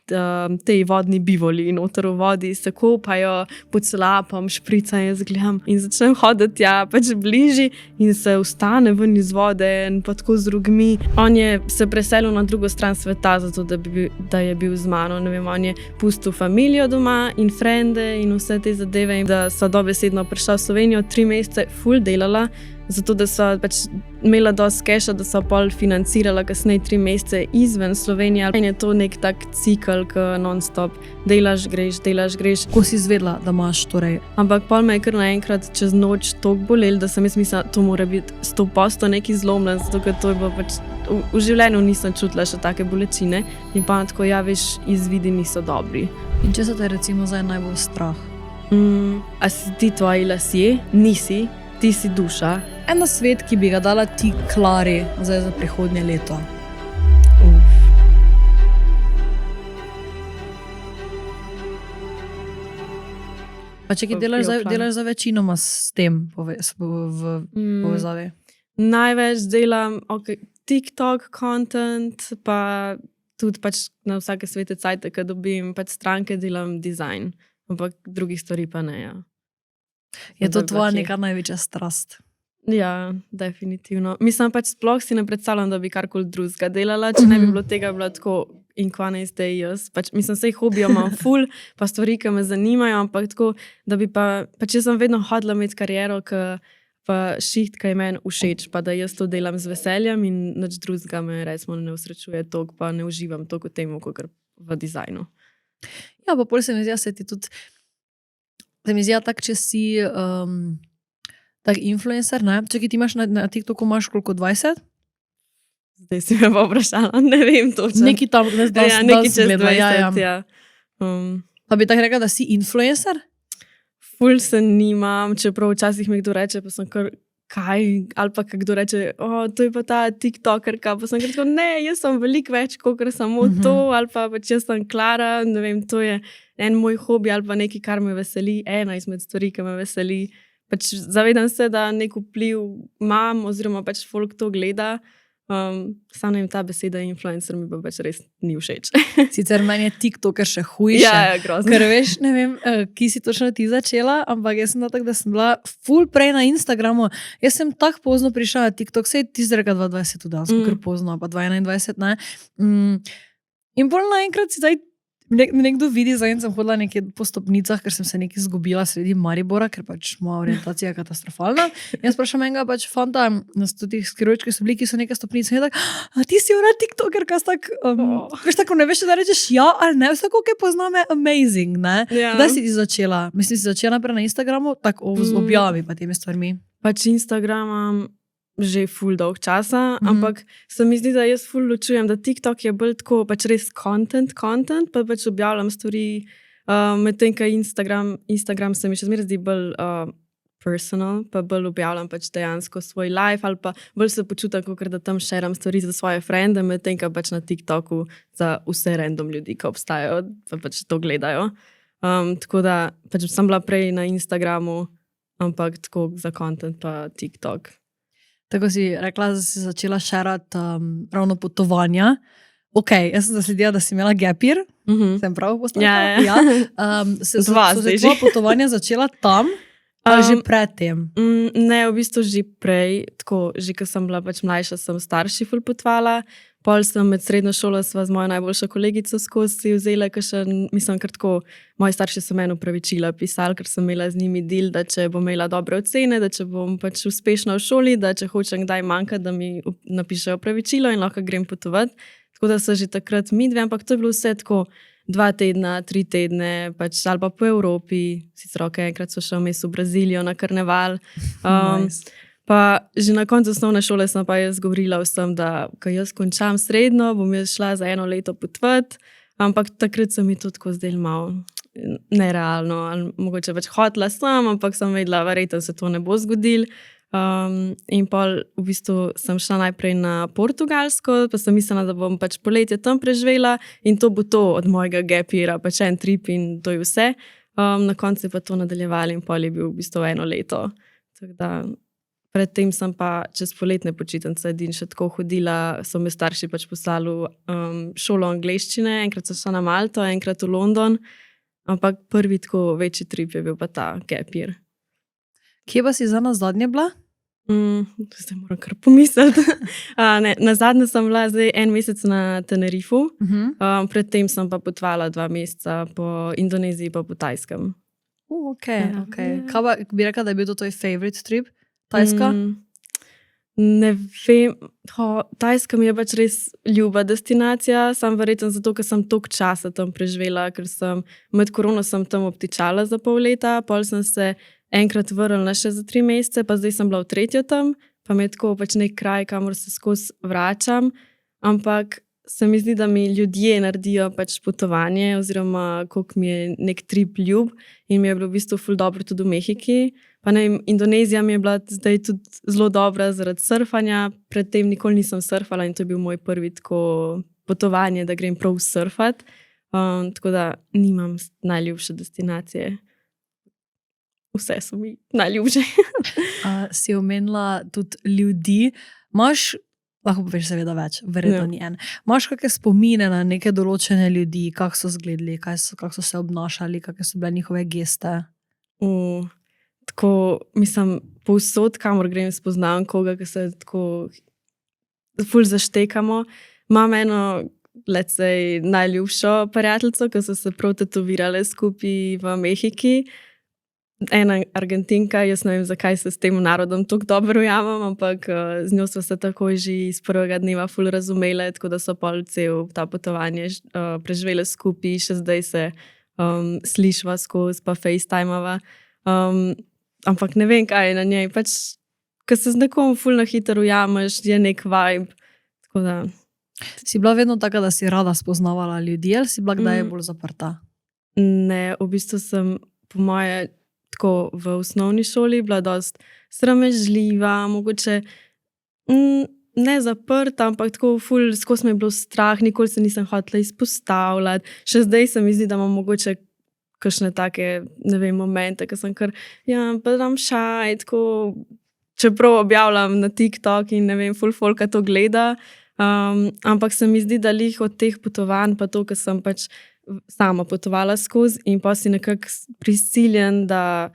tej vodni bivoli noter v vodi se kopajo, pod slapom, špricajo, jaz gledam in začnem hoditi pač bližji in se vstane ven iz vode in pa tako z drugmi. On je se preselil na drugo stran sveta, zato da je bil z mano. Ne vem, on je pustil familijo doma in frende in vse te zadeve, in da so dobesedno prišla v Slovenijo 3 mesece ful delala, zato da so pač imela dosti keša, da so pol financirala kasneje 3 mesece izven Slovenije. In je to nek tak cikel, ki non-stop delaš, greš. Ko si izvedela, da imaš torej? Ampak pol me je kar naenkrat čez noč toliko bolelo, da sem jaz mislila, to mora biti 100% nekaj zlomljen, zato ker to je bilo pač v življenju nisem čutila še take bolečine in pa tako, veš, izvidi niso dobri. In če se te recimo zdaj najbolj strah? A si ti tvoji lasje? Nisi. Ti si duša. En svet, ki bi ga dala ti Klari zdaj za prihodnje leto. Pa če ki delaš za večinoma s tem v povezavi? Največ delam TikTok content, pa tudi pač na vsake svete cajte, ko dobim pač stranke, delam dizajn. Ampak drugih stvari pa ne, Je to tvoja neka največja strast? Ja, definitivno. Mislim, pač sploh si ne predstavljam, da bi karkoli drugega delala, če ne bi bilo tega, bilo tako in kva ne zdaj jaz. Pač, mislim, sej hobijo imam ful, pa stvari, ki me zanimajo, ampak tako, da bi pač jaz sem vedno hodila imeti kariero, pa šiht, ki je meni všeč, pa da jaz to delam z veseljem in nič drugega me recimo ne usrečuje toliko, pa ne uživam toliko v temu, kot v dizajnu. Ja, pa pol se mi zdi, se ti tudi se mi zdi tak, če si tak influencer, ne? Čekaj, ti imaš na TikToku imaš koliko, 20? Zdaj si me pa vprašala, ne vem točno. Neki tam, neki čez 20, ja. Pa bi tako rekla, da si influencer? Ful se nimam, čeprav včasih mi kdo reče, pa sem kar kaj, ali pa kdo reče, to je pa ta tiktokerka, pa sem kar tako, ne, jaz sem veliko več, kot samo to, ali pa pač jaz sem Klara, ne vem, to je en moj hobi ali pa nekaj, kar me veseli, ena izmed stvari, ki me veseli. Pač zavedam se, da nek vpliv imam, oziroma pač folk to gleda. Samo ne vem, ta beseda influencer mi pa pač res ni všeč. Sicer meni je TikToker še hujše. Ja, grozno. Ker veš, ne vem, ki si točno ti začela, ampak jaz sem tako, da sem bila ful prej na Instagramu. Jaz sem tako pozno prišla na TikTok, sej ti zreka 2020 tudi, kar pozno, pa 2021, ne. In bolj naenkrat si zdaj nekdo vidi, zdaj sem hodila nekje po stopnicah, ker sem se nekaj zgubila sredi Maribora, ker pač moja orientacija je katastrofalna. Jaz sprašam enega pač fanta, na tih skiročkih so bili, ki so neke stopnice, in je tak, a ti si ona TikToker, kaj veš tako, ne veš, da rečeš ja ali ne, vse koliko je pozname, amazing, ne? Ja. Kdaj si ti začela? Mislim, si začela naprej na Instagramu, tako z objavi pa temi stvarmi. Pač Instagramam že ful dolg časa, ampak se mi zdi, da jaz ful ločujem, da TikTok je bolj tako pač res content, pa pač objavljam stvari, medtem, ko Instagram se mi še zmeraj zdi bolj personal, pa bolj objavljam pač dejansko svoj life, ali pa bolj se počutam, kot da tam šeram stvari za svoje frende, medtem, ko pač na TikToku za vse random ljudi, ki obstajajo, pa pač to gledajo. Tako da pač sem bila prej na Instagramu, ampak tako za content pa TikTok. Tako si rekla, da si začela šerati ravno potovanja. Ok, jaz sem zasledila, da si imela gap year. Sem prav postavila? Ja. So se tvoja potovanja začela tam ali že predtem? Ne, v bistvu že prej. Tako, že ko sem bila pač mlajša, sem starši ful potovala. Pol sem med srednjo šolo sva z mojo najboljšo kolegico skozi vzela, mislim, ker tako, moji starši so meni opravičila pisali, ker sem imela z njimi deal, da če bom imela dobre ocene, da če bom pač uspešna v šoli, da če hočem kdaj manjkati, da mi napišejo opravičilo in lahko grem potovati. Tako da so že takrat midve, ampak to je bilo vse tako 2 tedna, 3 tedne, pač ali pa po Evropi, sicer enkrat so šel vmes v Brazilijo na karneval. Nice. Pa že na koncu osnovne šole sem pa jaz govorila vsem, da ko jaz končam srednjo, bom jaz šla za 1 leto potovati, ampak takrat se mi to tako zdelo malo nerealno, ali mogoče pač hotela sem, ampak sem vedela, verjetno se to ne bo zgodilo. In pol v bistvu sem šla najprej na Portugalsko, pa sem mislila, da bom pač poletje tam preživela in to bo to od mojega gap yeara, pač en trip in to je vse. Na koncu je pa to nadaljevali in pol je bil v bistvu 1 leto. Tako da Predtem sem pa čez poletne počitnice edin še tako hodila, so me starši pač poslali šolo angleščine, enkrat sem šla na Malto, enkrat v London, ampak prvi tako večji trip je bil pa ta gap year. Kje pa si za nazadnje bila? Zdaj moram kar pomisliti. Nazadnje sem bila zdaj 1 mesec na Tenerifu, predtem sem pa potovala 2 meseca po Indoneziji pa po Tajskem. Okay. Kaj pa bi rekla, da je bil to tvoj favorite trip? Tajska? Ne vem, Tajska mi je pač res ljuba destinacija, sam verjetno zato, ker sem toliko časa tam preživela, ker sem med korono sem tam obtičala za pol leta, pol sem se enkrat vrnila še za 3 mesece, pa zdaj sem bila v tretjo tam, pa mi je tako pač nek kraj, kamor se skozi vračam, ampak se mi zdi, da mi ljudje naredijo pač potovanje oziroma koliko mi je nek trip ljub in mi je bilo v bistvu ful dobro tudi v Mehiki. Pa ne vem, Indonezija mi je bila zdaj tudi zelo dobra zaradi surfanja, predtem nikoli nisem surfala in to je bil moj prvi tako potovanje, da grem prav surfat, tako da nimam najljubše destinacije. Vse so mi najljubše. Si omenila tudi ljudi, lahko poveš seveda več, verjetno ni en. Imaš kakšne spomine na neke določene ljudi, kako so izgledali, kako so se obnašali, kakšne so bile njihove geste? Tako, mislim, povsod, kamor grem, spoznam koga, ki se tako ful zaštekamo. Imam eno, let's say, najljubšo prijateljico, ki so se prav tetovirale skupaj v Mehiki. Ena Argentinka, jaz ne vem, zakaj se s tem narodom tako dobro ujamem, ampak z njo so se takoj že iz prvega dneva ful razumele, tako da so pol cel ta potovanje preživele skupaj, še zdaj se slišva skozi, pa facetimava. Ampak ne vem, kaj je na njej, pač, ko se z nekom ful na hitro ujameš, je nek vibe, tako da. Si bila vedno taka, da si rada spoznavala ljudi, ali si bila kdaj bolj zaprta? Ne, v bistvu sem po moje tako v osnovni šoli bila dost sramežljiva, mogoče ne zaprta, ampak tako ful, skozi me je bilo strah, nikoli se nisem hotela izpostavljati. Še zdaj se mi zdi, da imam mogoče kakšne take, ne vem, momente, ko sem kar, pa dam šaj, tako, čeprav objavljam na TikTok in ne vem, ful folka to gleda, ampak se mi zdi, da lih od teh potovanj, pa to, ker sem pač sama potovala skozi in pa si nekako prisiljen, da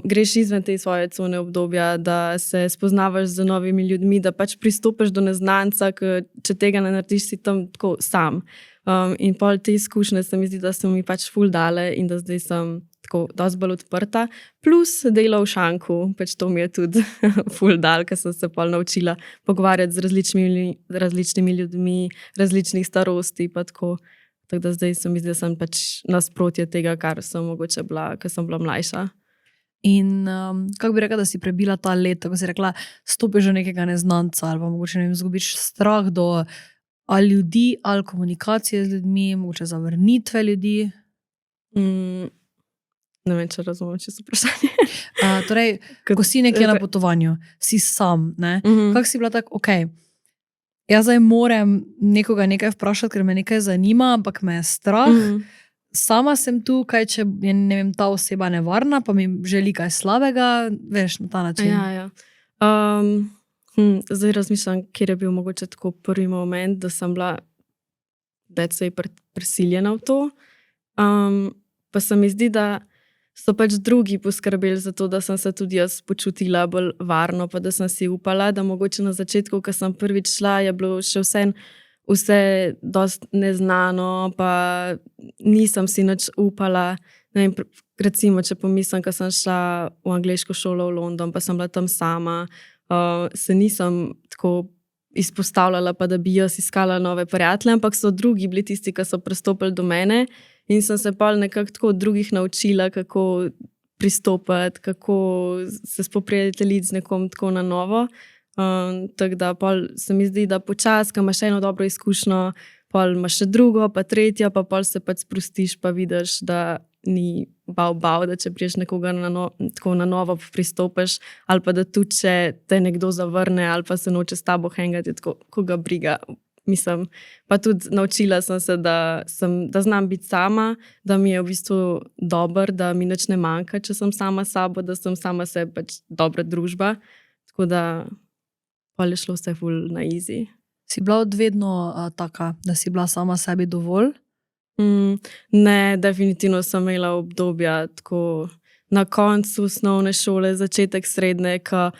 greš izven te svoje cone obdobja, da se spoznavaš z novimi ljudmi, da pač pristopiš do neznanca, če tega ne narediš, si tam tako sam. In pol te izkušnje se mi zdi, da so mi pač ful dale in da zdaj sem tako dosti bolj odprta. Plus delo v šanku, pač to mi je tudi ful dal, ker sem se pol naučila pogovarjati z različnimi ljudmi, različnih starosti, pa tako. Tako da zdaj se mi zdi, da sem pač nasprotje tega, kar sem mogoče bila, ker sem bila mlajša. In kako bi rekla, da si prebila ta leta, ko si rekla, stopiš do nekega neznanca ali pa mogoče ne vem, izgubiš strah do ali ljudi, ali komunikacije z ljudmi, mogoče zavrnitve ljudi? Ne vem, če razumem, če so vprašanje. Torej, ko si nekje na potovanju, si sam, ne? Kako si bila tako, jaz zdaj moram nekoga nekaj vprašati, ker me nekaj zanima, ampak me je strah. Sama sem tu, kaj če je, ne vem, ta oseba nevarna, pa mi želi kaj slabega, veš, na ta način. Ja. Zdaj razmišljam, kjer je bil mogoče tako prvi moment, da sem bila prisiljena v to. Pa se mi zdi, da so pač drugi poskrbeli za to, da sem se tudi jaz počutila bolj varno, pa da sem si upala, da mogoče na začetku, ko sem prvič šla, je bilo še vse dosti neznano, pa nisem si nič upala. Ne vem, recimo, če pomislim, ko sem šla v angleško šolo v London, pa sem bila tam sama, se nisem tako izpostavljala, pa da bi jaz iskala nove prijatelje, ampak so drugi bili tisti, ki so pristopili do mene in sem se pol nekako tako od drugih naučila, kako pristopati, kako se spoprijateljiti z nekom tako na novo. Tako da pol se mi zdi, da počasi, ko imaš eno dobro izkušnjo, pol imaš še drugo, pa tretjo, pa pol se pač sprostiš, pa vidiš, da ni bav, da če priješ nekoga tako na novo pristopiš, ali pa da tudi, če te nekdo zavrne, ali pa se noče s tabo hangati, tako, koga briga. Mislim, pa tudi naučila sem se, da znam biti sama, da mi je v bistvu dober, da mi nič ne manjka, če sem sama s sabo, da sem sama sebi pač dobra družba. Tako tako da pol je šlo vse ful na easy. Si bila vedno taka, da si bila sama sebi dovolj? Ne, definitivno sem imela obdobja tako na koncu osnovne šole, začetek srednje, ko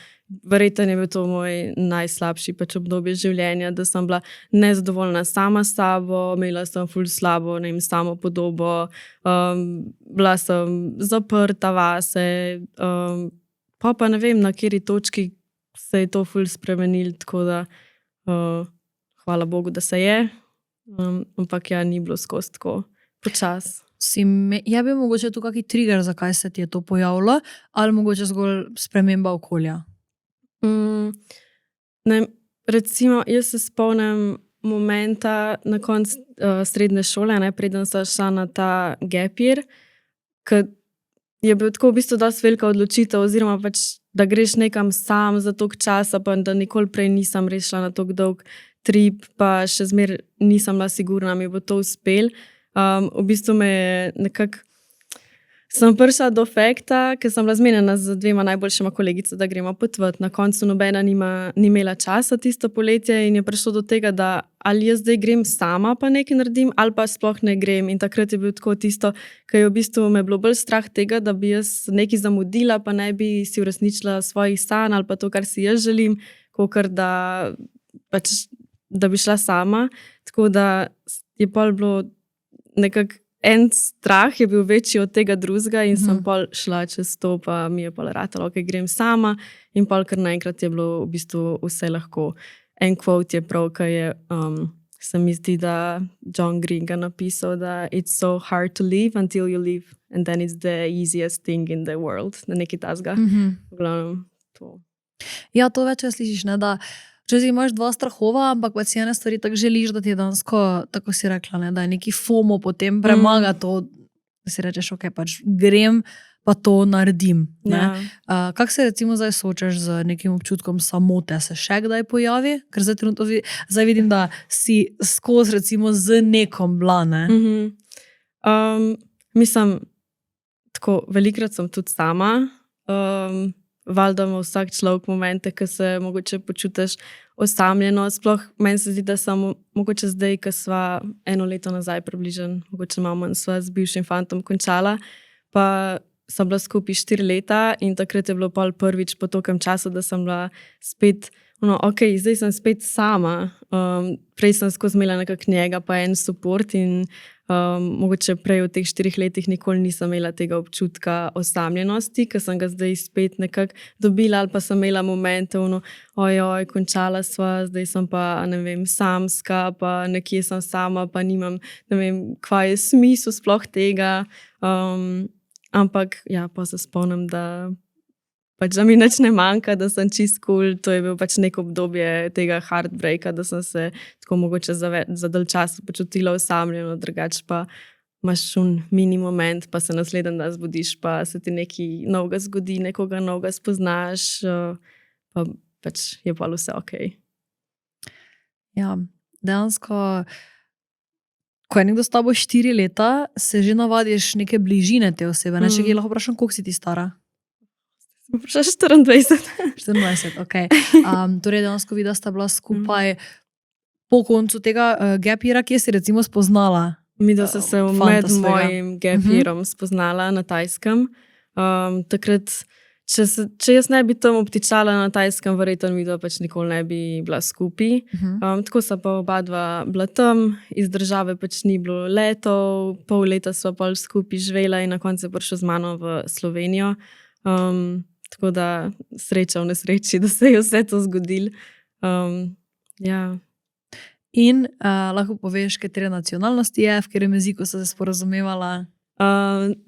verjetno je bil to moj najslabši pač obdobje življenja, da sem bila nezadovoljna sama s sabo, imela sem ful slabo, ne vem, samopodobo, bila sem zaprta vase, pa ne vem, na kateri točki se je to ful spremenilo, tako da hvala Bogu, da se je, ampak ja, ni bilo skozi tako počas. Je bil mogoče tu kakšen trigger, zakaj se ti je to pojavilo, ali mogoče zgolj sprememba okolja? Ne, recimo, jaz se spomnim momenta na koncu srednje šole, preden sem šla na ta gap year, ko je bil tako v bistvu dosti velika odločitev, oziroma pač, da greš nekam sam za toliko časa, pa da nikoli prej nisem res šla na toliko dolg trip, pa še zmeraj nisem bila sigurna, mi bo to uspelo. V bistvu me je nekako, sem prišla do fakta, ker sem bila zmenjena z dvema najboljšima kolegica, da gremo potovati. Na koncu nobena ni imela časa tisto poletje in je prišlo do tega, da ali jaz zdaj grem sama pa nekaj naredim, ali pa sploh ne grem. In takrat je bilo tako tisto, ker je v bistvu me bilo bolj strah tega, da bi jaz nekaj zamudila, pa ne bi si uresničila svojih sanj ali pa to, kar si jaz želim, kakor da bi šla sama. Tako da je pol bilo nekako en strah je bil večji od tega drugega in sem pol šla čez to, pa mi je pol ratalo, ok, grem sama in pol kar naenkrat je bilo v bistvu vse lahko. En quote je prav, ki je, se mi zdi, da John Green ga napisal, da it's so hard to live until you live and then it's the easiest thing in the world. Na nekaj tasga. V glavnem to. Ja, to večkrat slišiš, ne, da če imaš dva strahova, ampak pa si ene stvari tako želiš, da ti je dansko, tako si rekla, ne, da je neki FOMO potem premaga to, da si rečeš, ok, pač grem, pa to naredim. Kako se recimo zdaj soočaš z nekim občutkom samote? Se še kdaj pojavi? Ker zdaj trenutno vidim, da si skozi recimo z nekom bila, ne? Mislim, tako velikrat sem tudi sama, valjda ima vsak človek momente, ko se mogoče počutiš osamljeno. Sploh meni se zdi, da sem mogoče zdaj, ko sva 1 leto nazaj približno, mogoče malo manj sva z bivšim fantom končala, pa sem bila skupaj 4 leta in takrat je bilo pol prvič po tolkem času, da sem bila spet, ok, zdaj sem spet sama. Prej sem skozi imela nekako njega, pa en support in mogoče prej v teh 4 letih nikoli nisem imela tega občutka osamljenosti, ker sem ga zdaj spet nekako dobila, ali pa sem imela momente, ojoj, končala sva, zdaj sem pa, ne vem, samska, pa nekje sem sama, pa nimam, ne vem, kva je smisel sploh tega. Ampak, ja, pa se spomnim, da pač da mi nič ne manjka, da sem čist cool. To je bil pač neko obdobje tega heartbreaka, da sem se tako mogoče za dalj časa počutila osamljeno, drugače pa imaš mini moment, pa se naslednji dan zbudiš, pa se ti nekaj novega zgodi, nekoga novega spoznaš, pa pač je pa vse ok. Ja, dejansko, ko je nekdo s tabo 4 leta, se že navadiš neke bližine te osebe. Če ga lahko vprašam, koliko si ti stara? Vprašaj 24. 24, ok. Torej, dejansko videla sta bila skupaj po koncu tega gap yeara, kje si recimo spoznala? Mi da se med mojim gap yearom spoznala na Tajskem. Takrat, če jaz ne bi tam obtičala na Tajskem, verjetno mi da pač nikoli ne bi bila skupaj. Tako sta pa oba dva bila tam, iz države pač ni bilo letov, pol leta sva pol skupaj živela in na koncu je prišel z mano v Slovenijo. Tako da sreča v nesreči, da se je vse to zgodilo. Ja. In lahko poveš, katere nacionalnosti je, v katerem jeziku so se sporazumevala?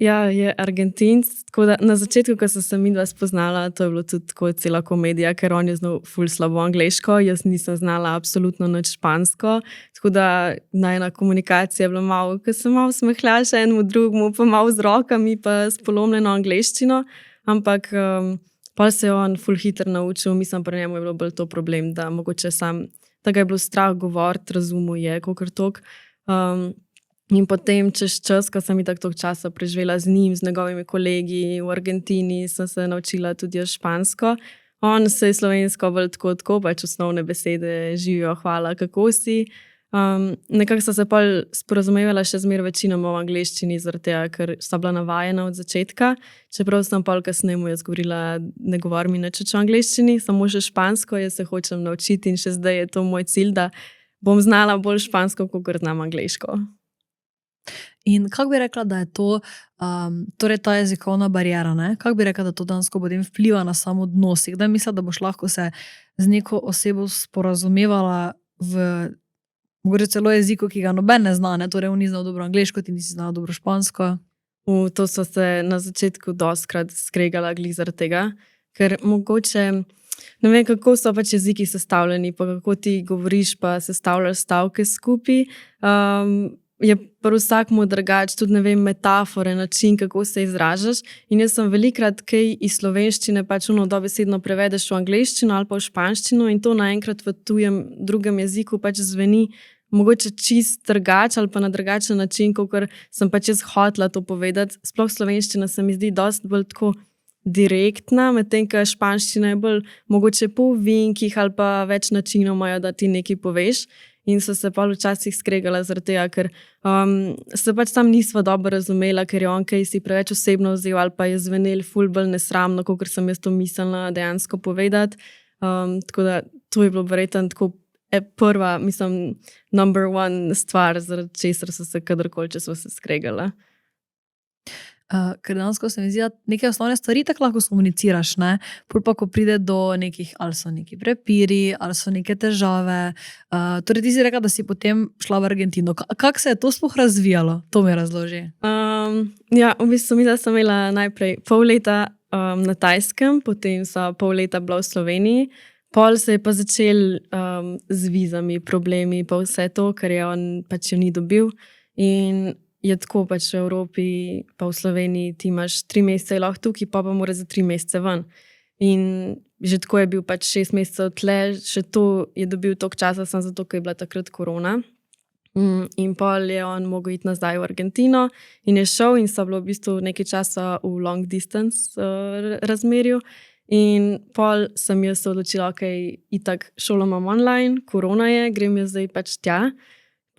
Ja, je Argentinc. Tako da na začetku, ko sem se midva spoznala, to je bilo tudi tako cela komedija, ker on je znal ful slabo angleško, jaz nisem znala absolutno nič špansko. Tako da najina komunikacija je bila malo, ko sem malo smehljala še enemu drugemu, pa malo z rokami, pa s polomljeno angleščino. Ampak pa se je on ful hitro naučil, mislim, pri njemu je bilo bolj to problem, da mogoče sam, da ga je bilo strah govoriti, razumel je, kakor tok. In potem čez čas, ko sem itak toliko časa preživela z njim, z njegovimi kolegi v Argentini, sem se naučila tudi špansko. On se je slovensko bolj tako, pač osnovne besede, živijo, hvala, kako si. Nekako sta se pol sporazumevala še zmeraj večinoma v angleščini, zaradi tega, ker sta bila navajena od začetka. Čeprav sem pol kasneje mu jaz govorila, ne govori mi nič v angleščini, samo še špansko, jaz se hočem naučiti in še zdaj je to moj cilj, da bom znala bolj špansko, kot znam angleško. In kako bi rekla, da je to, torej ta jezikovna bariera, ne? Kako bi rekla, da to dansko potem vpliva na sam odnos? Kdaj misliš, da boš lahko se z neko osebo sporazumevala v mogoče celo jeziku, ki ga noben ne zna, ne? Torej on ni znal dobro angleško, ti nisi znala dobro špansko. To so se na začetku dostkrat skregala glih zaradi tega, ker mogoče ne vem, kako so pač jeziki sestavljeni, pa kako ti govoriš, pa sestavljaš stavke skupaj. Je pri vsakmu drugače, tudi ne vem, metafore, način, kako se izražaš. In jaz sem velikrat kaj iz slovenščine pač dobesedno prevedeš v angleščino ali pa v španščino in to naenkrat v tujem drugem jeziku pač zveni mogoče čist drugače ali pa na drugačen način, kakor sem pač jaz hotela to povedati. Sploh slovenščina se mi zdi dosti bolj tako direktna, medtem ko španščina je bolj mogoče po vinkih ali pa več načinov imajo, da ti nekaj poveš. In so se pa včasih skregala zaradi tega, ker se pač tam nisva dobro razumela, ker je on kaj si preveč osebno vzel ali pa je zvenel ful bolj nesramno, kot sem jaz to mislila dejansko povedati. Tako da to je bilo verjetno tako prva, mislim, number one stvar, zaradi česar so se kadarkoli, če so se skregala. Ker dejansko se mi zdi, da neke osnovne stvari tako lahko skomuniciraš, ne? Pol pa, ko pride do nekih, ali so neki prepiri, ali so neke težave. Torej ti si rekla, da si potem šla v Argentino. Kako se je to sploh razvijalo? To mi razloži. Ja, v bistvu mi da sem imela najprej pol leta na Tajskem, potem so pol leta bila v Sloveniji. Pol se je pa začel z vizami, problemi, pa vse to, ker je on pač jo ni dobil. In je tako pač v Evropi, pa v Sloveniji, ti imaš 3 mesece lahko tukaj, pa mora za 3 mesece ven. In že tako je bil pač 6 mesecev tle, še to je dobil toliko časa, samo zato, ker je bila takrat korona. In pol je on mogel iti nazaj v Argentino in je šel in so bilo v bistvu nekaj časa v long distance razmerju. In pol sem jaz se odločila, ok, itak šolo imam online, korona je, grem jaz zdaj pač tja.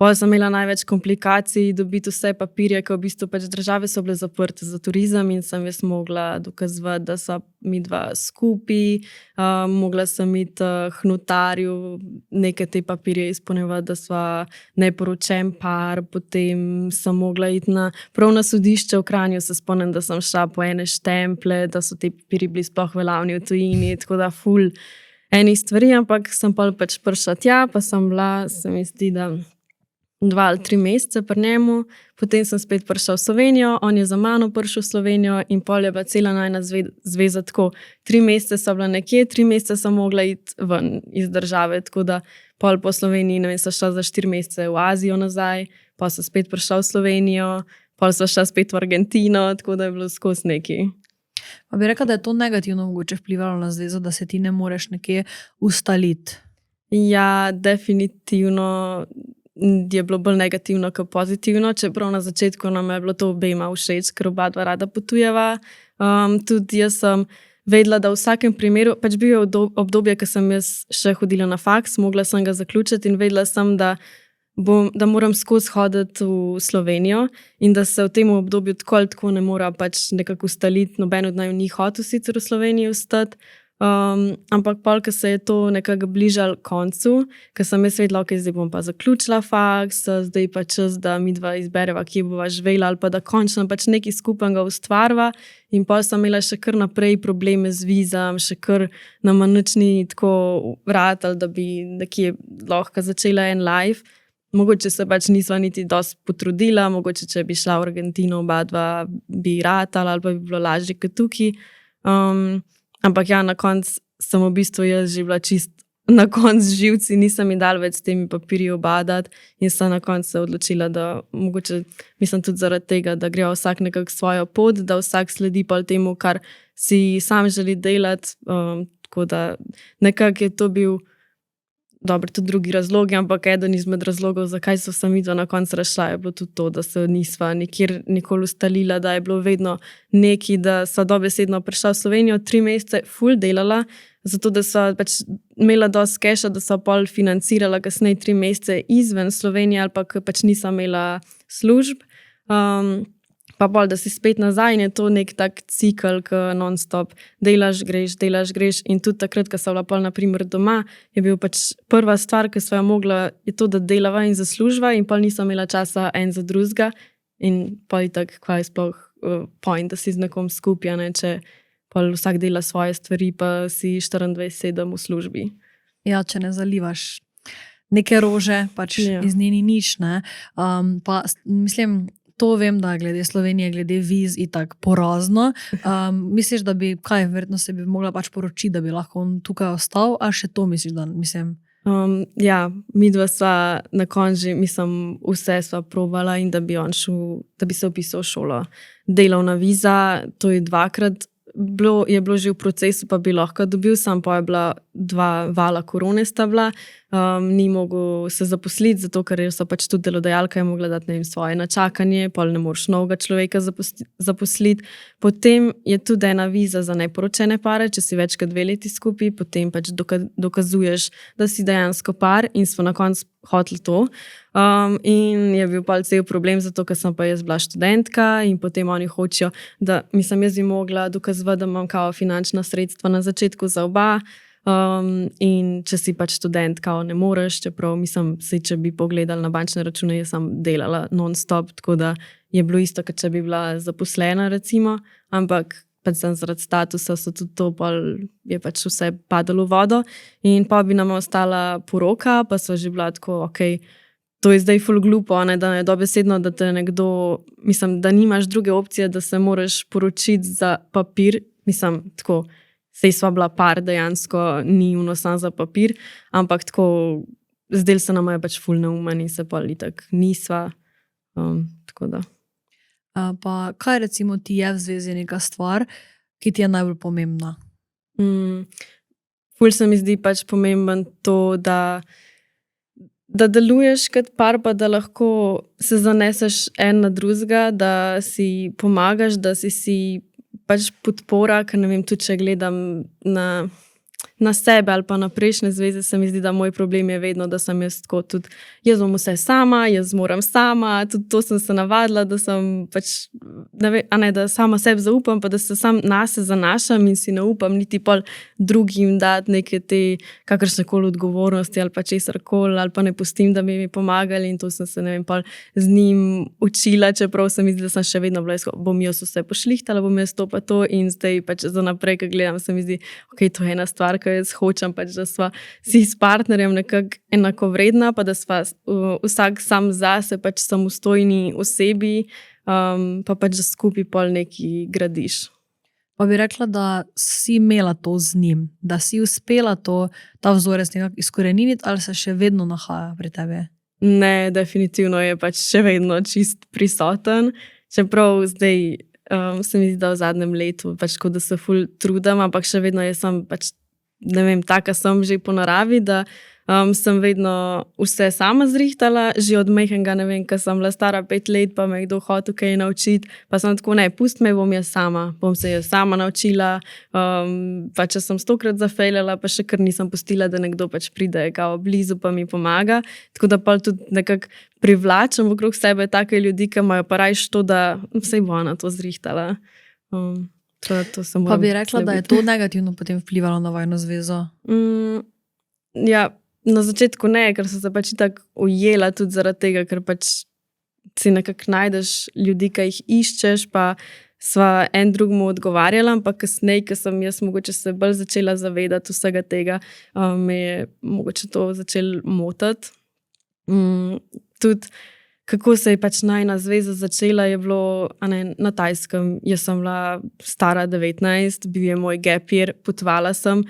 Pol sem imela največ komplikacij, dobiti vse papirje, ker v bistvu pač države so bile zaprte za turizem in sem jaz mogla dokazovati, da so mi dva skupaj. Mogla sem iti k notarju, neke te papirje izpolnjevati, da sva neporočen par, potem sem mogla iti prav na sodišče v Kranju, se spomnim, da sem šla po ene štemple, da so te papirji bili sploh veljavni v tujini, tako da ful enih stvari, ampak sem pač prišla tja, pa sem bila, se mi zdi, da 2 ali 3 mesece pri njemu, potem sem spet prišla v Slovenijo, on je za mano prišel v Slovenijo in pol je bila cela najna zveza tako. 3 mesece so bila nekje, 3 mesece sem mogla iti ven iz države, tako da pol po Sloveniji, ne vem, sem šla za 4 mesece v Azijo nazaj, pa sem spet prišla v Slovenijo, pol sem šla spet v Argentino, tako da je bilo skozi nekaj. Pa bi rekla, da je to negativno mogoče vplivalo na zvezo, da se ti ne moreš nekje ustaliti? Ja, definitivno je bilo bolj negativno kot pozitivno, čeprav na začetku nam je bilo to obema všeč, ker oba dva rada potujeva. Tudi jaz sem vedela, da v vsakem primeru, pač bil je obdobje, ko sem jaz še hodila na faks, mogla sem ga zaključiti in vedela sem, da moram skozi hoditi v Slovenijo in da se v tem obdobju tako ali tako ne mora pač nekako ustaliti, noben od naju ni hotel sicer v Sloveniji ostati. Ampak pol, ko se je to nekako bližalo koncu, ko sem jaz vedela, ok, zdaj bom pa zaključila faks, zdaj pa čas, da mi dva izbereva, kje bova živela ali pa da končno pač nekaj skupnega ustvarva. In pol sem imela še kar naprej probleme z vizam, še kar nama nič ni tako ratalo, da bi nekje lahko začela en live. Mogoče se pač nisva niti dosti potrudila, mogoče če bi šla v Argentino oba dva bi ratala ali pa bi bilo lažje kot tukaj. Ampak ja, na koncu sem v bistvu jaz že bila čist na koncu živci, nisem mi dal več s temi papirji obadati in sem na koncu se odločila, da mogoče, mislim tudi zaradi tega, da grejo vsak nekako svojo pot, da vsak sledi pa temu, kar si sam želi delati, tako da nekako je to bil dobro, tudi drugi razlogi, ampak eden izmed razlogov, zakaj so se midva na koncu razšla, je bilo tudi to, da se nisva nikoli ustalila, da je bilo vedno neki, da sva dobesedno prišla v Slovenijo 3 mesece, ful delala, zato da sva pač imela dosti keša, da sva pol financirala kasneje 3 mesece izven Slovenije ali pa pač nisem imela služb. Pa bolj, da si spet nazaj in je to nek tak cikl, ki non-stop delaš, greš in tudi takrat, ko sem bila pol naprimer doma, je bil pač prva stvar, ki sva jo mogla, je to, da delava in zaslužva in pol nisem imela časa en za drugega in pol itak, kva je sploh point, da si z nekom skupaj, ne, če pol vsak dela svoje stvari, pa si 24/7 v službi. Ja, če ne zalivaš neke rože, pač iz nje ni nič, ne. Pa mislim, to vem, da glede Slovenije, glede viz in tako porazno. Misliš, da bi, verjetno se bi mogla pač poročiti, da bi lahko on tukaj ostal, a še to misliš, da mislim? Ja, midva sva na koncu, mislim, vse sva probala in da bi on šel, da bi se vpisal v šolo. Delovna viza, to je 2-krat je bilo že v procesu, pa bi lahko dobil, sam pa je bila 2 vala korone sta bila, ni mogel se zaposliti, zato ker so pač tudi delodajalka je mogla dati, ne vem, svoje načakanje, pol ne moreš novega človeka zaposliti. Potem je tudi ena viza za neporočene pare, če si več kot 2 leti skupaj, potem pač dokazuješ, da si dejansko par in smo na koncu hoteli to. In je bil pa cel problem, zato ker sem pa jaz bila študentka in potem oni hočejo, da mislim, jaz bi mogla dokazovati, da imam kao finančna sredstva na začetku za oba. In če si pač študent, kao ne moreš, čeprav mislim, če bi pogledali na bančne račune, jaz sem delala non-stop, tako da je bilo isto, kot če bi bila zaposlena recimo, ampak pač sem zaradi statusa so tudi to, je pač vse padalo v vodo in pa bi nam ostala poroka, pa so že bila tako, to je zdaj ful glupo, ne, da je dobesedno, da te nekdo, mislim, da nimaš druge opcije, da se moraš poročiti za papir, mislim, tako, sej sva bila par, dejansko ni unosan za papir, ampak tako, zdaj se nam je pač ful neumen in se pa itak nisva, tako da. Pa kaj recimo ti je v zvezi neka stvar, ki ti je najbolj pomembna? Ful se mi zdi pač pomemben to, da deluješ kot par, pa da lahko se zaneseš en na drugega, da si pomagaš, da si pač podpora, ker ne vem, tudi če gledam na sebe ali pa na prejšnje zveze, se mi zdi, da moj problem je vedno, da sem jaz tako tudi, jaz bom vse sama, jaz moram sama, tudi to sem se navadila, da sem pač, da sama sebi zaupam, pa da se sam nase zanašam in si ne upam niti pol drugim dati neke te kakršnekoli odgovornosti ali pa česarkoli, ali pa ne pustim, da bi mi pomagali in to sem se, ne vem, pol z njim učila, čeprav se mi zdi, da sem še vedno bila, bom jaz vse pošlihtala, bom jaz to pa to in zdaj pač za naprej, ko gledam, se mi zdi, to je ena stvar, ko jaz hočem pač, da sva si s partnerjem nekako enakovredna, pa da sva vsak sam zase pač samostojni osebi, pa pač da skupaj pol nekaj gradiš. Pa bi rekla, da si imela to z njim, da si uspela ta vzorec nekako izkoreniniti ali se še vedno nahaja pri tebi? Ne, definitivno je pač še vedno čist prisoten, čeprav zdaj se mi zdi, da v zadnjem letu pač kot da se ful trudim, ampak še vedno jaz sem pač, ne vem, taka sem že po naravi, da sem vedno vse sama zrihtala, že od majhnega, ne vem, ko sem bila stara 5 let, pa me je kdo hotel kaj naučiti, pa sem tako, ne, pust me, bom jaz se jaz sama naučila, pa če sem 100-krat zafejljala, pa še kar nisem pustila, da nekdo pač pride kao blizu, pa mi pomaga, tako da pa tudi nekako privlačem okrog sebe take ljudi, ki imajo pa rajš to, da sej bo ona to zrihtala. Pa bi rekla, da je to negativno potem vplivalo na vajno zvezo? Ja, na začetku ne, ker sem se pač tako ujela tudi zaradi tega, ker pač si nekako najdeš ljudi, ki jih iščeš, pa sva en drugemu odgovarjala, ampak kasneje, ko sem jaz mogoče se bolj začela zavedati vsega tega, me je mogoče to začelo motiti. Tudi kako se je pač najina zveza začela, je bilo na Tajskem. Jaz sem bila stara 19, bil je moj gap year, potovala sem,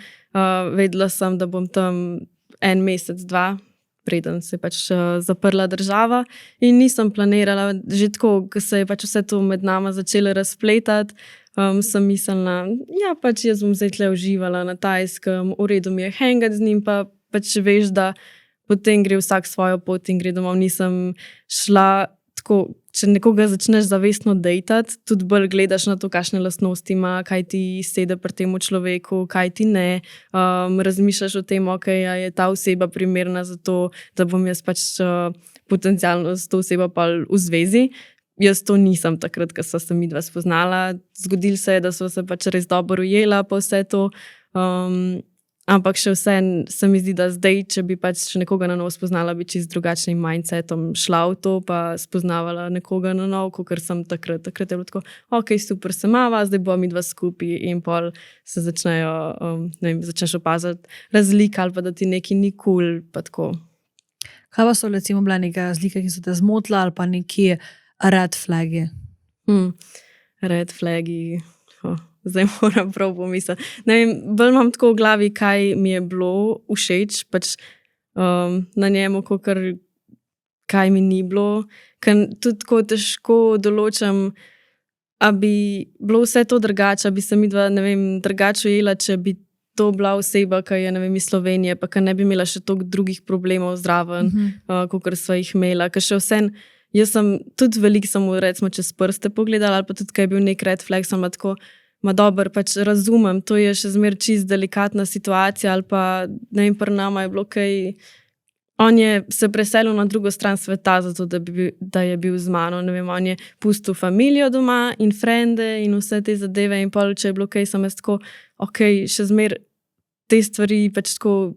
vedela sem, da bom tam 1 mesec, 2, preden se je pač zaprla država in nisem planirala, že tako, ko se je pač vse to med nama začelo razpletati, sem mislila, ja, pač jaz bom zdaj tle uživala na Tajskem, v redu mi je hangati z njim, pa pač veš, da potem gre vsak svojo pot in gre domov. Nisem šla tako, če nekoga začneš zavestno dejtati, tudi bolj gledaš na to, kakšne lastnosti ima, kaj ti sede pri tem človeku, kaj ti ne. Razmišljaš o tem, okay, je ta oseba primerna za to, da bom jaz pač potencialno s to osebo pa v zvezi. Jaz to nisem takrat, ko sva se midva spoznala. Zgodilo se je, da sva se pač res dobro ujela pa vse to. Ampak še vse se mi zdi, da zdaj, če bi pač nekoga na novo spoznala, bi čist drugačnim mindsetom šla v to, pa spoznavala nekoga na novo, kot sem takrat. Takrat je bilo tako, ok, super se mava, zdaj bo midva skupaj in pol se začnejo, začneš opaziti razlike ali pa da ti nekaj ni cool, pa tako. Kaj pa so recimo bile neke razlike, ki so te zmotile ali pa neki red flagi? Red flagi, zdaj moram prav pomisliti. Ne vem, bolj imam tako v glavi, kaj mi je bilo všeč, pač na njemu, kaj mi ni bilo. Ker tudi tako težko določam, a bi bilo vse to drugače, a bi se midva, ne vem, drugače ujela, če bi to bila oseba, ki je, ne vem, iz Slovenije, pa ki ne bi imela še toliko drugih problemov zraven, kakor sva jih imela. Ker še vsem, jaz sem tudi veliko samo recimo čez prste pogledala, ali pa tudi, kaj je bil nek red flag, sem tako, dobro, pač razumem, to je še zmeraj čist delikatna situacija, ali pa, ne vem, pri nama je bilo kaj, on je se preselil na drugo stran sveta, zato da je bil z mano, ne vem, on je pustil familijo doma in frende in vse te zadeve in pol, če je bilo kaj, sem jaz tako, ok, še zmeraj te stvari pač tako,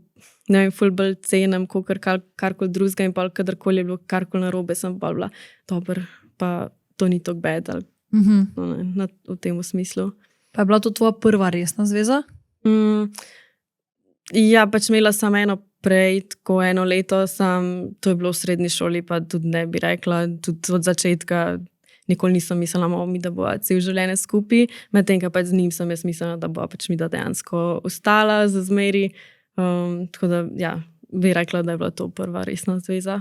ne vem, ful bolj cenim, kot karkoli drugega in pol, kadarkoli je bilo karkoli narobe, sem pa bila, dobro, pa to ni tako bad, ali v tem smislu. Pa je bila to tvoja prva resna zveza? Ja, pač imela sem eno prej, tako 1 leto to je bilo v srednji šoli, pa tudi ne bi rekla, tudi od začetka nikoli nisem mislila, da bo cel življenje skupaj, medtem ko pač z njim sem jaz mislila, da bo pač mi da dejansko ostala za zmeri. Tako da, ja, bi rekla, da je bila to prva resna zveza.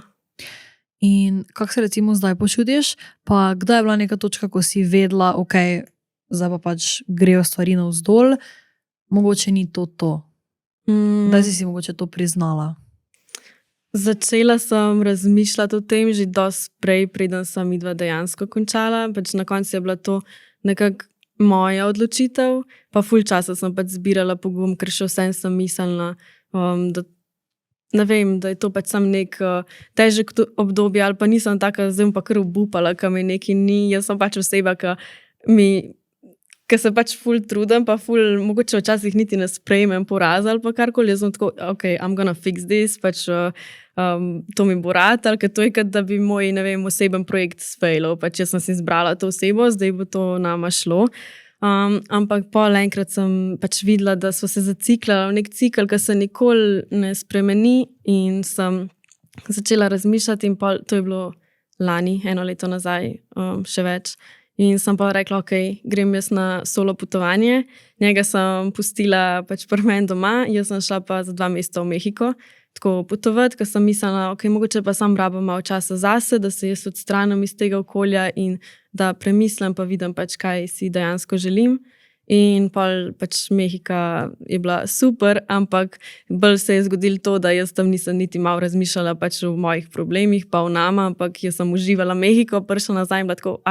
In kako se recimo zdaj počutiš? Pa kdaj je bila neka točka, ko si vedela, ok, zdaj pa pač grejo stvari navzdol, mogoče ni to. Kdaj si mogoče to priznala? Začela sem razmišljati o tem že dosti prej, preden sem midva dejansko končala. Pač na koncu je bila to nekako moja odločitev, pa ful časa sem pač zbirala pogum, ker še vsem sem mislila, da ne vem, da je to pač sam nek težek obdobje, ali pa nisem taka, zdaj pa kar obupala, ka mi nekaj ni. Jaz sem pač oseba, ki se pač ful trudim, pa ful mogoče včasih niti ne sprejmem poraza ali pa karkoli. Jaz sem tako, ok, I'm gonna fix this, pač to mi bo rad, ali to je, kot da bi moj, ne vem, oseben projekt sfailal. Pač jaz sem si izbrala to osebo, zdaj bo to nama šlo. Ampak pol enkrat sem pač videla, da sva se zaciklala v nek cikl, ki se nikoli ne spremeni, in sem začela razmišljati in pol, to je bilo lani, 1 leto nazaj, še več. In sem pa rekla, ok, grem jaz na solo potovanje. Njega sem pustila pač pri meni doma, jaz sem šla pa za 2 meseca v Mehiko, tako potovati, ker sem mislila, ok, mogoče pa sam rabim malo časa zase, da se jaz odstranim iz tega okolja in da premislim, pa vidim pač, kaj si dejansko želim. In pol pač Mehika je bila super, ampak bolj se je zgodilo to, da jaz tam nisem niti malo razmišljala pač o mojih problemih, pa o nama, ampak jaz sem uživala Mehiko, prišla nazaj in bila tako,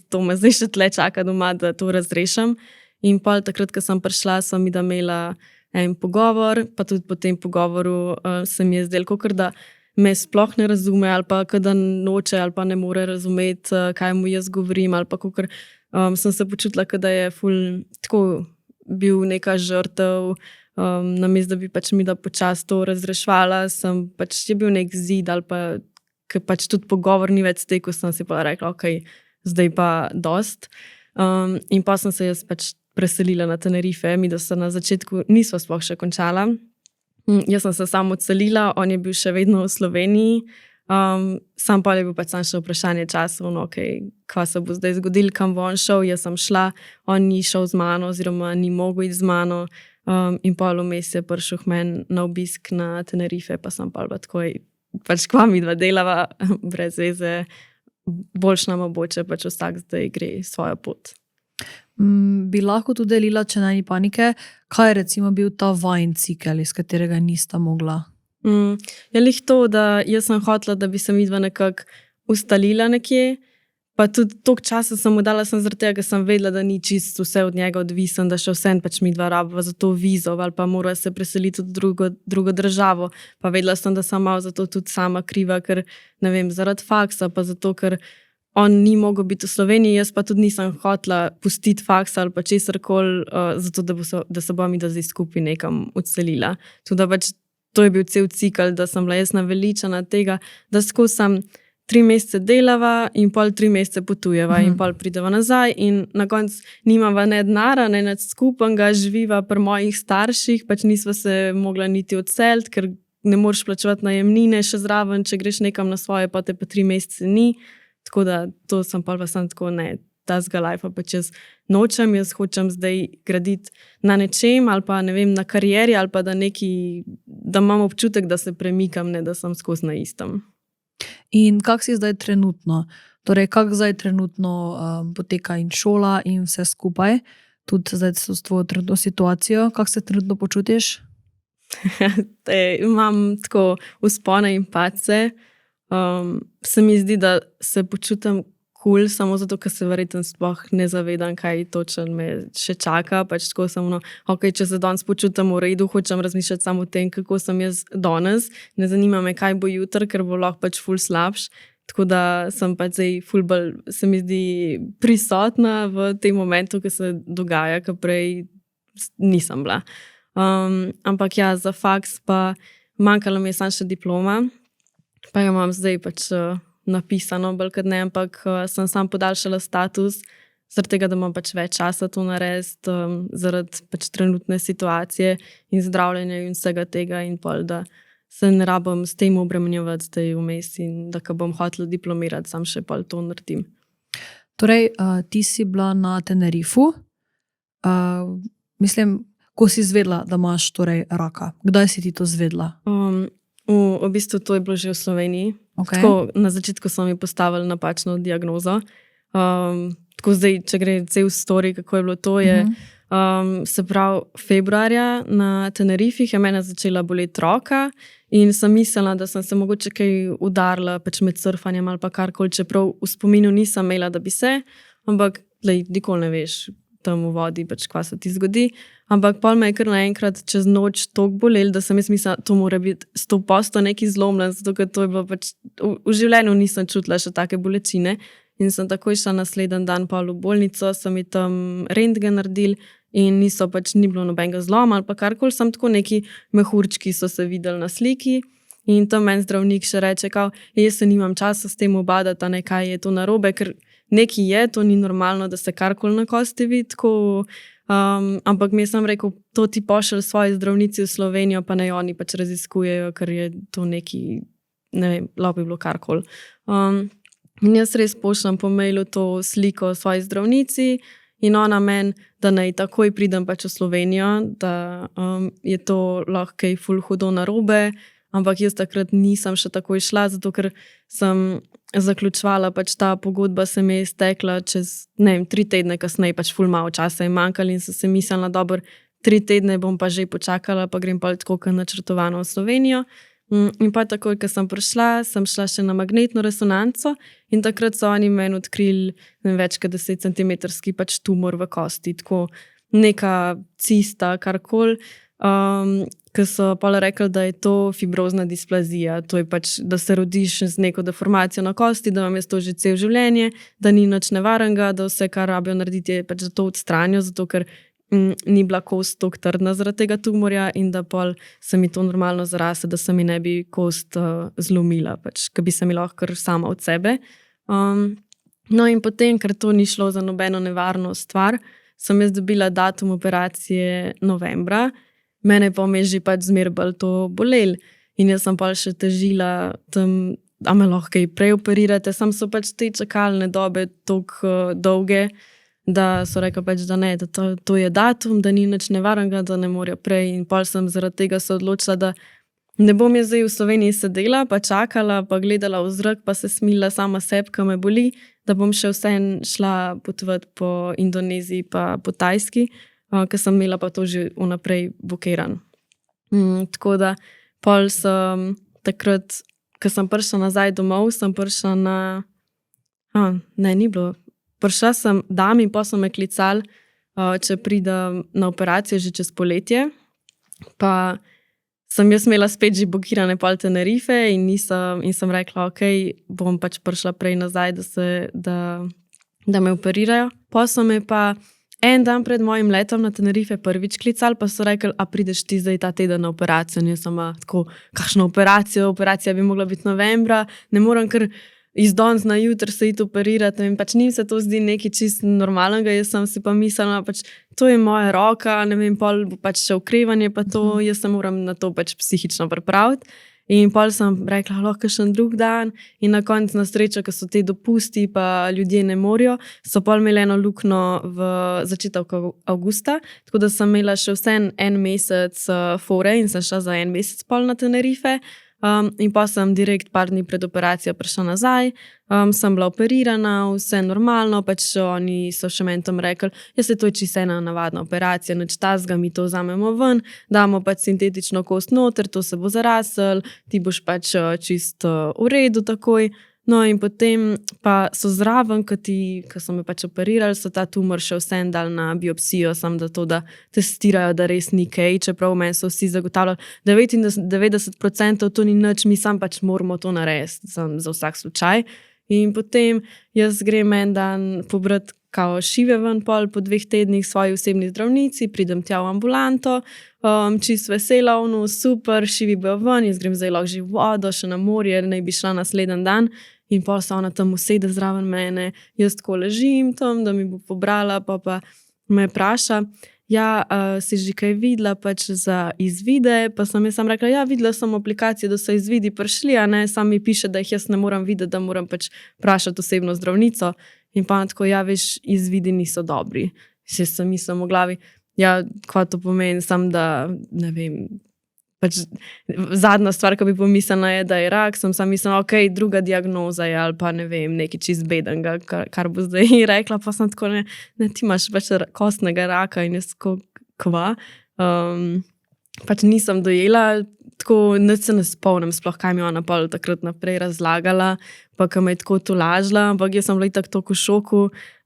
to me zdaj še tle čaka doma, da to razrešim. In pol takrat, ko sem prišla, sem imela en pogovor, pa tudi po tem pogovoru se mi je zdelo, kakor da me sploh ne razume, ali pa da noče, ali pa ne more razumeti, kaj mu jaz govorim, ali pa kakor sem se počutila, da je ful tako bil neka žrtev, namesto da bi pač mi da počasi to razrešvala, pač je bil nek zid, ali pa ker pač tudi pogovor ni več stekel, sem si pa rekla, ok, zdaj pa dost. In pa sem se jaz pač preselila na Tenerife, mi da se na začetku nisva sploh še končala. Jaz sem se samo odselila, on je bil še vedno v Sloveniji, sam pa je bil pač sam še vprašanje časa, ok, kva se bo zdaj zgodil, kam bo on šel, jaz sem šla, on ni šel z mano oziroma ni mogel iti z mano, in pol vmes je prišel k meni na obisk na Tenerife, pa sem pa tako, pač kva mi dva delava, brez veze, boljš nam oboče, pač vsak zdaj gre svojo pot. Bi lahko tudi delila, če ni panike, kaj je recimo bil ta vajin cikel, iz katerega nista mogla? Je lih to, da jaz sem hotela, da bi se midva nekako ustalila nekje, pa tudi toliko časa sem mu dala zaradi tega, ker sem vedela, da ni čisto vse od njega odvisen, da še vsem pač midva rabava za to vizo ali pa mora se preseliti v drugo državo. Pa vedela sem, da sem malo za to tudi sama kriva, ker ne vem, zaradi faksa, pa zato, ker on ni mogel biti v Sloveniji, jaz pa tudi nisem hotela pustiti faksa ali pa česarkoli, zato da se bom midva zdaj skupaj nekam odselila. Tudi pač to je bil cel cikel, da sem bila jaz naveličana tega, da skozi sem 3 mesece delava in pol 3 mesece potujeva in pol prideva nazaj in na koncu nimava ne denara, ne nič skupnega, živiva pri mojih starših, pač nisva se mogla niti odseliti, ker ne moreš plačevati najemnine še zraven, če greš nekam na svoje, pa te pa 3 mesece ni. Tako da to sem pa sem tako, ne, tazga life, pač jaz nočem, jaz hočem zdaj graditi na nečem ali pa ne vem, na karieri ali pa da imam občutek, da se premikam, ne da sem skozi na istem. In kak si zdaj trenutno? Torej, kak zdaj trenutno poteka in šola in vse skupaj? Tudi zdaj s tvojo trenutno situacijo, kak se trenutno počutiš? Imam tako vzpone in padce. Se mi zdi, da se počutim cool, samo zato, ker se verjetno sploh ne zavedam, kaj točno me še čaka. Pač tako sem, ok, če se danes počutim v redu, hočem razmišljati samo o tem, kako sem jaz danes. Ne zanima me, kaj bo jutri, ker bo lahko pač ful slabš. Tako da sem pač zdaj ful bolj, se mi zdi, prisotna v tem momentu, ki se dogaja, ker prej nisem bila. Ampak ja, za faks pa manjkala mi je samo še diploma, pa jo imam zdaj pač napisano, bolj kot ne, ampak sem sam podaljšala status, zaradi tega, da imam pač več časa to narediti, zaradi pač trenutne situacije in zdravljenja in vsega tega in pol, da se ne rabim s tem obremenjevati zdaj vmes in da ko bom hotela diplomirati, sam še pol to naredim. Torej, ti si bila na Tenerifu. Mislim, ko si izvedela, da imaš torej raka? Kdaj si ti to izvedela? V bistvu to je bilo že v Sloveniji. Okay. Tako, na začetku so mi postavili napačno diagnozo. Tako zdaj, če gre cel story, kako je bilo to, je se pravi februarja na Tenerifih je mene začela boleti roka in sem mislila, da sem se mogoče kaj udarila pač med surfanjem ali pa karkoli, čeprav v spominu nisem imela, da bi se, ampak nikoli ne veš tam v vodi, pač kva se ti zgodi. Ampak pol me je kar naenkrat čez noč toliko bolelo, da sem jaz mislila, to mora biti 100% nekaj zlomljen, zato ker to je bilo pač, v življenju nisem čutila še take bolečine in sem takoj šla naslednji dan pol v bolnico, so mi tam rentgen naredili in ni bilo nobenega zloma ali pa karkoli, sem tako neki mehurčki so se videli na sliki in tam meni zdravnik še reče, jaz se nimam časa s tem ubadati, a ne kaj je to narobe, ker nekaj je, to ni normalno, da se karkoli na kosti vidi, tako, ampak mi sem rekel, to ti pošelj svoji zdravnici v Slovenijo, pa naj oni pač raziskujejo, ker je to nekaj, ne vem, lahko bi bilo karkoli. In jaz res pošljem po mailu to sliko svoji zdravnici in ona meni, da naj takoj pridem pač v Slovenijo, da je to lahko kaj ful hudo narobe, ampak jaz takrat nisem še takoj šla, zato ker sem zaključvala, pač ta pogodba se mi je iztekla čez, ne vem, 3 tedne kasneje, pač ful malo časa je manjkalo in sem se mislila, dobro, 3 tedne bom pa že počakala, pa grem pa tako kot načrtovano v Slovenijo. In pa takoj, ko sem prišla, sem šla še na magnetno resonanco in takrat so oni meni odkrili več kot 10 centimetrski pač tumor v kosti, tako neka cista, karkoli. Ker so pa rekli, da je to fibrozna displazija, to je pač, da se rodiš z neko deformacijo na kosti, da vam je to že cel življenje, da ni nič nevarnega, da vse, kar rabijo narediti, je pač za to odstranijo, zato ker ni bila kost toliko trdna zaradi tega tumorja in da pol se mi to normalno zarasla, da se mi ne bi kost zlomila, pač, ker bi se mi lahko kar sama od sebe. No in potem, ker to ni šlo za nobeno nevarno stvar, sem jaz dobila datum operacije novembra, mene pa me že pač zmer bolj to bolelo in jaz sem pa še težila tam, a me lahko kaj prej operirate, sam so pač te čakalne dobe toliko dolge, da so rekli pač, da ne, da to je datum, da ni nič nevarnega, da ne morajo prej in pol sem zaradi tega se odločila, da ne bom jaz zdaj v Sloveniji sedela, pa čakala, pa gledala v zrak, pa se smila sama sebi, ko me boli, da bom še vseeno šla potovati po Indoneziji pa po Tajski, ker sem imela pa to že vnaprej bukiran. Tako da pol sem takrat, ko sem prišla nazaj domov, sem prišla na... Ne, ni bilo. Prišla sem dam in pa so me klicali, če pridem na operacijo že čez poletje. Pa sem jaz imela spet že blokirane pol Tenerife in sem rekla, ok, bom pač prišla prej nazaj, da me operirajo. Pa so me pa en dan pred mojim letom na Tenerife prvič klicali, pa so rekli, a prideš ti zdaj ta teden na operacijo. In jaz sem tako, kakšno operacijo? Operacija bi mogla biti novembra, ne morem kar iz danes na jutri se iti operirati. In pač njim se to zdi nekaj čisto normalnega, jaz sem si pa mislila, pač to je moja roka, ne vem, pol bo pač še okrevanje, pa to, jaz se moram na to pač psihično pripraviti. In pol sem rekla, lahko še en drug dan in na koncu na srečo, ko so te dopusti, pa ljudje ne morajo, so pol imeli eno luknjo v začetku avgusta, tako da sem imela še vseeno en mesec fore in sem šla za en mesec pol na Tenerife. In pa sem direkt par dni pred operacijo prišla nazaj, sem bila operirana, vse normalno, pač oni so še meni tam rekli, se to je čisto ena navadna operacija, nič tazga, mi to vzamemo ven, damo pač sintetično kost noter, to se bo zarasel, ti boš pač čisto v redu takoj. No in potem pa so zraven, ko so me pač operirali, so ta tumor še vseeno dali na biopsijo, samo da to, da testirajo, da res ni kaj, čeprav meni so vsi zagotavljali, 99% to ni nič, mi sam pač moramo to narediti za vsak slučaj. In potem jaz grem en dan pobrati kao šive ven pol po 2 tednih svoji osebni zdravnici, pridem tja v ambulanto, čisto vesela, super, šivi bojo ven, jaz grem zdaj lahko že v vodo, še na morje, naj bi šla naslednji dan. In pol se ona tam usede zraven mene, jaz tako ležim tam, da mi bo pobrala, pa me vpraša, si že kaj videla pač za izvide, pa sem jaz rekla, videla sem aplikacije, da so izvidi prišli, a ne, sam mi piše, da jih jaz ne moram videti, da moram pač vprašati osebno zdravnico. In pa tako, veš, izvidi niso dobri. Jaz sem mislila v glavi, kva to pomeni, sam da, ne vem, pač zadnja stvar, ko bi pomislila je, da je rak, sem mislila, ok, druga diagnoza je ali pa ne vem, nekaj čist bedenga, kar bo zdaj rekla, pa sem tako, ne, ti imaš pač kostnega raka in jaz kva. Pač nisem dojela, tako nič se ne spomnim sploh, kaj mi je ona pol takrat naprej razlagala, pa ko me je tako tolažila, ampak jaz sem bila itak toliko v šoku,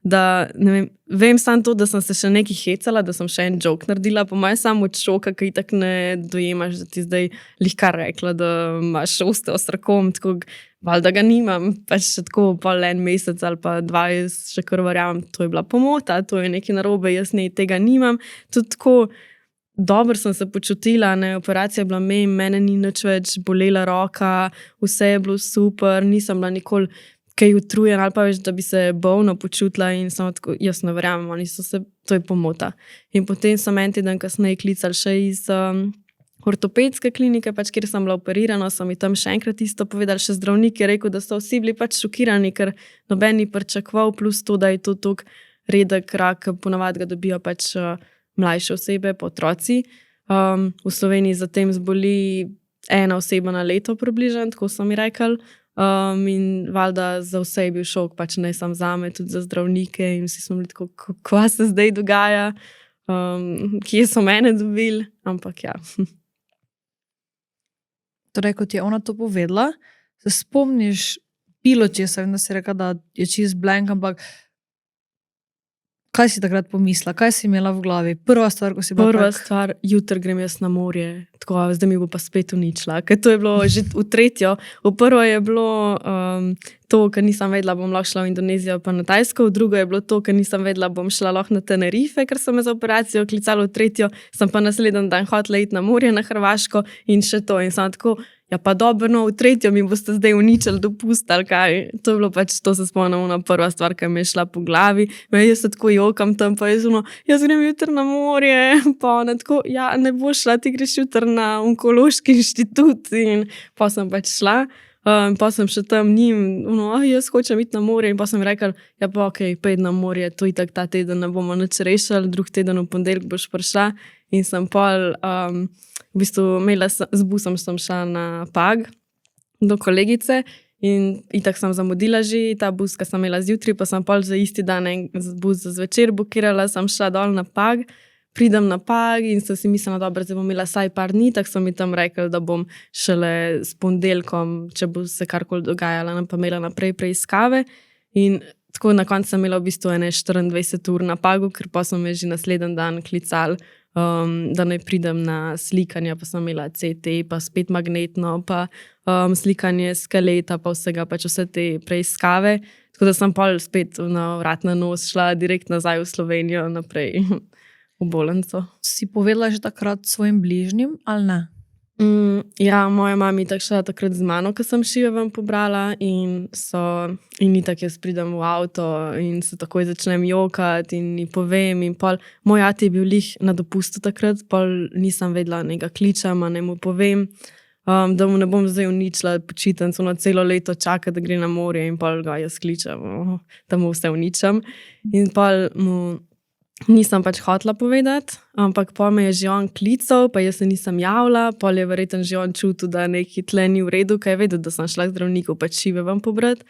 da ne vem samo to, da sem se še nekaj hecala, da sem še en joke naredila, po mojem samo od šoka, ki itak ne dojemaš, da ti zdaj lihkar rekla, da imaš osteosarkom, tako valjda ga nimam, pač še tako pol en mesec ali pa 2, jaz še kar verjamem, to je bila pomota, to je nekaj narobe, jaz tega nimam, tudi tako dobro sem se počutila, operacija je bila mene ni nič več bolela roka, vse je bilo super, nisem bila nikoli kaj utrujena ali pa več, da bi se bolno počutila in samo tako, jaz ne verjamem, oni so se, to je pomota. In potem so en teden kasneje klicali še iz ortopedske klinike, pač kjer sem bila operirana, so mi tam še enkrat isto povedali, še zdravnik je rekel, da so vsi bili pač šokirani, ker noben ni pričakoval, plus to, da je to toliko redek rak, ponavadi ga dobijo pač mlajše osebe, pa otroci. V Sloveniji zatem zboli 1 oseba na leto približno, tako so mi rekli. In valjda za vse je bil šok, pač ne samo zame, tudi za zdravnike in vsi smo bili tako, kva se zdaj dogaja, kje so mene dobili, ampak ja. Torej, kot je ona to povedala, se spomniš bilo česa, vem, da si rekla, da je čist blank, ampak kaj si takrat pomisla, kaj si imela v glavi? Prva stvar, ko si bila Prva stvar, jutri grem jaz na morje, tako, zdaj mi bo pa spet uničila, ker to je bilo že v tretjo. V prvo je bilo to, ker nisem vedela, bom lahko šla v Indonezijo pa na Tajsko, v drugo je bilo to, ker nisem vedela, bom šla lahko na Tenerife, ker so me za operacijo klicali, v tretjo sem pa naslednji dan hotela iti na morje na Hrvaško in še to. In sem tako, pa dobro, no, v tretjo mi boste zdaj uničili dopust ali kaj. To je bilo pač, to se spomnim, prva stvar, ki mi je šla po glavi. Jaz se tako jokam tam, pa jaz grem jutri na morje, pa ona tako, ne boš šla, ti greš jutri na onkološki inštitut. In pa sem pač šla, pa sem še tam njim, jaz hočem iti na morje, in pa sem rekla, pa ok, pojdi na morje, to itak ta teden ne bomo nič rešili, drug teden v ponedeljek boš prišla. In sem pol v bistvu z busom sem šla na Pag do kolegice in itak sem zamudila že ta bus, ki sem imela zjutraj, pa sem pol za isti dan en bus za zvečer bukirala, sem šla dol na Pag, pridem na Pag in sem si mislila, dobro, zdaj bom imela saj par dni, tako so mi tam rekli, da bom šele s ponedeljkom, če bo se karkoli dogajala, pa imela naprej preiskave in tako na koncu sem imela v bistvu 24 ur na Pagu, ker pa so me že naslednji dan klicali, da naj pridem na slikanje, pa sem imela CT, pa spet magnetno, pa slikanje skeleta, pa vsega, pač vse te preiskave. Tako da sem pol spet na vrat na nos šla direkt nazaj v Slovenijo, naprej v bolnico. Si povedala že takrat svojim bližnjim ali ne? Ja, moja mama je tako šla takrat z mano, ko sem šive ven pobrala in itak jaz pridem v avto in se takoj začnem jokati in ji povem in pol, moj ati je bil lih na dopustu takrat, pol nisem vedela, nekaj kličem, a ne mu povem, da mu ne bom zdaj uničila počitnico na celo leto čaka, da gre na morje in pol ga jaz kličem, da mu vse uničem in pol mu nisem pač hotela povedati, ampak pol me je že on klical, pa jaz se nisem javila, pol je verjetno že on čutil, da nekaj tle ni v redu, kaj je vedel, da sem šla k zdravniku pač šive ven pobrati.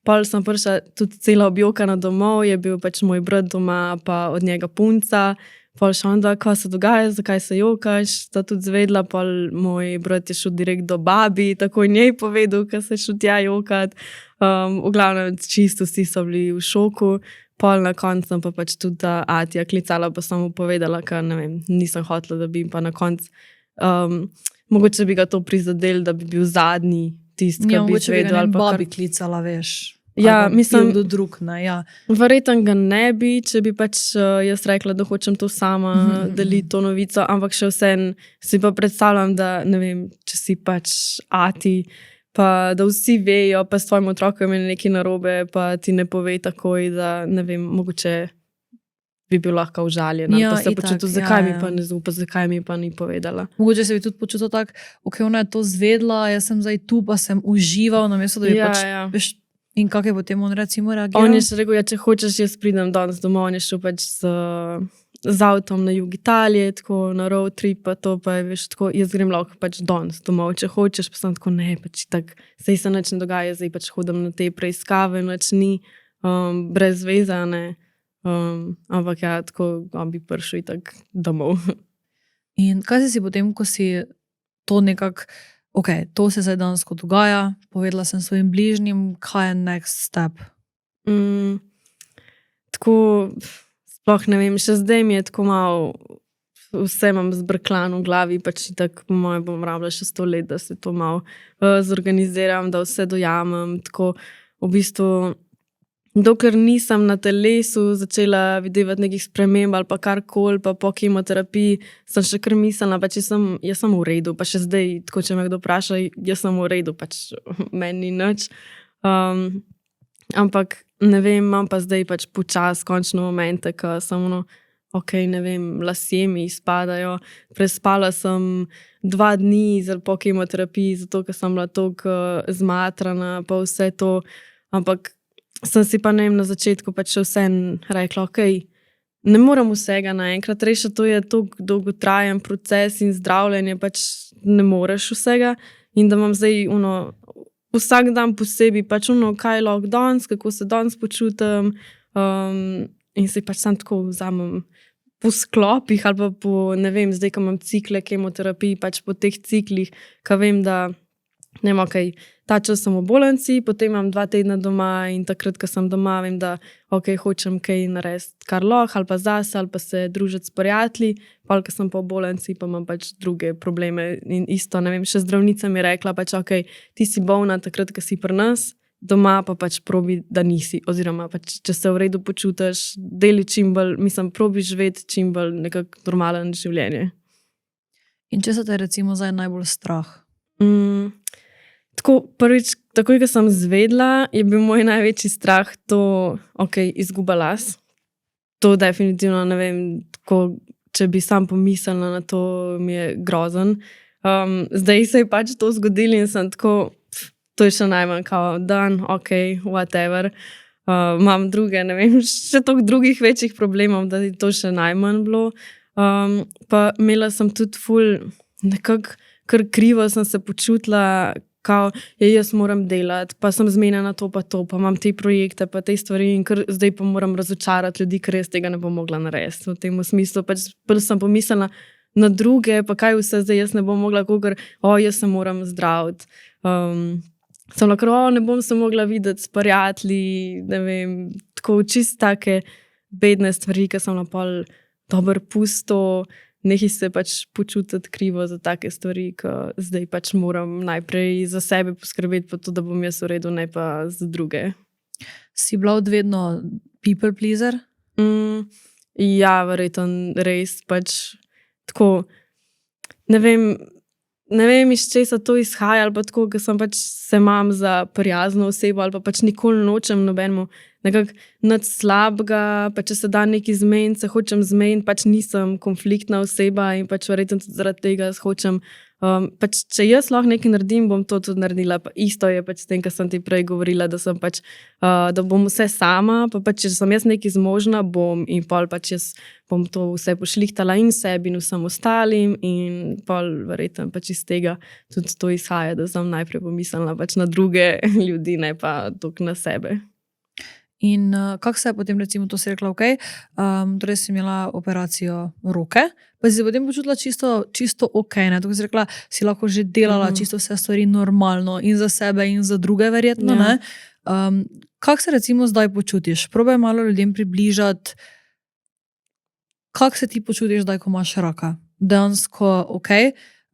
Pol sem prišla tudi cela objokana domov, je bil pač moj brat doma, pa od njega punca, pol še onda, kaj se dogaja, zakaj se jokaš, sta tudi zvedla, pol moj brat je šel direkt do babi, takoj njej povedal, kaj se je šel tja jokat. V glavnem čisto vsi so bili v šoku. Pol na koncu sem pa pač tudi ta atija klicala, pa sem mu povedala, ker ne vem, nisem hotela, da bi pa na koncu mogoče bi ga to prizadel, da bi bil zadnji tisti, ki bi izvedel. Ja, mogoče bi ga babi klicala, veš. Ja, mislim, do drug, ne, ja. Verjetno ga ne bi, če bi pač jaz rekla, da hočem to sama deliti to novico, ampak še vsem si pa predstavljam, da ne vem, če si pač ati, pa da vsi vejo, pa s tvojim otrokom je nekaj narobe, pa ti ne pove takoj, da ne vem, mogoče bi bil lahko užaljen, pa se počutil, zakaj mi pa ne zaupa, zakaj mi pa ni povedala. Mogoče se bi tudi počutil tako, ok, ona je to zvedla, jaz sem zdaj tu, pa sem užival, namesto da bi veš, in kak je potem on recimo reagiral? On je še rekel, če hočeš, jaz pridem danes domov, on je šel pač z avtom na jug Italije, tako na road trip, pa to pa je, veš, tako, jaz grem lahko pač danes domov, če hočeš, pa sem tako, ne, pač tak, sej se nič ne dogaja, zdaj pač hodim na te preiskave, nič ni, brez veze, ne, ampak ja, tako, on bi prišel itak domov. In kaj si potem, ko si to nekako, ok, to se zdaj dansko dogaja, povedala sem svojim bližnjim, kaj je next step? Tako, sploh ne vem, še zdaj mi je tako malo, vse imam zbrklano v glavi, pač tako po moje bom rabila še 100 let, da se to malo zorganiziram, da vse dojamem, tako v bistvu, dokler nisem na telesu začela videti nekih sprememb ali pa karkoli, pa po kemoterapiji, sem še kar mislila, pač jaz sem v redu, pa še zdaj, tako če me kdo vpraša, jaz sem v redu, pač meni ni nič. Ampak ne vem, imam pa zdaj pač počas končno momente, ko sem ok, ne vem, lasje mi izpadajo. Prespala sem 2 dni po kemoterapiji, zato ker sem bila toliko zmatrana, pa vse to, ampak sem si pa ne vem, na začetku pač še vsem rekla, ok, ne morem vsega naenkrat rešiti, to je toliko dolgotrajen proces in zdravljenje, pač ne moreš vsega in da imam zdaj vsak dan posebej, pač kaj lahko danes, kako se danes počutim in se pač sam tako vzamem po sklopih ali pa po, ne vem, zdaj, ko imam cikle kemoterapiji, pač po teh ciklih, ko vem, da ne vem, ok, ta čas sem v bolnici, potem imam 2 tedna doma in takrat, ko sem doma, vem, da ok, hočem kaj narediti kar lahko, ali pa zase, ali pa se družiti s prijatelji, pol, ko sem pa v bolnici, pa imam pač druge probleme in isto, ne vem, še zdravnica mi je rekla, pač ok, ti si bolna takrat, ko si pri nas, doma pa pač probi, da nisi, oziroma pač, če se v redu počutiš, deli čim bolj, mislim, probi živeti čim bolj nekako normalen življenje. In če se te recimo zdaj najbolj strah? Tako prvič, takoj, ko sem zvedla, je bil moj največji strah to, ok, izguba las. To definitivno, ne vem, tako, če bi sam pomislila na to, mi je grozen. Zdaj se je pač to zgodilo in sem tako, to je še najmanj kao dan, ok, whatever. Imam druge, ne vem, še toliko drugih večjih problemov, da je to še najmanj bilo. Pa imela sem tudi nekako kar krivo sem se počutila, kao, jaz moram delati, pa sem zmenjena to, pa imam te projekte, pa te stvari in zdaj pa moram razočarati ljudi, ker jaz tega ne bom mogla narediti. V tem smislu pač sem pomislila na druge, pa kaj vse zdaj jaz ne bom mogla, ker jaz se moram zdraviti. Sem lahko, ne bom se mogla videti s prijatelji, ne vem, tako čist take bedne stvari, ki sem napol dober pusto, nekaj se pač počutiti krivo za take stvari, ki zdaj pač moram najprej za sebe poskrbeti, pa to, da bom jaz v redu, ne pa za druge. Si bila vedno people pleaser? Ja, verjetno res pač tako, ne vem iz česa to izhaja, ali pa tako, ker sem pač se imam za prijazno osebo, ali pa pač nikoli nočem nobenemu nekako nad slabega, pa če se da nekaj zmeniti, se hočem zmeniti, pač nisem konfliktna oseba in pač verjetno tudi zaradi tega hočem, pač če jaz lahko nekaj naredim, bom to tudi naredila, pa isto je pač s tem, kar sem ti prej govorila, da sem pač, da bom vse sama, pa pač če sem jaz nekaj zmožna, bom in pol pač jaz bom to vse pošlihtala in sebi in vsem ostalim in pol verjetno pač iz tega tudi to izhaja, da sem najprej pomislila pač na druge ljudi, ne pa toliko na sebe. In kako se je potem, recimo, to si rekla, torej si imela operacijo roke, pa si se potem počutila čisto ne? Tako si rekla, si lahko že delala čisto vse stvari normalno in za sebe in za druge verjetno, ne? Kako se recimo zdaj počutiš? Probaj malo ljudem približati, kako se ti počutiš zdaj, ko imaš raka? Dejansko,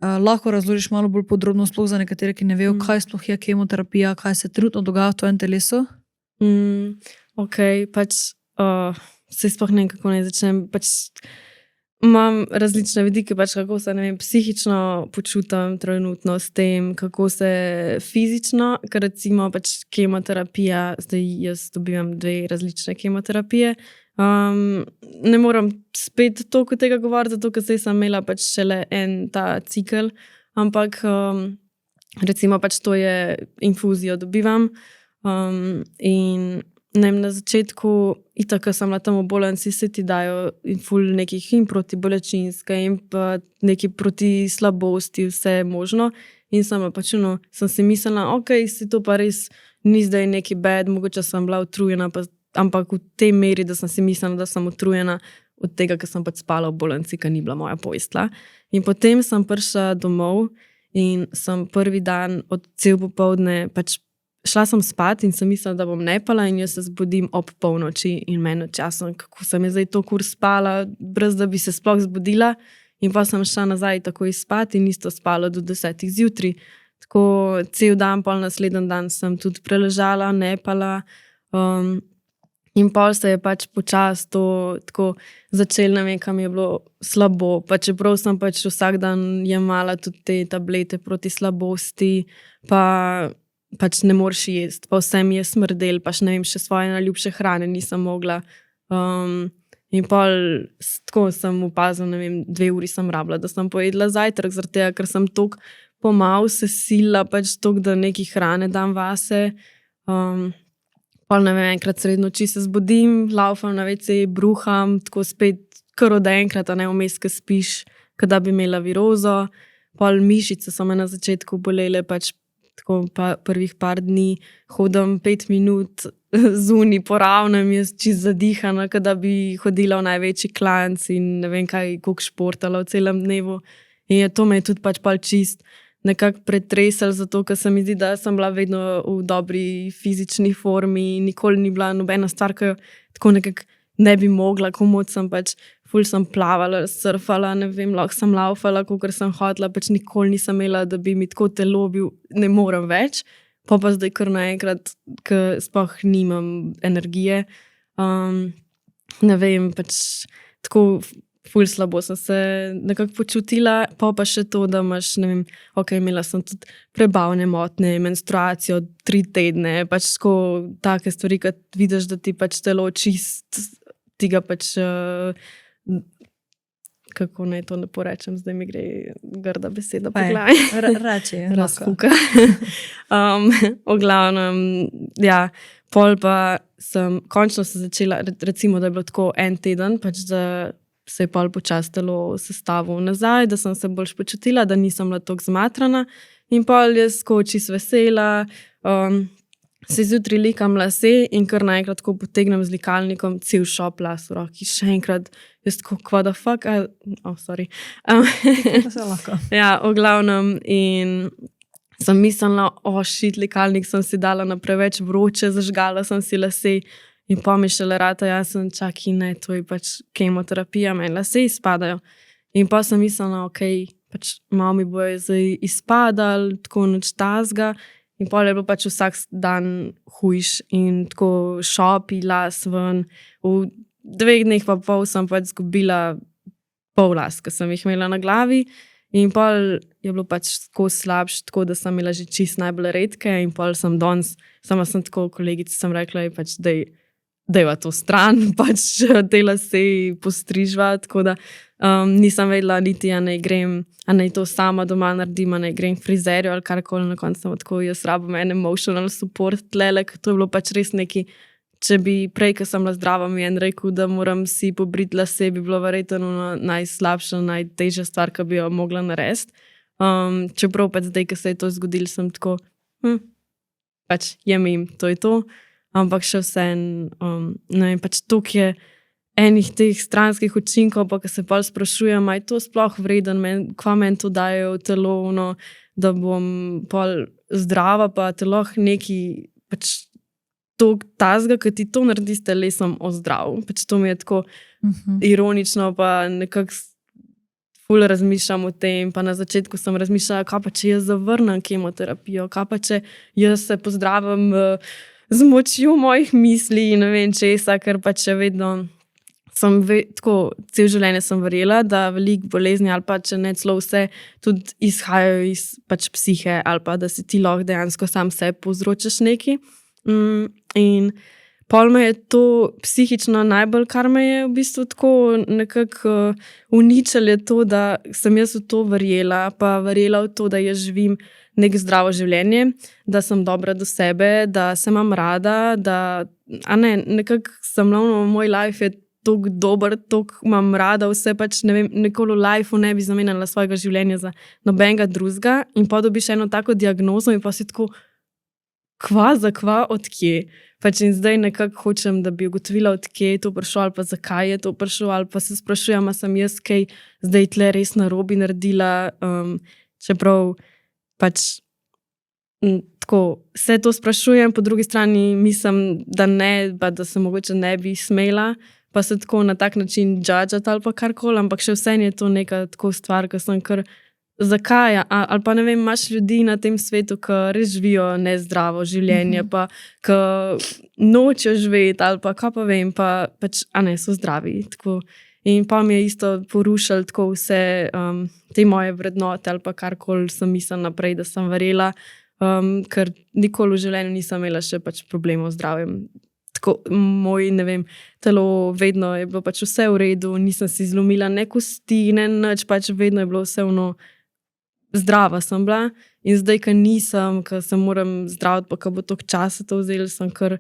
lahko razložiš malo bolj podrobno, sploh za nekatere, ki ne vejo, kaj sploh je kemoterapija, kaj se trenutno dogaja v tvojem telesu? Pač se sploh ne vem, kako naj začnem, pač imam različne vidike, pač kako se, ne vem, psihično počutam trenutno s tem, kako se fizično, ker recimo pač kemoterapija, zdaj jaz dobivam 2 različne kemoterapije, ne moram spet toliko tega govoriti, zato ker zdaj sem imela pač šele en ta cikel, ampak recimo pač to je infuzijo dobivam, in ne vem, na začetku itak, ko sem bila tam v bolnici, se ti dajo ful nekih in proti bolečinske in pa nekaj proti slabosti, vse možno in sem si mislila, si to pa res ni zdaj neki bad, mogoče sem bila utrujena, ampak v tej meri, da sem si mislila, da sem utrujena od tega, ker sem pač spala v bolnici, ker ni bila moja postelja. In potem sem prišla domov in sem prvi dan od cel popoldne pač šla sem spat in sem mislila, da bom nepala in jaz se zbudim ob polnoči in meni časom, kako sem je zdaj toliko ur spala, brez da bi se sploh zbudila in pa sem šla nazaj takoj spat in isto spala do 10 zjutraj. Tako cel dan, pol naslednji dan sem tudi preležala, nepala in pol se je pač počasi to tako začelo, ne vem, kam je bilo slabo, pa čeprav sem pač vsak dan jemala tudi te tablete proti slabosti, pa pač ne moreš jesti, pa vse mi je smrdel, pa ne vem, še svoje najljubše hrane nisem mogla. In pol tako sem opazila, ne vem, 2 uri sem rabila, da sem pojedla zajtrk, zaradi tega, ker sem toliko pomal se silila, pač toliko, da nekaj hrane dam vase. Pol ne vem, enkrat sredi noči se zbudim, laufam na WC, bruham, tako spet kar od enkrat, a ne vmes, ko spiš, kot da bi imela virozo. Pol mišice so me na začetku bolele, pač tako prvih par dni hodim 5 minut zunaj po ravnem, jaz čist zadihana, kot da bi hodila v največji klanc in ne vem kaj, koliko športala v celem dnevu. In to me je tudi pač pol čist nekako pretresel, zato ker se mi zdi, da sem bila vedno v dobri fizični formi, nikoli ni bila nobena stvar, ki jo tako nekako ne bi mogla, komot sem pač, ful sem plavala, surfala, ne vem, lahko sem laufala, kakor sem hotela, pač nikoli nisem imela, da bi mi tako telo bil, ne morem več, pa zdaj kar naenkrat, ker sploh nimam energije, ne vem, pač tako ful slabo sem se nekako počutila, pa še to, da imaš, ne vem, imela sem tudi prebavne motnje, menstruacijo 3 tedne, pač tako take stvari, kad vidiš, da ti pač telo čist, ti ga pač, kako naj to ne porečem, zdaj mi gre grda beseda po glavi. Reči, razfuka. V glavnem, ja, pol pa sem, končno se začela, recimo, da je bilo tako en teden, pač da se je pol počasi telo sestavilo nazaj, da sem se boljš počutila, da nisem bila toliko zmatrana. In pol jaz skoči vesela, se zjutraj likam lase in kar naenkrat, ko potegnem z likalnikom, cel šop las v roki. Še enkrat, jaz tako, what the fuck? Sorry. To se lahko. Ja, v glavnem in sem mislila, shit, likalnik sem si dala na preveč vroče, zažgala sem si lase in pa mi šele rata, jaz sem čaki, ne, to je pač kemoterapija, meni lase izpadajo. In pa sem mislila, ok, pač malo mi bojo zdaj izpadali, tako nič tazga. In pol je bilo pač vsak dan hujš in tako šopi, las ven. V 2 dneh pa pol sem pač zgubila pol las, ki sem jih imela na glavi. In pol je bilo pač tako slabš, tako da sem imela že čist najbolj redke in pol sem danes, sama sem tako kolegici sem rekla, pač dejva to stran, pač te lase postrižva, tako da nisem vedela niti, a naj grem, a naj to sama doma naredim, a naj grem k frizerju ali karkoli, na koncu sem tako, jaz rabim en emotional support tlele, ker to je bilo pač res neki, če bi prej, ko sem bila zdrava, mi je en rekel, da moram si pobriti lase, bi bilo verjetno najslabša, najtežja stvar, ki bi jo mogla narediti. Čeprav pač zdaj, ko se je to zgodilo, sem tako, pač jemim, to je to, ampak še vseeno, ne vem, pač toliko je enih teh stranskih učinkov, pa ko se pol sprašujem, je to sploh vreden, kva meni to daje v telo, da bom pol zdrava, pa telo neki pač toliko tazga, ki ti to naredi s telesom ozdrav. Pač to mi je tako ironično, pa nekako ful razmišljam o tem, pa na začetku sem razmišljala, kaj pa če jaz zavrnem kemoterapijo, kaj pa če jaz se pozdravim z močjo mojih misli in ne vem česa, ker pa če vedno sem tako, cel življenje sem verjela, da veliko bolezni ali pa če ne celo vse tudi izhajajo iz pač psihe ali pa da si ti lahko dejansko sam sebi povzročaš nekaj. In pol me je to psihično najbolj, kar me je v bistvu tako nekako uničilo, je to, da sem jaz v to verjela, pa verjela v to, da jaz živim neko zdravo življenje, da sem dobra do sebe, da se imam rada, da, nekako sem moj life je toliko dober, toliko imam rada vse, pač ne vem, nikoli v lifeu ne bi zamenjala svojega življenja za nobenega drugega in pa dobiš eno tako diagnozo in pa si tako, kva, odkje? Pač in zdaj nekako hočem, da bi ugotovila, odkje je to prišlo ali pa zakaj je to prišlo ali pa se sprašujem, a sem jaz kaj zdaj tle res narobe naredila, čeprav pač tako, vse to sprašujem, po drugi strani mislim, da ne, pa da se mogoče ne bi smela, pa se tako na tak način judgeati ali pa karkoli, ampak še vseeno je to neka tako stvar, ki sem kar zakaj, ali pa ne vem, imaš ljudi na tem svetu, ki res živijo nezdravo življenje, pa ki nočejo živeti ali pa kaj pa vem, pa pač, so zdravi, tako. In pa mi je isto porušilo tako vse te moje vrednote ali pa karkoli sem mislila naprej, da sem verjela, ker nikoli v življenju nisem imela še pač problemov z zdravjem. Tako, moj, ne vem, telo vedno je bilo pač vse v redu, nisem si zlomila ne kosti, ne nič, pač vedno je bilo vse zdrava sem bila in zdaj, ko nisem, ko se moram zdraviti, pa ko bo toliko časa to vzeli, sem kar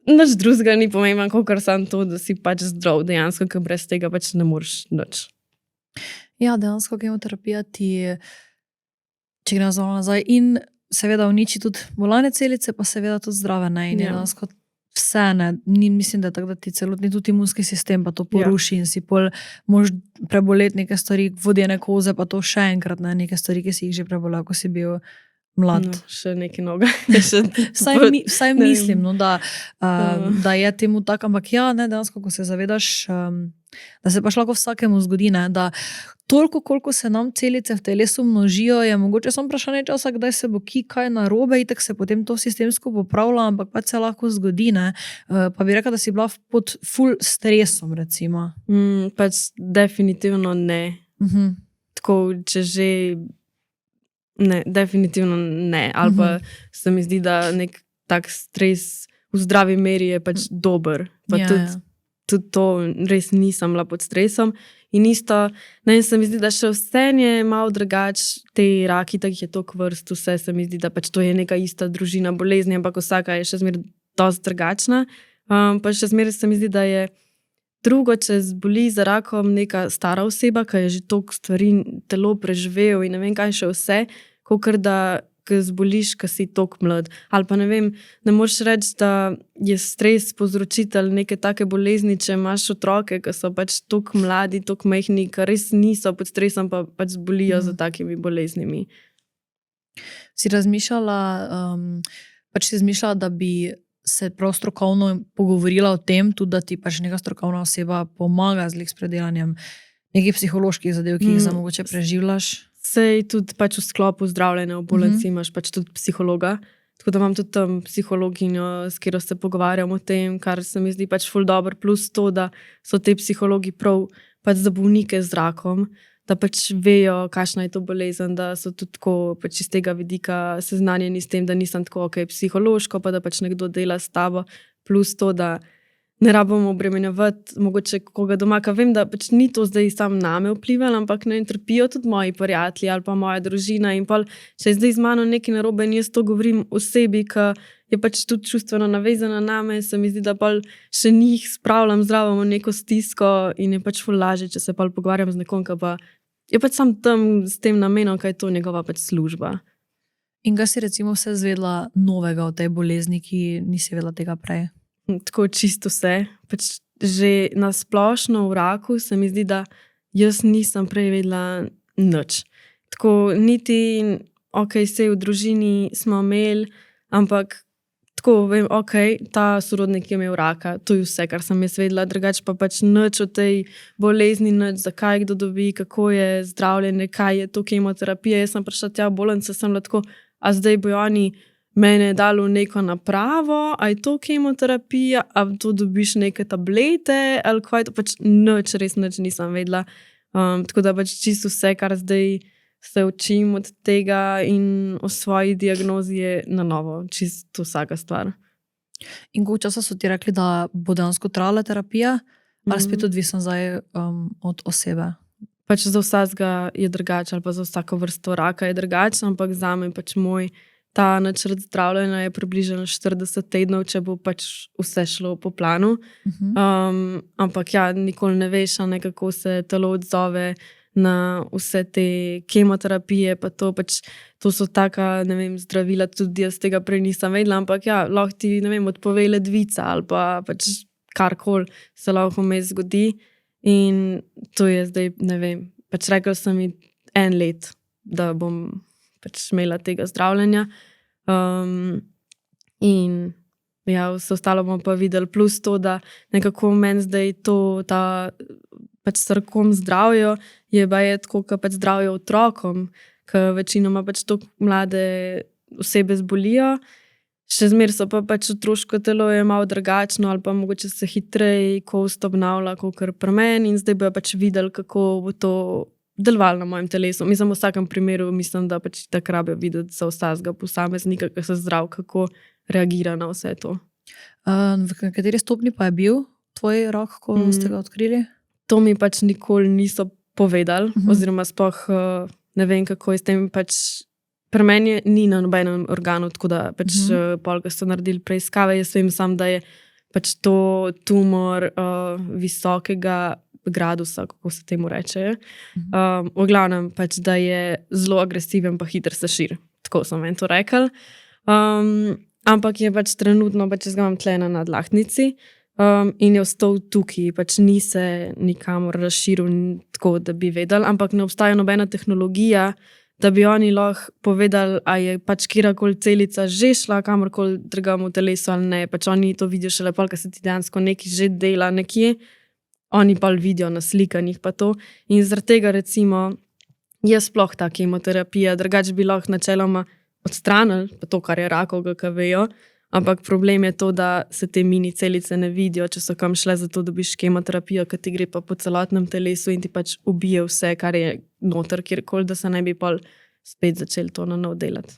nič drugega ni pomembno, kakor samo to, da si pač zdrav dejansko, ker brez tega pač ne moreš nič. Ja, dejansko kemoterapija ti, če gremo zelo nazaj, in seveda uniči tudi bolane celice, pa seveda tudi zdrave, ne, in je dejansko vse, ne, mislim, da je tako, da ti celotni tudi imunski sistem pa to poruši in si pol moraš preboleti neke stvari, vodene koze, pa to še enkrat, ne, neke stvari, ki si jih že prebolel, ko si bil mlad. No, še nekaj noga. Vsaj mislim, no, da je temu tako, ampak ja, ne, dejansko, ko se zavedaš, da se pač lahko vsakemu zgodi, ne, da toliko, koliko se nam celice v telesu množijo, je mogoče samo vprašanje časa, kdaj se bo kaj narobe, itak se potem to sistemsko popravlja, ampak pač se lahko zgodi, ne. Pa bi rekla, da si bila pod ful stresom, recimo. Pač definitivno ne. Tako, če že ne, definitivno ne. Ali pa se mi zdi, da nek tak stres v zdravi meri je pač dober. Pa tudi to res nisem bila pod stresom. In isto, ne, se mi zdi, da še vse je malo drugač, te raki, tako je toliko vrst, vse se mi zdi, da pač to je neka ista družina bolezni, ampak vsaka je še zmeraj dosti drugačna. Pa še zmeraj se mi zdi, da je drugo, če zboli za rakom neka stara oseba, ki je že toliko stvari telo preživel in ne vem kaj še vse, kakor da ko zboliš, ko si toliko mlad. Ali pa ne vem, ne moreš reči, da je stres povzročitelj neke take bolezni, če imaš otroke, ki so pač toliko mladi, toliko majhni, ki res niso pod stresom, pa pač zbolijo za takimi boleznimi. Si razmišljala, da bi se prav strokovno pogovorila o tem, tudi da ti pač neka strokovna oseba pomaga z predelanjem nekih psiholoških zadev, ki jih mogoče preživljaš? Sej tudi pač v sklopu zdravljenja v bolnici imaš pač tudi psihologa, tako da imam tudi tam psihologinjo, s katero se pogovarjam o tem, kar se mi zdi pač ful dobro, plus to, da so te psihologi prav pač za bolnike z rakom, da pač vejo, kakšna je to bolezen, da so tudi tako pač iz tega vidika seznanjeni s tem, da nisem tako psihološko, pa da pač nekdo dela s tabo, plus to, da ne rabimo obremenjevati mogoče koga doma, ker vem, da pač ni to zdaj sam name vplivalo, ampak ne trpijo tudi moji prijatelji ali pa moja družina in pol, če je zdaj z mano nekaj narobe in jaz to govorim osebi, ki je pač tudi čustveno navezana name, se mi zdi, da pol še njih spravljam zdravo v neko stisko in je pač ful lažje, če se pol pogovarjam z nekom, ki pa je pač sam tam s tem namenom, kaj je to njegova pač služba. In kaj si recimo vse zvedla novega o tej bolezni, ki nisi vedela tega prej? Tako čisto vse. Pač že na splošno v raku se mi zdi, da jaz nisem prej vedela nič. Tako niti, sej v družini smo imeli, ampak tako vem, ta sorodnik je imel raka, to je vse, kar sem jaz vedela, drugače pa pač nič o tej bolezni, nič, zakaj kdo dobi, kako je zdravljenje, kaj je to kemoterapija. Jaz sem prišla tja v bolnico, sem bila tako, a zdaj bojo oni mene dali v neko napravo, a je to kemoterapija, a to dobiš neke tablete, ali kaj je to, pač nič, res nič nisem vedela. Tako da pač čisto vse, kar zdaj se učim od tega in o svoji diagnozi je na novo, čisto vsaka stvar. In koliko časa so ti rekli, da bo dejansko trajala terapija, ali spet odvisno zdaj od osebe? Pač za vsakega je drugače, ali pa za vsako vrsto raka je drugače, ampak zame pač moj ta načrt zdravljenja je približno 40 tednov, če bo pač vse šlo po planu. Ampak ja, nikoli ne veš, kako se telo odzove na vse te kemoterapije, pa to pač, to so taka, ne vem, zdravila, tudi jaz tega prej nisem vedela, ampak ja, lahko ti, ne vem, odpove ledvica ali pa pač karkoli se lahko vmes zgodi in to je zdaj, ne vem, pač rekla sem mi 1 let, da bom pač imela tega zdravljenja in ja, vse ostalo bomo pa videli, plus to, da nekako meni zdaj to, ta pač srkom zdravjo je baje tako, kot pač zdravje otrokom, ker večinoma pač toliko mlade osebe zbolijo, še zmer so pa pač otroško telo je malo drugačno ali pa mogoče se hitreje kost obnavlja, kakor pri meni in zdaj bojo pač videli, kako bo to delovalo na mojem telesu. Mislim, v vsakem primeru mislim, da pač tako rabijo videti za vsakega posameznika, ki se zdrav, kako reagira na vse to. V kateri stopnji pa je bil tvoj rak, ko ste ga odkrili? To mi pač nikoli niso povedali, oziroma sploh ne vem, kako je s tem pač. Pri meni ni na nobenem organu, tako da pač pol, ko so naredili preiskave, jaz vem sam, da je pač to tumor visokega gradusa, kako se temu reče. V glavnem pač, da je zelo agresiven pa hiter se širi. Tako so meni to rekli. Ampak je pač trenutno, pač jaz ga imam tle na nadlahtnici in je ostal tukaj, pač ni se nikamor razširil tako, da bi vedeli, ampak ne obstaja nobena tehnologija, da bi oni lahko povedali, a je pač kjerkoli celica že šla kamorkoli drugam v telesu ali ne. Pač oni to vidijo šele pol, ko se ti dejansko nekaj že dela nekje, oni pa vidijo na slikanjih pa to. In zaradi tega recimo je sploh ta kemoterapija, drugače bi lahko načeloma odstranili, pa to, kar je rakovega, ki vejo, ampak problem je to, da se te mini celice ne vidijo, če so kam šle za to, da dobiš kemoterapijo, ki ti gre pa po celotnem telesu in ti pač ubije vse, kar je noter kjerkoli, da se ne bi pol spet začeli to na nov delati.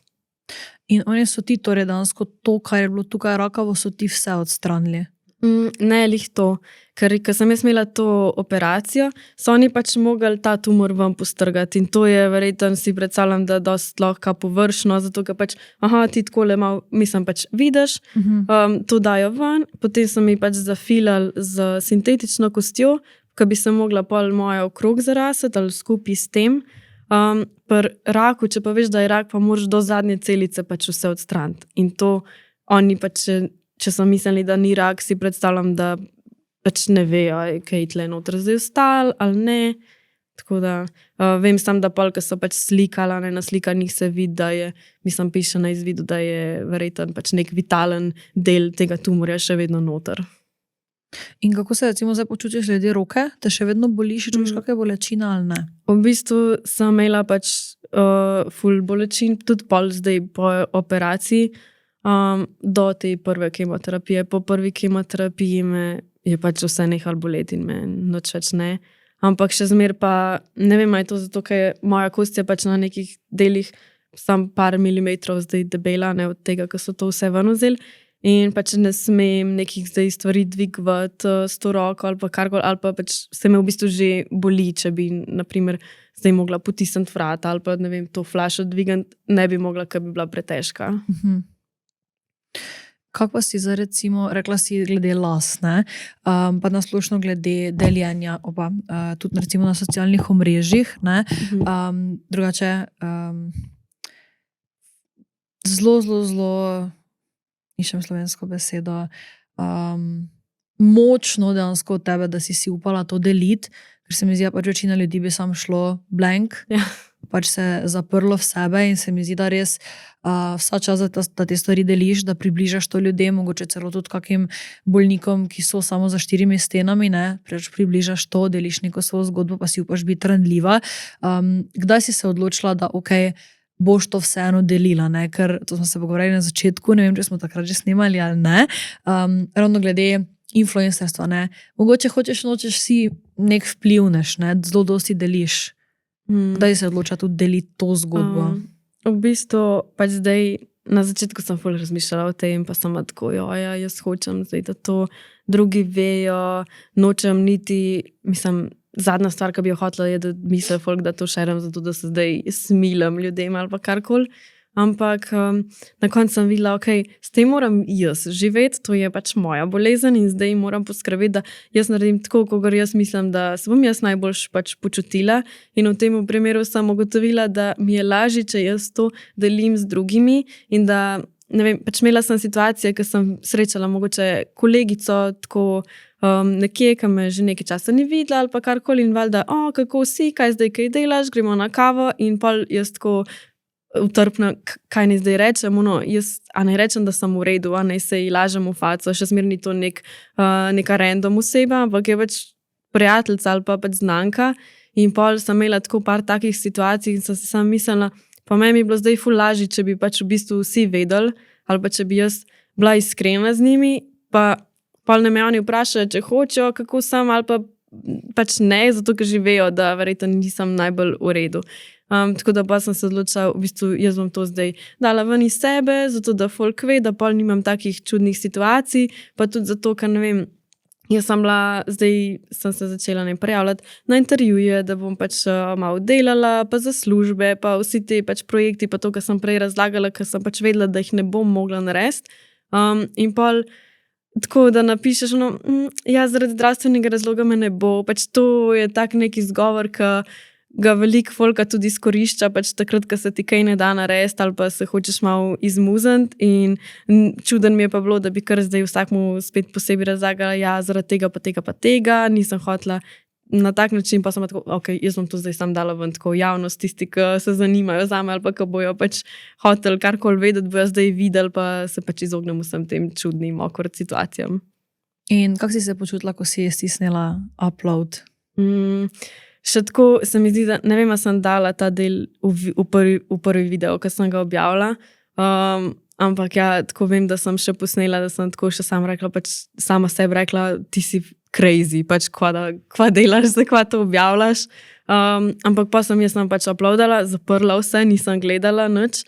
In oni so ti torej dejansko to, kar je bilo tukaj rakavo, so ti vse odstranili? Ne, lih to. Ker sem jaz imela to operacijo, so oni pač mogli ta tumor ven postrgati in to je verjetno, si predstavljam, da dosti lahko površno, zato ker pač, ti takole malo, mislim, pač vidiš, to dajo ven, potem so mi pač zafilali z sintetično kostjo, ki bi se mogla pol moja okrog zarasati ali skupaj s tem. Pri raku, če pa veš, da je rak, pa moraš do zadnje celice pač vse odstraniti. In to oni pač, če so mislili, da ni rak, si predstavljam, da pač ne vejo, kaj je tle noter zdaj ostal ali ne. Tako da vem sam, da pol, ko so pač slikala, na slikanjih se vidi, da je, mislim, piše na izvidu, da je verjetno pač nek vitalen del tega tumorja še vedno noter. In kako se recimo zdaj počutiš glede roke? Te še vedno boli, še čutiš kakšne bolečine ali ne? V bistvu sem imela pač ful bolečin, tudi pol zdaj po operaciji, do te prve kemoterapije. Po prvi kemoterapiji me je pač vse nehalo boleti in me nič več ne. Ampak še zmer pa, ne vem, je to zato, ker moja kost je pač na nekih delih sam par milimetrov zdaj debela, ne od tega, ko so to vse ven vzeli. In pač ne smem nekih zdaj stvari dvigovati s to roko ali pa karkoli, ali pa pač se me v bistvu že boli, če bi naprimer zdaj mogla potisniti vrata ali pa ne vem, to flašo dvigant, ne bi mogla, ker bi bila pretežka. Kako pa si zdaj recimo, rekla si glede las, ne? Pa nasplošno glede deljenja oba, tudi recimo na socialnih omrežjih, ne? Drugače, zelo iščem slovensko besedo, močno dejansko od tebe, da si upala to deliti, ker se mi zdi, pač večina ljudi bi sam šlo blank, pač se zaprlo v sebe in se mi zdi, da res vsa čas, da te stvari deliš, da približaš to ljudem, mogoče celo tudi kakim bolnikom, ki so samo za 4 stenami, ne, preč približaš to, deliš neko svojo zgodbo, pa si upaš biti ranljiva. Kdaj si se odločila, da boš to vseeno delila, ne? Ker to smo se pogovarjali na začetku, ne vem, če smo takrat že snemali ali ne, ravno glede influencerstva, ne? Mogoče nočeš si nek vplivneš, ne? Zelo dosti deliš. Kdaj se odloča tudi deliti to zgodbo? V bistvu pač zdaj, na začetku sem ful razmišljala o tem, pa sem tako, jaz hočem zdaj, da to drugi vejo, nočem niti, mislim, zadnja stvar, ki bi jo hotela, je, da misli folk, da to šerim, zato da se zdaj smilim ljudem ali pa karkoli. Ampak na koncu sem videla, s tem moram jaz živeti, to je pač moja bolezen in zdaj moram poskrbeti, da jaz naredim tako, kot jaz mislim, da se bom jaz najboljš pač počutila. In v tem primeru sem ugotovila, da mi je lažje, če jaz to delim z drugimi in da, ne vem, pač imela sem situacije, ko sem srečala mogoče kolegico tako nekje, ki me že nekaj časa ni videla ali pa karkoli in valjda, kako si, kaj zdaj, kaj delaš, gremo na kavo in pol jaz tako utrpna, kaj ne zdaj rečem, jaz ne rečem, da sem v redu, ne se ji lažem v faco, še zmer ni to neka random oseba, ampak je pač prijateljica ali pa pač znanka in pol sem imela tako par takih situacij in sem si sama mislila, pa meni bi bilo zdaj ful lažje, če bi pač v bistvu vsi vedeli ali pa če bi jaz bila iskrena z njimi, pa pol ne me oni vprašajo, če hočejo, kako sem, ali pa pač ne, zato ker že vejo, da verjetno nisem najbolj v redu. Tako da pa sem se odločila, v bistvu jaz bom to zdaj dala ven iz sebe, zato da folk ve, da pol nimam takih čudnih situacij, pa tudi zato, ker ne vem, jaz zdaj sem se začela prijavljati na intervjuje, da bom pač malo delala, pa za službe, pa vsi te pač projekti, pa to, kar sem prej razlagala, ker sem pač vedela, da jih ne bom mogla narediti. In pol tako, da napišeš, zaradi zdravstvenega razloga me ne bo, pač to je tak neki izgovor, ki ga veliko folka tudi izkorišča, pač takrat, ko se ti kaj ne da narediti ali pa se hočeš malo izmuzniti in čuden mi je pa bilo, da bi kar zdaj vsakmu spet posebej razlagala, zaradi tega pa tega pa tega, nisem hotela na tak način, pa sem tako, jaz bom to zdaj sam dala ven tako javnost, tisti, ki se zanimajo zame ali pa ki bojo pač hoteli karkoli vedeti, bojo zdaj videli, pa se pač izognemo vsem tem čudnim awkward situacijam. In kako si se počutila, ko si je stisnila upload? Še tako se mi zdi, da ne vem, sem dala ta del v prvi video, ko sem ga objavila, ampak tako vem, da sem še posnela, da sem tako še sama rekla, pač sama sebi rekla, ti si crazy, pač kva delaš, zdaj kva to objavljaš. Ampak pa jaz pač uploadala, zaprla vse, nisem gledala nič.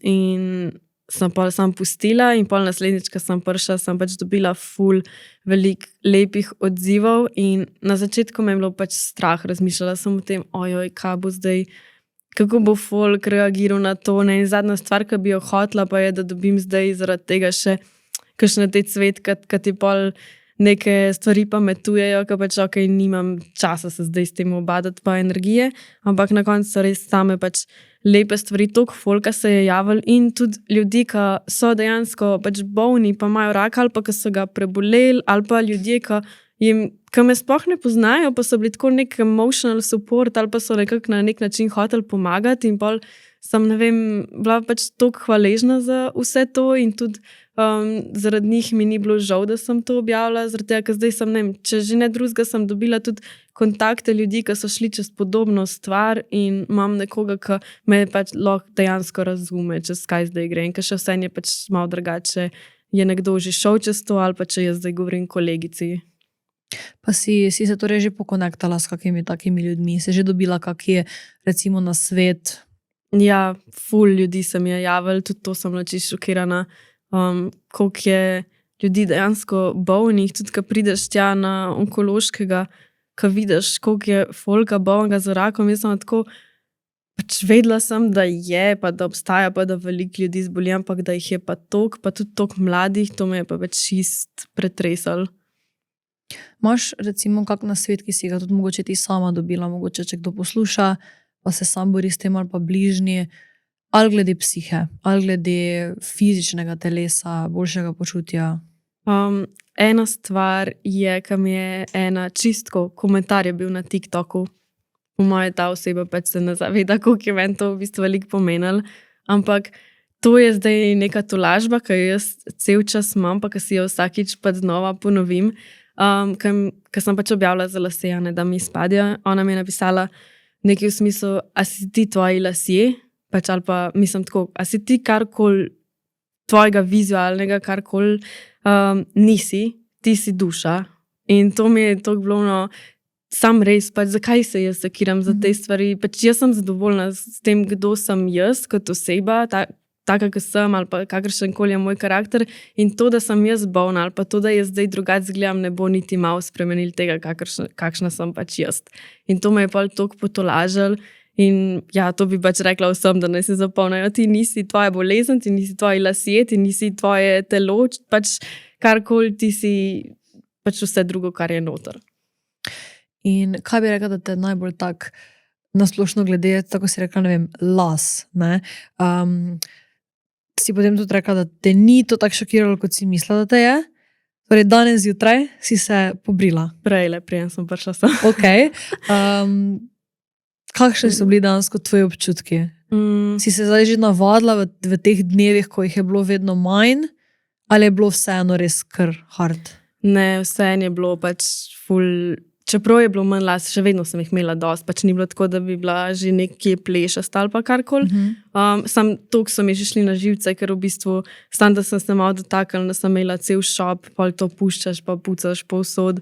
In sem pol sam pustila in pol naslednjič, ko sem prišla, sem pač dobila ful veliko lepih odzivov in na začetku me je bilo pač strah, razmišljala sem o tem, ojoj, kaj bo zdaj, kako bo folk reagiral na to, ne, in zadnja stvar, ki bi jo hotela, pa je, da dobim zdaj zaradi tega še kakšne te cvetke, ki ti pol neke stvari pametujejo, ki pač ok, nimam časa se zdaj s tem obadati pa energije, ampak na koncu so res same pač lepe stvari, toliko folka se je javil in tudi ljudi, ki so dejansko pač bolni, pa imajo rak ali pa ki so ga preboleli, ali pa ljudje, ki me sploh ne poznajo, pa so bili tako nek emotional support ali pa so nekako na nek način hoteli pomagati in pol sem, ne vem, bila pač toliko hvaležna za vse to in tudi zaradi njih mi ni bilo žal, da sem to objavila, zaradi tega, ker zdaj sem, ne vem, če že ne drugega, sem dobila tudi kontakte ljudi, ki so šli čez podobno stvar in imam nekoga, ki me pač lahko dejansko razume, čez kaj zdaj gre in ker še vse je pač malo drugače, je nekdo že šel čez to ali pa če jaz zdaj govorim kolegici. Pa si se torej že pokonektala s kakimi takimi ljudmi, si že dobila kakje, recimo, na svet? Ja, ful ljudi se mi je javil, tudi to sem bila čisto šokirana, koliko je ljudi dejansko bolnih, tudi ko prideš tja na onkološkega, ko vidiš, koliko je folka bolnega za rakom, jaz sem tako, pač vedela sem, da je, pa da obstaja, pa da veliko ljudi zboli, ampak da jih je pa toliko, pa tudi toliko mladih, to me je pa pač čist pretresalo. Imaš recimo kak nasvet, ki si ga tudi mogoče ti sama dobila, mogoče če kdo posluša, pa se sam bori s tem ali pa bližnji, ali glede psihe, ali glede fizičnega telesa, boljšega počutja? Ena stvar je, ki mi je ena čistko komentar je bil na TikToku. Po moje ta oseba pač se ne zaveda, koliko je meni to v bistvu veliko pomenilo, ampak to je zdaj neka tolažba, ki jo jaz cel čas imam, pa ki si jo vsakič pa znova ponovim, ker sem pač objavila za lase, ne, da mi spadajo. Ona mi je napisala nekaj v smislu, a si ti tvoji lasje, pač ali pa mislim tako, a si ti karkoli tvojega vizualnega, karkoli nisi, ti si duša. In to mi je toliko bilo, no, sam res, pač zakaj se jaz sekiram za te stvari, pač jaz sem zadovoljna s tem, kdo sem jaz kot oseba, taka, ki sem, ali pa kakršenkoli je moj karakter in to, da sem jaz bolna, ali pa to, da jaz zdaj drugače izgledam, ne bo niti malo spremenil tega, kakšna sem pač jaz. In to me je pol toliko potolažilo in ja, to bi pač rekla vsem, da ne se zapomnijo, ti nisi tvoja bolezen, ti nisi tvoji lasje, ti nisi tvoje telo, pač karkoli, ti si pač vse drugo, kar je noter. In kaj bi rekla, da te najbolj tak nasplošno glede, tako si rekla, ne vem, las, ne? Si potem tudi rekla, da te ni to tako šokiralo, kot si mislila, da te je? Torej, danes zjutraj si se pobrila. Preden sem prišla sem. Ok. Kakšni so bili danes kot tvoji občutki? Si se zdaj že navadila v teh dnevih, ko jih je bilo vedno manj, ali je bilo vseeno res kar hard? Ne, vseeno je bilo pač ful, čeprav je bilo manj las, še vedno sem jih imela dosti, pač ni bilo tako, da bi bila že nekje plešast ali pa karkoli. Sam toliko so mi že šli na živce, ker v bistvu sam, da sem se malo dotaknila, da sem imela cel šop, pol to puščaš, pa pucaš povsod.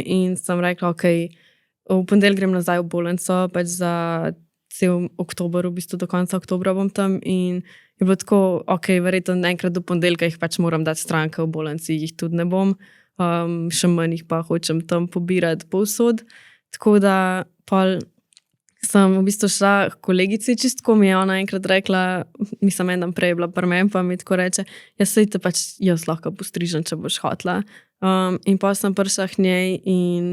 In sem rekla, ok, v ponedeljek grem nazaj v bolnico, pač za cel oktober, v bistvu do konca oktobra bom tam in je bilo tako, ok, verjetno enkrat do ponedeljka jih pač moram dati stranke v bolnici, jih tudi ne bom. Še manj jih pa hočem tam pobirati povsod. Tako da pol sem v bistvu šla k kolegici, čistko mi je ona enkrat rekla, mislim, en dan prej je bila pri meni, pa mi tako reče, ja, sej te pač jaz lahko postrižem, če boš hotela. In pa sem prišla k njej in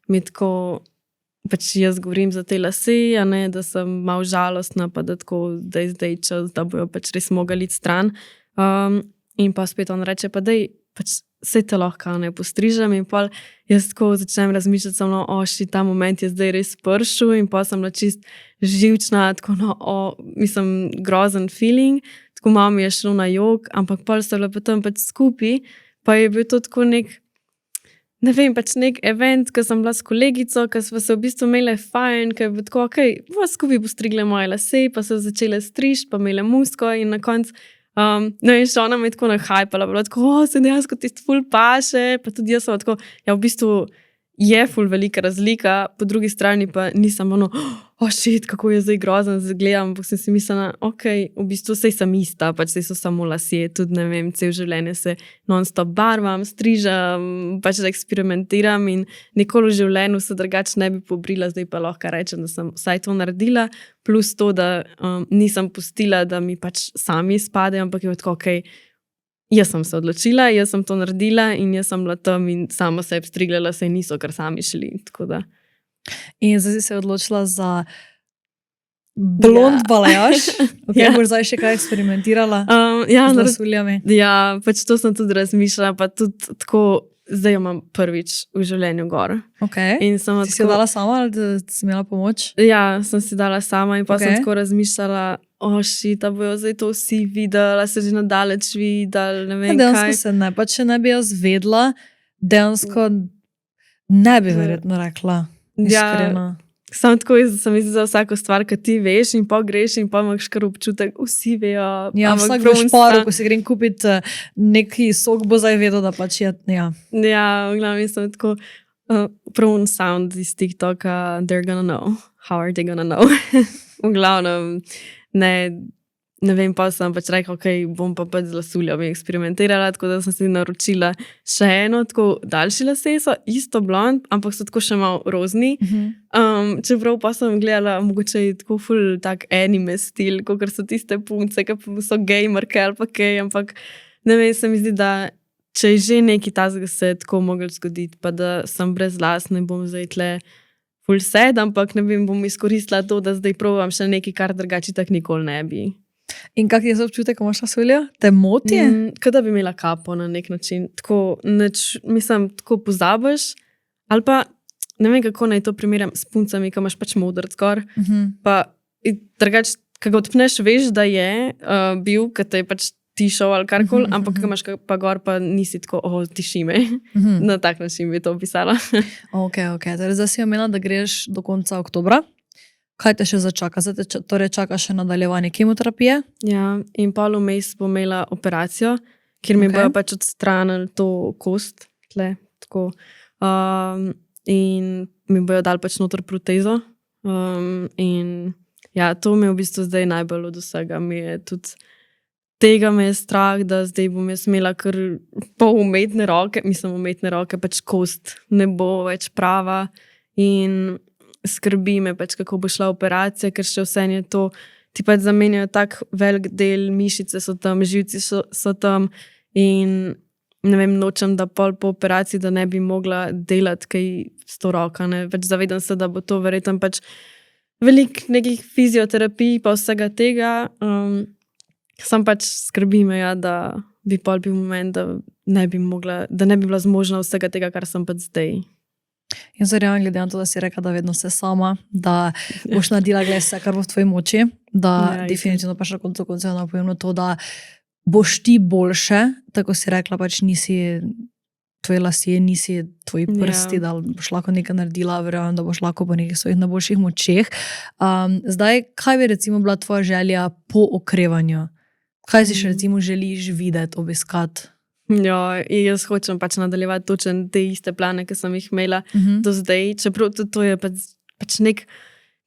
mi tako, pač jaz govorim za te lase, a ne, da sem malo žalostna, pa da tako zdaj čas, da bojo pač res mogli iti stran. In pa spet on reče, pa dej, pač sej te lahko ne postrižem in pa jaz tako začnem razmišljati samo, ta moment je zdaj res pršel in pa sem bila čist živčna, tako mislim, grozen feeling, tako malo mi je šlo na jok, ampak pa so bile potem pač skupaj, pa je bil to tako ne vem, pač nek event, ko sem bila s kolegico, ko smo se v bistvu imele fajn, ko je bilo tako, ok, skupaj postrigle moje lase, pa so začele strižiti, pa imele musko in na koncu no in še ona me je tako nahajpala, bilo tako, se dejansko ti ful paše, pa tudi jaz sem tako, ja v bistvu je ful velika razlika, po drugi strani pa nisem ono, shit, kako je zdaj grozno, zdaj gledam, ampak sem si mislila, ok, v bistvu sej sem ista, pač sej so samo lasje, tudi ne vem, cel življenje se non-stop barvam, strižem, pač da eksperimentiram in nikoli v življenju se drugače ne bi pobrila, zdaj pa lahko rečem, da sem vsaj to naredila, plus to, da nisem pustila, da mi pač sami spadajo, ampak je tako, ok, jaz sem se odločila, jaz sem to naredila in jaz sem bila tam in sama sebi striglala, saj niso, kar sami šli, tako da. In zdaj si se odločila za blond balajaž, Ja. boš zdaj še kaj eksperimentirala Ja, z lasuljami. ja, pač to sem tudi razmišljala, pa tudi tako, zdaj jo imam prvič v življenju gor. Okay. In sem Si jo dala sama ali da si imela pomoč? Ja, sem si dala sama in pa sem Okej. tako razmišljala, shit, a bojo zdaj to vsi videli, a se že nadaleč videli, ne vem Dejansko kaj. se ne, pa če ne bi jaz vedela, dejansko ne bi verjetno rekla. Ja, Iskreno. Sam tako se mi zdi za vsako stvar, ki ti veš in pa greš in pa imaš kar občutek, vsi vejo. Ja, ampak vsak prav v on šparu, sam- ko si grem kupiti neki sok, bo zdaj vedel, da pač je. Ja. Ja, v glavnem sem tako, prav on sound iz TikToka, they're gonna know. How are they gonna know? V glavnem, ne vem, pa sem pač rekla, ok, bom pa pač z lasuljami eksperimentirala, tako da sem si naročila še eno, tako daljši lase so, isto blond, ampak so tako še malo rozni. Čeprav pa sem gledala, mogoče je tako ful tak anime stil, kot so tiste punce, ki so gamerke ali pa kaj, ampak ne vem, se mi zdi, da če je že nekaj tazga se je tako moglo zgoditi, pa da sem brez las, ne bom zdaj tle ful sed, ampak ne vem, bom izkoristila to, da zdaj provam še nekaj, kar drugače tak nikoli ne bi. In kak je občutek, ko imaš lasulja? Te moti? Kot da bi imela kapo na nek način. Tako, mislim, tako pozabiš, ali pa ne vem, kako naj to primerjam s puncami, ki imaš pač modrc gor. Pa drugače, ko ga odpneš, veš, da je bil, ker te je pač tišal ali karkoli, ampak ko imaš pa gor, pa nisi tako, tiši me. Na tak način bi to opisala. Ok. Torej, zdaj si omenila, da greš do konca oktobra. Kaj te še začaka? Zdaj te torej čaka še nadaljevanje kemoterapije? Ja, in pol vmes bom imela operacijo, kjer mi bojo pač odstranili to kost, tle, tako. In mi bojo dali pač noter protezo. In ja, to mi je v bistvu zdaj najbolj od vsega. Tega me je strah, da zdaj bom jaz imela kar pol umetne roke, umetne roke, pač kost ne bo več prava in skrbi me pač, kako bo šla operacija, ker še vse je to, ti pač zamenjajo tak velik del, mišice so tam, živci so tam in ne vem, nočem, da pol po operaciji, da ne bi mogla delati kaj s to roko, ne, pač zavedam se, da bo to verjetno pač veliko nekih fizioterapij pa vsega tega, sam pač skrbi me, ja, da bi pol bil moment, da ne bi bila zmožna vsega tega, kar sem pač zdaj. In zarjam, glede na to, da si rekla, da vedno se sama, da boš naredila vse, kar bo v tvoji moči, da definitivno pa še na koncu koncev napomembno to, da boš ti boljše, tako si rekla, pač nisi tvoje lasje, nisi tvoji prsti, da boš lahko nekaj naredila, verjamem, da boš lahko po nekih svojih najboljših močeh. Zdaj, kaj bi recimo bila tvoja želja po okrevanju? Kaj si še recimo želiš videti, obiskati? Ja, jaz hočem pač nadaljevati točno te iste plane, ki sem jih imela do zdaj, čeprav to je pač nek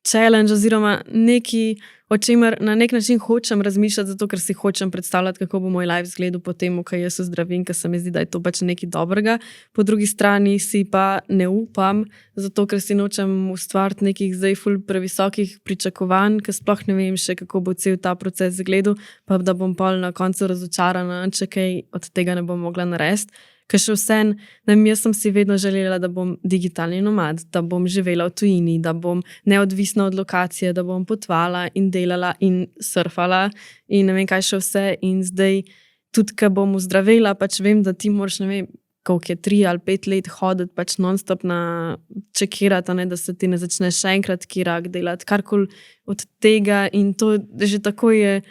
challenge oziroma nekaj, o čemer na nek način hočem razmišljati, zato ker si hočem predstavljati, kako bo moj life izgledal potem, ko jaz se zdravim, ker se mi zdi, da je to pač nekaj dobrega. Po drugi strani si pa ne upam, zato ker si nočem ustvariti nekih zdaj ful previsokih pričakovanj, ker sploh ne vem še, kako bo cel ta proces izgledal, pa da bom pol na koncu razočarana, če kaj od tega ne bom mogla narediti. Ker še vsem, jaz sem si vedno želela, da bom digitalni nomad, da bom živela v tujini, da bom neodvisna od lokacije, da bom potvala in delala in surfala in ne vem kaj še vse. In zdaj, tudi ko bom ozdravela, pač vem, da ti moraš, ne vem, koliko je 3 ali 5 let hoditi, pač non-stop na čekirati, da se ti ne začne še enkrat kirak delati, karkoli od tega. In to že tako je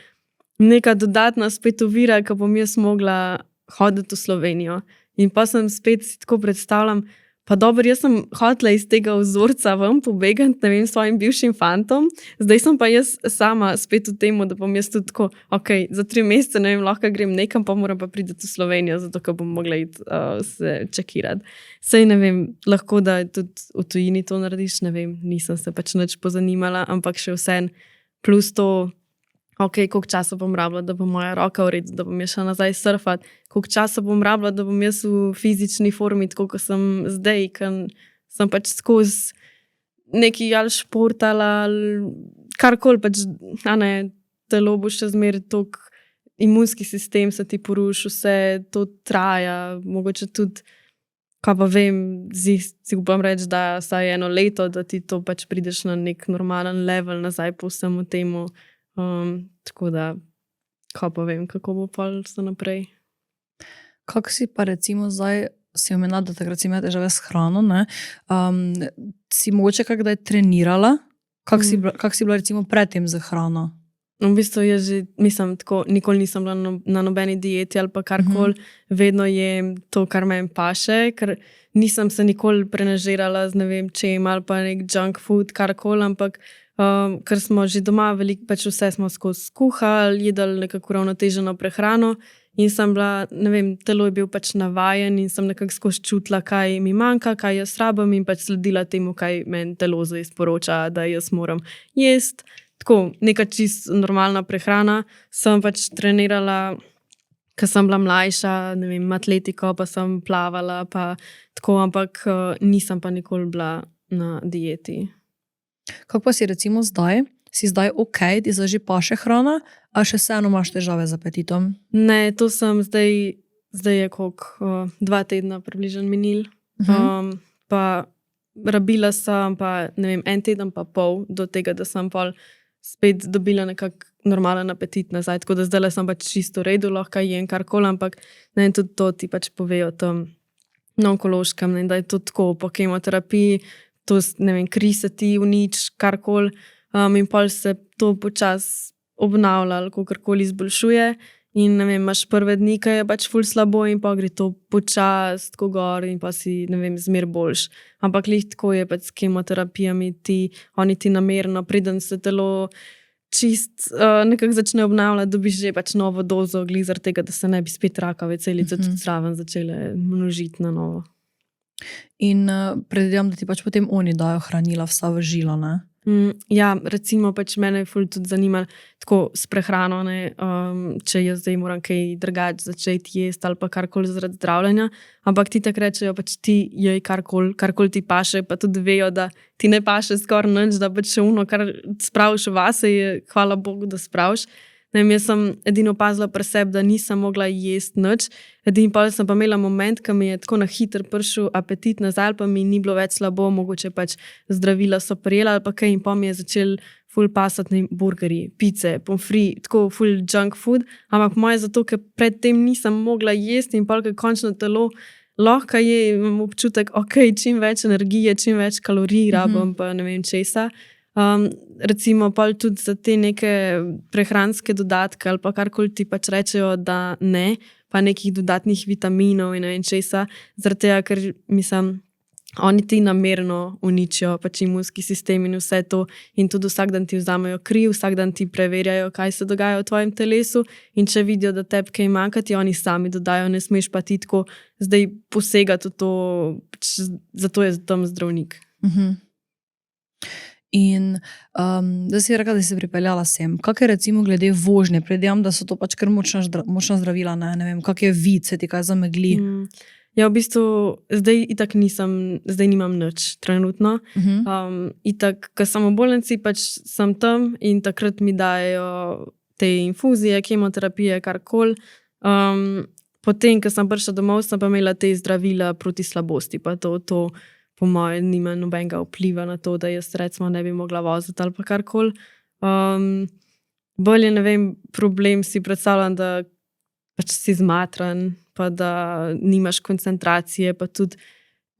neka dodatna spet ovira, ko bom jaz mogla hoditi v Slovenijo. In pa sem spet si tako predstavljam, Pa dobro, jaz sem hotela iz tega vzorca ven pobegati, ne vem, s svojim bivšim fantom. Zdaj sem pa jaz sama spet v tem, da bom jaz tudi tako, ok, za 3 mesece, ne vem, lahko grem nekam, pa moram pa priti v Slovenijo, zato ker bom mogla iti se čekirati. Sej ne vem, lahko da tudi v tujini to narediš, ne vem, nisem se pač nič pozanimala, ampak še vsem plus to, ok, koliko časa bom rabila, da bo moja roka v redu, da bom jaz šla nazaj surfati, koliko časa bom rabila, da bom jaz v fizični formi, tako kot sem zdaj, ker sem pač skozi neki ali šport ali karkoli, pač, telo bo še zmeraj toliko, imunski sistem se ti poruši, vse to traja, mogoče tudi, kaj pa vem, si upam reči, da vsaj 1 leto, da ti to pač prideš na nek normalen level nazaj po vsemu temu. Tako da, kaj pa vem, kako bo pa vse naprej. Kako si pa recimo zdaj, si omenila, da takrat si imela težave s hrano, ne? Si mogoče kakdaj trenirala? Kako si bila recimo predtem z hrano? V bistvu jaz že, mislim, tako, nikoli nisem bila na nobeni dieti ali pa karkoli, vedno jem to, kar meni paše, ker nisem se nikoli prenažirala z ne vem čem ali pa nek junk food, karkoli, ampak ker smo že doma veliko, pač vse smo skozi skuhali, jedli nekako ravnoteženo prehrano in sem bila, ne vem, telo je bil pač navajen in sem nekako skozi čutila, kaj mi manjka, kaj jaz rabim in pač sledila temu, kaj meni telo zdaj sporoča, da jaz moram jesti. Tako, neka čist normalna prehrana. Sem pač trenirala, ker sem bila mlajša, ne vem, atletiko, pa sem plavala, pa tako, ampak nisem pa nikoli bila na dieti. Kako pa si recimo zdaj? Si zdaj ok, ti zdaj že paše hrana, a še vseeno imaš težave z apetitom? Ne, to sem zdaj je koliko, 2 tedna približno minil. Pa rabila sem pa, ne vem, 1 teden pa pol do tega, da sem pol spet dobila nekak normalen apetit nazaj, tako da zdaj sem pač čisto v redu, lahko jem karkoli, ampak ne, tudi to ti pač povejo tam na onkološkem, ne, da je to tako po kemoterapiji, to, ne vem, kri se ti unič, karkoli, in pol se to počas obnavlja ali kakorkoli izboljšuje in, ne vem, imaš prve dni, ki je pač ful slabo in pa gre to počas, tako gor in pa si, ne vem, zmer boljš. Ampak lih tako je pač s kemoterapijami, oni ti namerno, preden se telo čist nekako začne obnavljati, dobiš že pač novo dozo, glih zaradi tega, da se ne bi spet rakave celice tudi zraven začele množiti na novo. In predvidevam, da ti pač potem oni dajo hranila vsa v žilo, ne? Ja, recimo pač mene je ful tudi zanimalo tako s prehrano, ne, če jaz zdaj moram kaj drugače začeti jesti ali pa karkoli zaradi zdravljenja, ampak ti tako rečejo, pač ti jej karkoli ti paše, pa tudi vejo, da ti ne paše skoraj nič, da pač še ono, kar spraviš v vase, je hvala Bogu, da spraviš. Ne vem, jaz sem edino opazila pri sebi, da nisem mogla jesti nič. Edino pa sem pa imela moment, ko mi je tako na hitro prišel apetit nazaj, pa mi ni bilo več slabo, mogoče pač zdravila so prijela ali pa kaj in pa mi je začel ful pasati burgerji, pice, pomfri, tako ful junk food, ampak moje zato, ker predtem nisem mogla jesti in pa ker končno telo lahko je, imam občutek, ok, čim več energije, čim več kalorij rabim, pa ne vem česa. Recimo pa tudi za te neke prehranske dodatke ali pa karkoli ti pač rečejo, da ne, pa nekih dodatnih vitaminov in ne vem česa, zaradi tega, ker mislim, oni ti namerno uničijo pač imunski sistem in vse to in tudi vsak dan ti vzamejo kri, vsak dan ti preverjajo, kaj se dogaja v tvojem telesu in če vidijo, da tebi kaj manjka, ti oni sami dodajo, ne smeš pa ti tako zdaj posegati v to, pač, zato je tam zdravnik. In da si rekla, da si pripeljala sem. Kak je recimo glede vožnje? Predvidevam, da so to pač kar močna zdravila, ne vem, kak je vid, se ti kaj zamegli? Ja, v bistvu zdaj itak nimam nič trenutno. Itak, ko sem v bolnici, pač sem tam in takrat mi dajo te infuzije, kemoterapije, karkoli. Potem, ko sem prišla domov, sem pa imela te zdravila proti slabosti, pa to po mojem nima nobenega vpliva na to, da jaz recimo ne bi mogla voziti ali pa karkoli. Bolje, ne vem, problem si predstavljam, da pač si zmatran, pa da nimaš koncentracije, pa tudi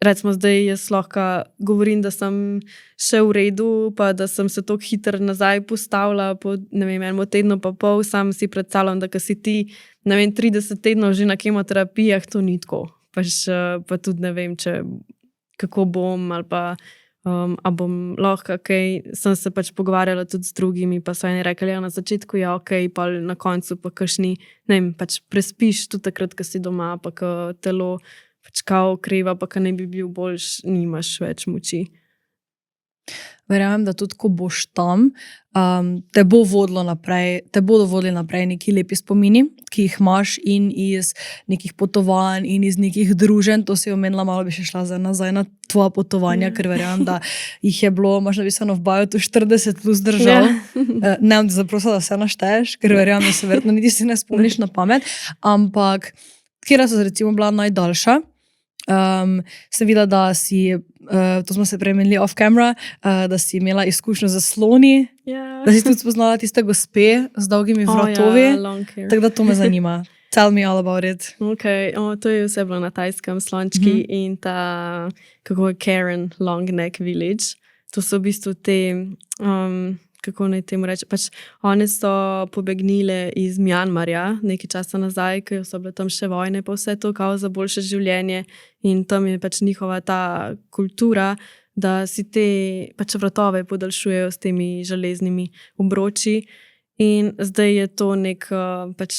recimo zdaj jaz lahko govorim, da sem še v redu, pa da sem se toliko hitro nazaj postavila po, ne vem, 1 tednu pa pol, sam si predstavljam, da ko si ti, ne vem, 30 tednov že na kemoterapijah, to ni tako. Pa tudi ne vem, če kako bom ali pa a bom lahko, sem se pač pogovarjala tudi z drugimi, pa so eni rekli, na začetku je pa na koncu pa kakšni, ne vem, pač prespiš tudi takrat, ko si doma, pa ko telo pač kao okreva, pa ko ne bi bil boljš, nimaš več moči. Verjamem, da tudi ko boš tam, te bodo vodili naprej neki lepi spomini, ki jih imaš in iz nekih potovanj in iz nekih druženj. To si omenila, malo bi še šla nazaj na tvoja potovanja, ker verjamem, da jih je bilo, imaš napisano v Biotu 40 plus držav. Ne bom te zaprosila, da vse našteješ, ker verjamem, da se verjetno niti si ne spomniš na pamet, ampak katera so recimo bila najdaljša? Sem videla, da si, to smo se premenili off camera, da si imela izkušnjo z sloni, da si tudi spoznala tiste gospe z dolgimi vratovi, tako da to me zanima. Tell me all about it. To je vse bilo na Tajskem, slončki in ta, kako je Karen Long Neck Village. To so v bistvu te, kako naj temu reče, pač one so pobegnile iz Mjanmarja nekaj časa nazaj, ker so bile tam še vojne, pa vse to kao za boljše življenje in tam je pač njihova ta kultura, da si te pač vratove podaljšujejo s temi železnimi obroči in zdaj je to nek pač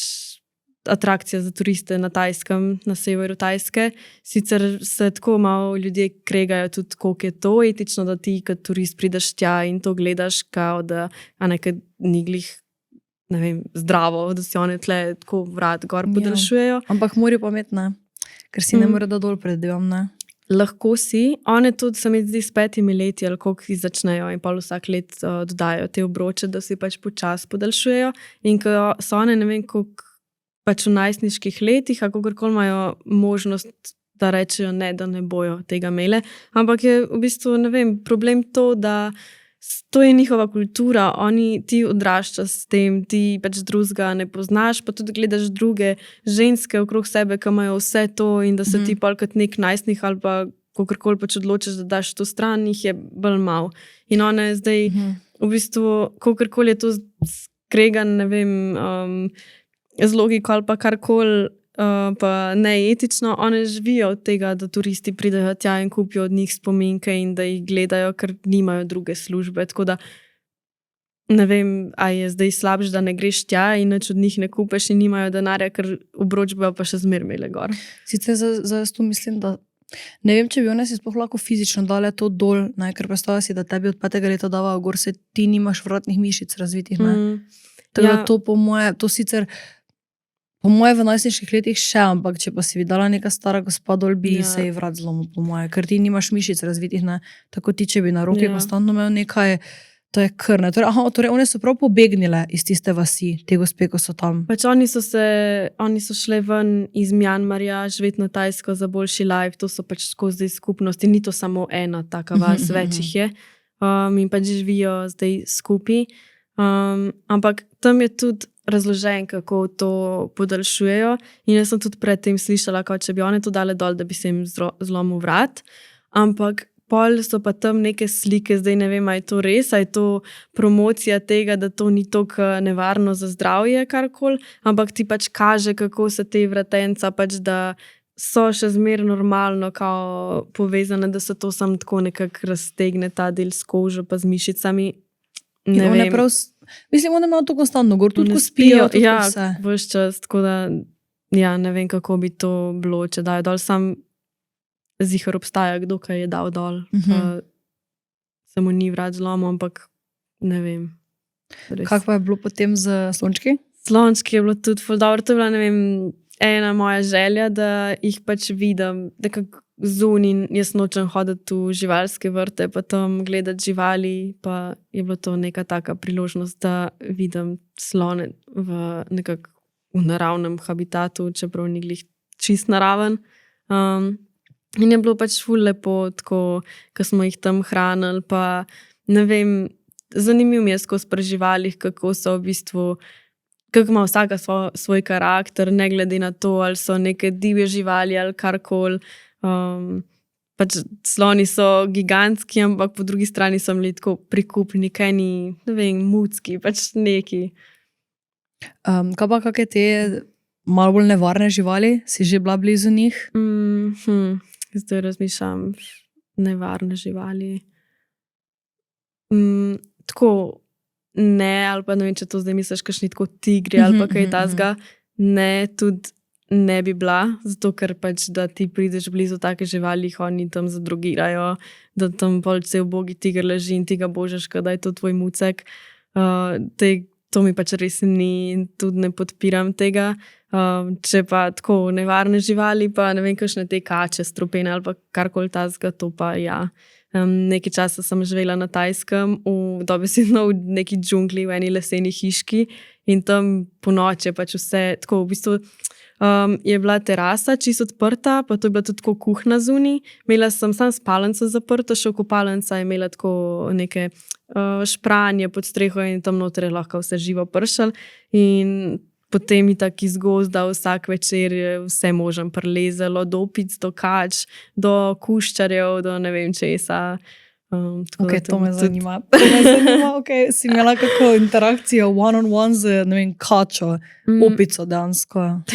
atrakcija za turiste na Tajskem, na severu Tajske. Sicer se tako malo ljudje kregajo tudi, koliko je to etično, da ti kot turist prideš tja in to gledaš, kao da nekaj ni glih, ne vem, zdravo, da si one tle tako vrat gor podaljšujejo. Ampak morajo pametne, ker si ne more da dol predvidevam, ne? Lahko si. One tudi se mi zdi s 5 leti, ali koliko jih začnejo in pa vsak let dodajo te obroče, da si pač počas podaljšujejo in ko so one, ne vem, koliko pač v najstniških letih, a kakorkoli imajo možnost, da rečejo ne, da ne bojo tega imele. Ampak je v bistvu, ne vem, problem to, da to je njihova kultura, ti odraščaš s tem, ti pač drugega ne poznaš, pa tudi gledaš druge ženske okrog sebe, ki imajo vse to in da se ti pol kot nek najstnik ali pa kakorkoli pač odločiš, da daš to stran, jih je bolj malo. In one zdaj v bistvu, kakorkoli je to skregan, ne vem, z logiko ali pa karkoli, pa neetično, one živijo od tega, da turisti pridejo tja in kupijo od njih spominke in da jih gledajo, ker nimajo druge službe, tako da ne vem, a je zdaj slabše, da ne greš tja in nič od njih ne kupeš in nimajo denarja, ker obroč bojo pa še zmeraj imele gor. Sicer za jaz tu mislim, da ne vem, če bi one si sploh lahko fizično dale to dol, ker predstavlja si, da tebi od 5. leta davajo gor, se ti nimaš vratnih mišic razvitih, ne? Tako da to po moje, to sicer po moje v najstniških letih še, ampak če pa si videla neka stara gospa dol, bi se ji vrat zlomil po moje, ker ti nimaš mišic razvitih, ne? Tako ti, če bi na roki konstantno imel nekaj, to je krne. Torej, one so prav pobegnile iz tiste vasi, te gospe, ko so tam. Pač oni so šle ven iz Mjanmarja, živeti na Tajsko za boljši life, to so pač skozi skupnosti, ni to samo ena taka vas, več jih je. In pač živijo zdaj skupaj. Ampak tam je tudi razložen, kako to podaljšujejo in jaz sem tudi predtem slišala, kot če bi one to dale dol, da bi se jim zlomil vrat, ampak pol so pa tam neke slike, zdaj ne vem, a je to res, a je to promocija tega, da to ni toliko nevarno za zdravje, karkoli, ampak ti pač kaže, kako se te vratenca pač, da so še zmeraj normalno kao povezane, da se to sam tako nekako raztegne ta del s kožo pa z mišicami. Ne vem. Mislim, one imajo to konstantno gor, tudi ko spijo, tudi vse. Ves čas, tako da ne vem, kako bi to bilo, če dajo dol. Sam zihar obstaja, kdo kaj je dal dol. Se mu ni vrat zlomil, ampak ne vem. Kako pa je bilo potem z slončki? Slončki je bilo tudi ful dobro. To je bila, ne vem, ena moja želja, da jih pač vidim, da kako zunaj, jaz nočem hoditi v živalske vrte, pa tam gledati živali, pa je bilo to neka taka priložnost, da vidim slone nekako v naravnem habitatu, čeprav ni glih čist naraven. In je bilo pač ful lepo, tako, ko smo jih tam hranili, pa ne vem, zanimiv mi je skozi pri živalih, kako so v bistvu, kako ima vsaka svoj karakter, ne glede na to, ali so neke divje živali ali karkoli. Pač sloni so gigantski, ampak po drugi strani so bili tako prikupni, kaj ni, ne vem, mucki, pač neki. Kaj pa kakšne te malo bolj nevarne živali? Si že bila blizu njih? Zdaj razmišljam. nevarne živali. Tako ne, ali pa ne vem, če to zdaj misliš, kakšni tako tigri ali pa kaj tasga. Ne, tudi ne bi bila, zato ker pač, da ti prideš blizu take živali, jih oni tam zadrogirajo, da tam pol cel ubogi tiger leži in ti ga božeš, da je to tvoj mucek. To mi pač res ni in tudi ne podpiram tega. Če pa tako nevarne živali, pa ne vem, kakšne te kače, strupene ali pa karkoli tasga, to pa ja. Nekaj časa sem živela na Tajskem, dobesedno v neki džungli, v eni leseni hiški in tam po noči je pač vse tako, v bistvu je bila terasa čisto odprta, pa to je bila tudi tako kuhna zunaj. Imela sem samo spalnico zaprto, še v kopalnica je imela tako neke špranje pod streho in tam noter je lahko vse živo pršalo in potem je tak iz gozda vsak večer je vse možem prelezalo, do opic, do kač, do kuščarjev, do ne vem česa. To me zanima. Si imela kako interakcijo one-on-one z, ne vem, kačo, opico dansko?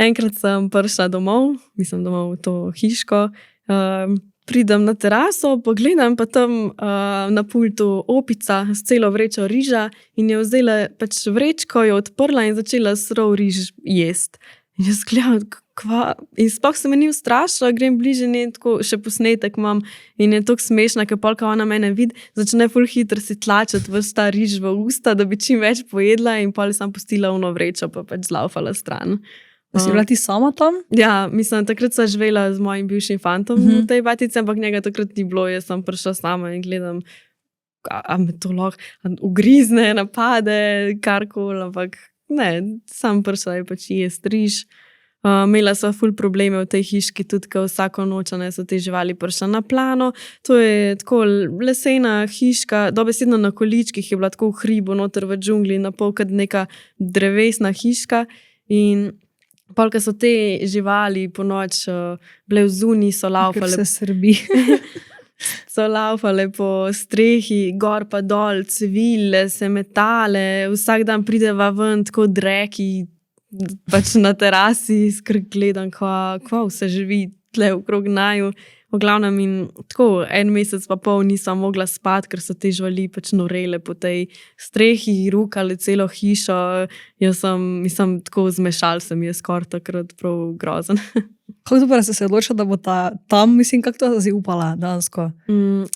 Enkrat sem prišla domov v to hiško, pridem na teraso, pogledam pa tam na pultu opica s celo vrečo riža in je vzela pač vrečko, jo odprla in začela srov riž jest. In jaz gledam, in sploh se me ni ustrašila, grem bliže in tako še posnetek imam in je tako smešna, ker polka ona mene vidi, začne ful hitro si tlačiti ves ta riž v usta, da bi čim več pojedla in pol sem pustila uno vrečo pa pač zlaufala stran. Si bila ti sama tam? Ja, mislim, takrat sem živela z mojim bivšim fantom v tej batici, ampak njega takrat ni bilo, jaz sem prišla sama in gledam, a me to lahko ugrizne, napade, karkoli, ampak ne, sam prišla je pač jest riž. Imela sva ful probleme v tej hiški, tudi ko vsako noč so te živali prišla na plano. To je tako lesena hiška, dobesedno na količkih je bila tako v hribu, noter v džungli, napol kot neka drevesna hiška in polka so te živali po noč bile vzuni, so laufale. Ker se srbi. So laufale po strehi, gor pa dol, cvile, se metale, vsak dan prideva ven, tako dreki, pač na terasi, skrk gledam, kva vse živi tle okrog naju. V glavnem in tako, 1 mesec pa pol nisem mogla spati, ker so te živali pač norele po tej strehi, rukale celo hišo. Jaz sem tako zmešal, se mi je skoraj takrat prav grozen. Kako dobro si se odločila, da bo tam, mislim, kako to si upala dansko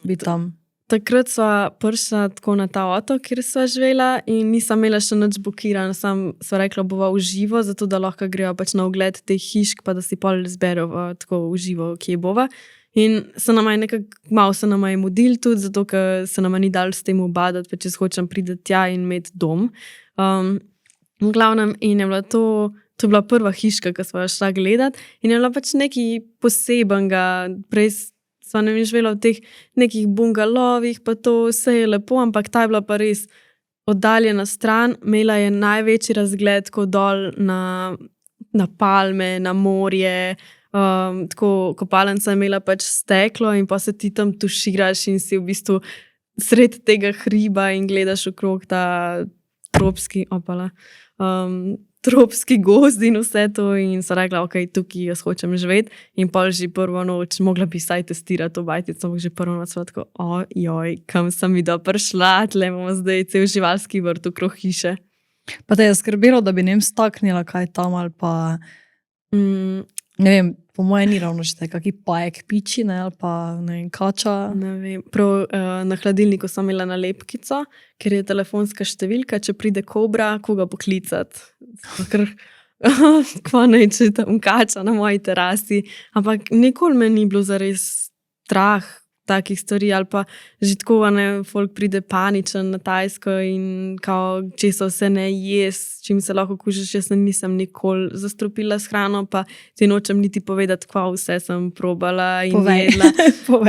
biti tam? Takrat sva prišla tako na ta otok, kjer sva živela in nisem imela še nič blokiran, sva rekla, bova v živo, zato da lahko grejo pač na ogled teh hišk, pa da si pol zbereva tako v živo, kje bova. In se nama je nekako, malo se nama je mudil tudi, zato ker se nama ni dal s tem ubadati, pa če hočem priti tja in imeti dom. V glavnem in je bila to je bila prva hiška, ki sva šla gledat in je bila pač nekaj posebenega, prej sva ne vem živela v teh nekih bungalovih, pa to vse je lepo, ampak ta je bila pa res oddaljena stran, imela je največji razgled kot dol na palme, na morje, tako kopalnica je imela pač steklo in pa se ti tam tuširaš in si v bistvu sred tega hriba in gledaš okrog ta tropski gozd in vse to in sem rekla, ok, tukaj jaz hočem živeti in pol že prvo noč, mogla bi saj testirati to bajtico, ampak že prvo noč sva tako, ojoj, kam sem mi prišla, tle imamo zdaj cel živalski vrt okrog hiše. Pa te je skrbelo, da bi ne vem staknila kaj tam ali pa ne vem, po moje ni ravno še kaký pajek piči, ne, ali pa ne vem, kača. Ne vem, prav na hladilniku sem imela nalepkico, ker je telefonska številka, če pride kobra, koga poklicati. Ker kva naj, če tam kača na moji terasi, ampak nikoli me ni bilo zares strah takih stvari, ali pa že tako, folk pride paničen na Tajsko in kao, česa vse ne jes, čim se lahko kužiš, jaz nisem nikoli zastrupila s hrano, pa ti nočem niti povedati, kva vse sem probala in jedla.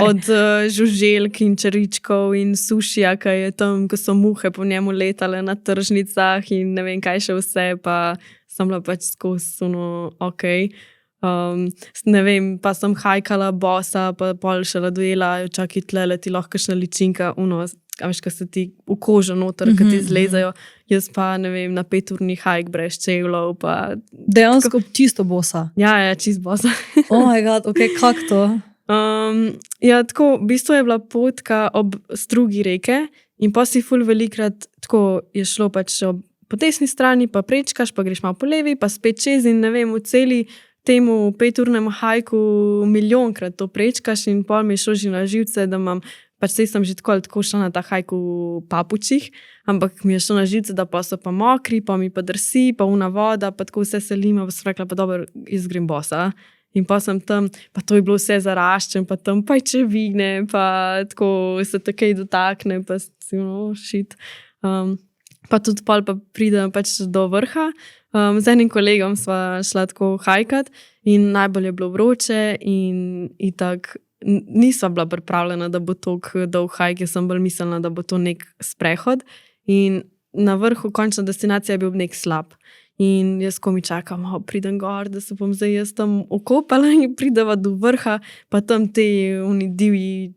Od žuželk in čeričkov in sušija, ki je tam, ko so muhe po njemu letale na tržnicah in ne vem kaj še vse, pa sem bila pač skozi okej. Ne vem, pa sem hajkala bosa, pa pol šele dojela, čakaj tle, ti lahko kakšna ličinka, veš, ko se ti v kožo noter, ko ti zlezajo, jaz pa, ne vem, na 5-urni hajk brez čevljev, pa... Dejansko čisto bosa? Ja, čisto bosa. Oh my god, ok, kak to? Ja, tako, v bistvu je bila potka ob strugi reke in pa si ful velikrat tako je šlo pač po desni strani, pa prečkaš, pa greš malo po levi, pa spet čez in ne vem, v celi temu 5-urnem hajku milijonkrat to prečkaš in pol mi je šlo že na živce, da imam, pač sej sem že tako ali tako šla na ta hajk v papučih, ampak mi je šlo na živce, da pa so pa mokri, pa mi pa drsi, pa una voda, pa tako vse se lima, pa sem rekla, pa dobro, jaz grem bosa. In pa sem tam, pa to je bilo vse zaraščen, pa tam pa če vigne, pa tako se takej dotakne, pa si shit. Pa tudi pol pa pridem pač do vrha. Z enim kolegom sva šla tako hajkat in najbolj je bilo vroče in itak nisva bila pripravljena, da bo toliko dolg hajk, jaz sem bolj mislila, da bo to nek sprehod. In na vrhu končna destinacija je bil nek slab. In jaz ko mi čakam, pridem gor, da se bom zdaj jaz tam okopala in prideva do vrha, pa tam te divji,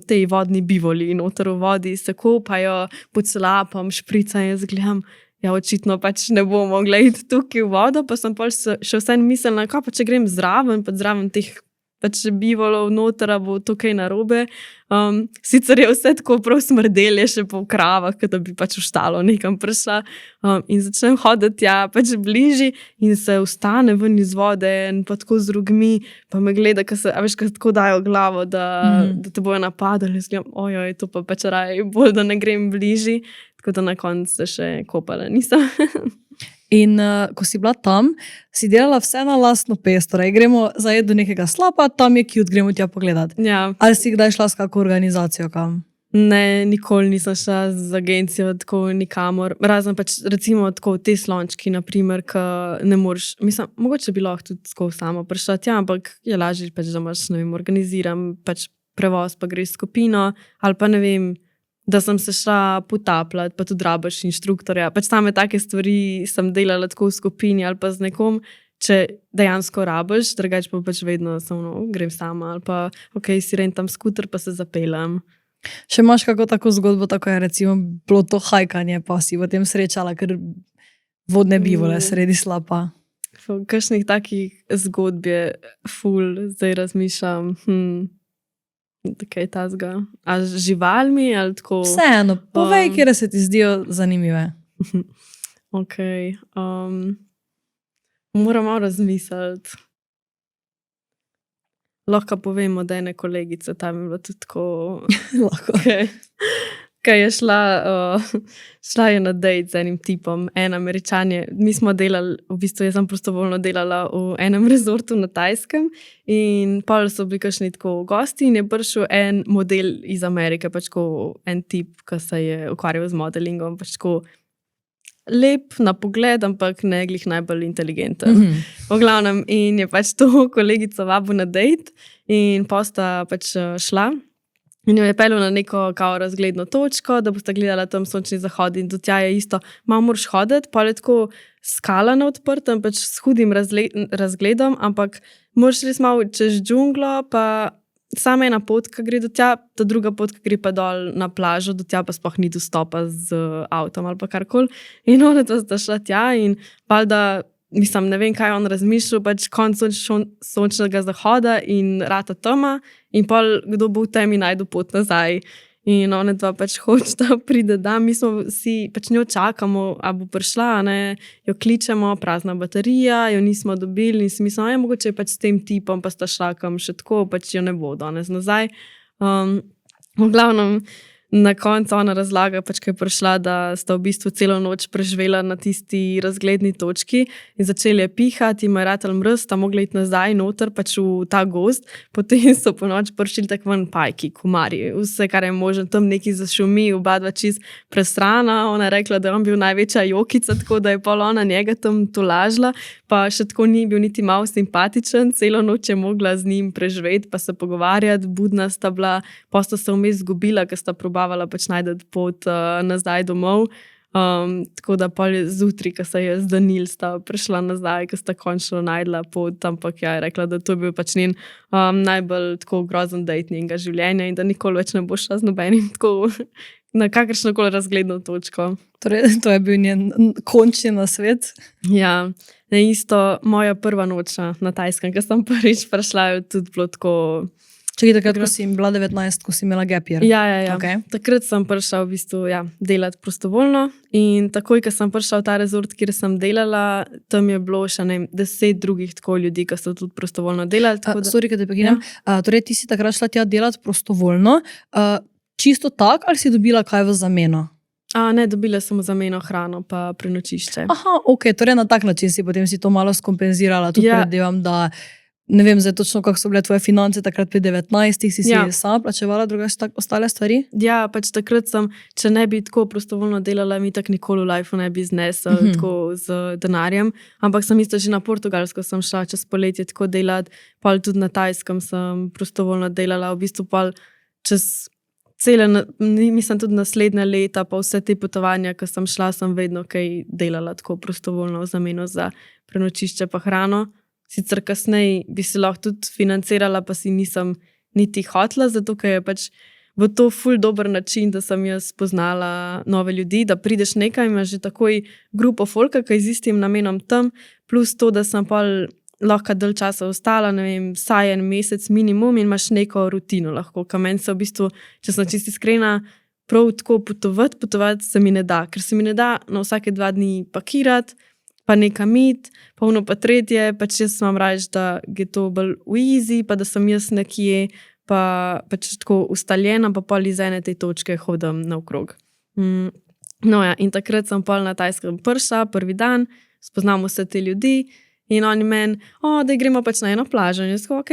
te vodni bivoli noter v vodi se kopajo, pod slapom, šprica in jaz gledam, ja, očitno pač ne bom mogla iti tukaj v vodo, pa sem pol še vsem mislila, pa če grem zraven, pa zraven teh pač bivolov noter, bo to kaj narobe. Sicer je vse tako prav smrdelje še po kravah, da bi pač v štalo nekam prišla. In začnem hoditi pač bližji in se vstane ven iz vode in pa tako z rogmi, pa me gleda, ko tako dajo glavo, da te bojo napadali. Jaz gledam, ojoj, to pa pač raje bolj, da ne grem bližji. Tako da na koncu se še kopala nisem. In ko si bila tam, si delala vse na lastno pest, torej gremo zajet do nekega slapa, tam je cute, gremo tja pogledat. Ja. Ali si kdaj šla s kako organizacijo kam? Ne, nikoli nisem šla z agencijo tako nikamor. Razen pač recimo tako te slončki, naprimer, ki ne moreš, mislim, mogoče bi lahko tudi tako sama prišla tja, ampak je lažje pač, da imaš, ne vem, organiziram pač prevoz, pa greš skupino, ali pa ne vem, da sem se šla potapljati, pa tudi rabiš inštruktorja. Pač same take stvari sem delala tako v skupini ali pa z nekom, če dejansko rabiš, drugače pa pač vedno grem sama ali pa si rentam skuter, pa se zapeljem. Še imaš kako tako zgodbo, tako je recimo bilo to hajkanje, pa si v tem srečala, ker vodne bivole sredi slapa. Kakšnih takih zgodb je ful, zdaj razmišljam, kaj je tazga? A z živalmi ali tako? Vseeno, povej, kjer se ti zdijo zanimive. Ok. Moram malo razmisliti. Lahko povemo, da ene kolegice, tam je bilo tudi tako... Lahko. Kaj je šla je na dejt z enim tipom, en Američan je, mi smo delali, v bistvu jaz sem prostovoljno delala v enem rezortu na Tajskem in pol so bili kakšni tako gosti in je prišel en model iz Amerike, pač tako en tip, ki se je ukvarjal z modelingom, pač tako lep na pogled, ampak ne glih najbolj inteligenten. V glavnem, in je pač to kolegico vabil na dejt in posta pač šla. In jo je peljal na neko kao razgledno točko, da boste gledala tam sončni zahod in do tja je isto, malo moraš hoditi, pa je tako skala na odprtem, pač s hudim razgledom, ampak moraš res malo čez džunglo, pa sama ena potka gre do tja, ta druga potka gre pa dol na plažo, do tja pa sploh ni dostopa z avtom ali pa karkoli. In ona to sta šla tja in valjda, mislim, ne vem, kaj on razmišljal, pač konc sončnega zahoda in rata tema in pol kdo bo v temi najdu pot nazaj. In ona dva pač hočeta pride, da mi smo vsi, pač njo čakamo, a bo prišla, ne, jo kličemo, prazna baterija, jo nismo dobili in si mislimo, mogoče je pač s tem tipom, pa sta šla kam še tako, pač jo ne bo danes nazaj. V glavnem, na koncu ona razlaga, pač, ko je prišla, da sta v bistvu celo noč preživela na tisti razgledni točki in začeli je pihati, ima ratal mrz, sta mogla iti nazaj noter, pač v ta gozd, potem so po noč prišli tak ven pajki, komarji, vse, kar je možno, tam neki zašumi, oba dva čist presrana, ona je rekla, da je on bil največja jokica, tako da je pol ona njega tam tolažila, pa še tako ni bil niti malo simpatičen, celo noč je mogla z njim preživeti, pa se pogovarjati, budna sta bila, pa sta se vmes zgubila, ker sta probavala pač najdeti pot nazaj domov. Tako da pol zjutraj, ko se je zdanil, sta prišla nazaj, ko sta končno najdla pot, ampak ja, je rekla, da to je bil pač njen najbolj tako grozen dejt njenega življenja in da nikoli več ne bo šla z nobenim tako na kakršnokoli razgledno točko. Torej, to je bil njen končni nasvet. Ja, na isto moja prva noč na Tajskem, ko sem prvič prišla, je tudi bilo tako. Čekaj, takrat, ko si bila 19, ko si imela gap year. Ja. Okay. Takrat sem prišla v bistvu delati prostovoljno in takoj, ko sem prišla v ta rezort, kjer sem delala, tam je bilo še 10 drugih tako ljudi, ki so tudi prostovoljno delali. Sorry, da te prekinem. Torej, ti si takrat šla tja delati prostovoljno. Čisto tak, ali si dobila kaj v zameno? Ne, dobila sem v zameno hrano pa prenočišče. Aha, ok, torej na tak način si potem si to malo skompenzirala. Tudi predvidevam, da ne vem zdaj točno, kako so bile tvoje finance takrat pri 19, si sama plačevala drugače ostale stvari? Ja, pač takrat sem, če ne bi tako prostovoljno delala, mi tak nikoli v lifeu ne bi znesel tako z denarjem, ampak sem isto že na Portugalsko sem šla čez poletje tako delati, pa tudi na Tajskem sem prostovoljno delala, v bistvu pa čez mislim tudi naslednja leta, pa vse te potovanja, ko sem šla, sem vedno kaj delala tako prostovoljno v zameno za prenočišče pa hrano. Sicer kasneje bi se lahko tudi financirala, pa si nisem niti hotla, zato ker je pač v to ful dober način, da sem jaz spoznala nove ljudi, da prideš nekaj, imaš že takoj grupo folka, ki je z istim namenom tam, plus to, da sem pa lahko dalj časa ostala, ne vem, vsaj en mesec minimum in imaš neko rutino lahko, ka meni se v bistvu, če sem čisto iskrena, prav tako potovati se mi ne da, ker se mi ne da na vsake 2 dni pakirati, pa nekam iti, pa ono pa tretje, pač jaz imam raje, da je to bolj easy, pa da sem jaz nekje, pa pač tako ustaljena, pa pol iz ene te točke hodim naokrog. No ja, in takrat sem pol na Tajskem prišla, prvi dan, spoznamo vse te ljudi in oni meni, da gremo pač na eno plažo. In jaz tako, ok,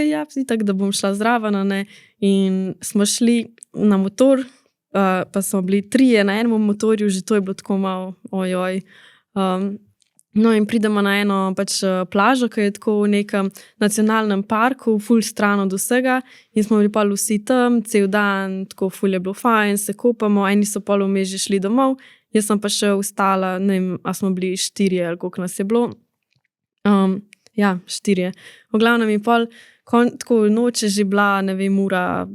tako da bom šla zraven, ne. In smo šli na motor, pa smo bili 3 na enem motorju, že to je bilo tako malo, ojoj. No in pridemo na eno pač plažo, ki je tako v nekem nacionalnem parku, ful stran od vsega in smo bili pa vsi tam, cel dan, tako ful je bilo fajn, se kopamo, eni so pol vmes že šli domov, jaz sem pa še ostala, ne vem, a smo bili 4 ali koliko nas je bilo. 4. V glavnem je pol, tako noč je že bila, ne vem, ura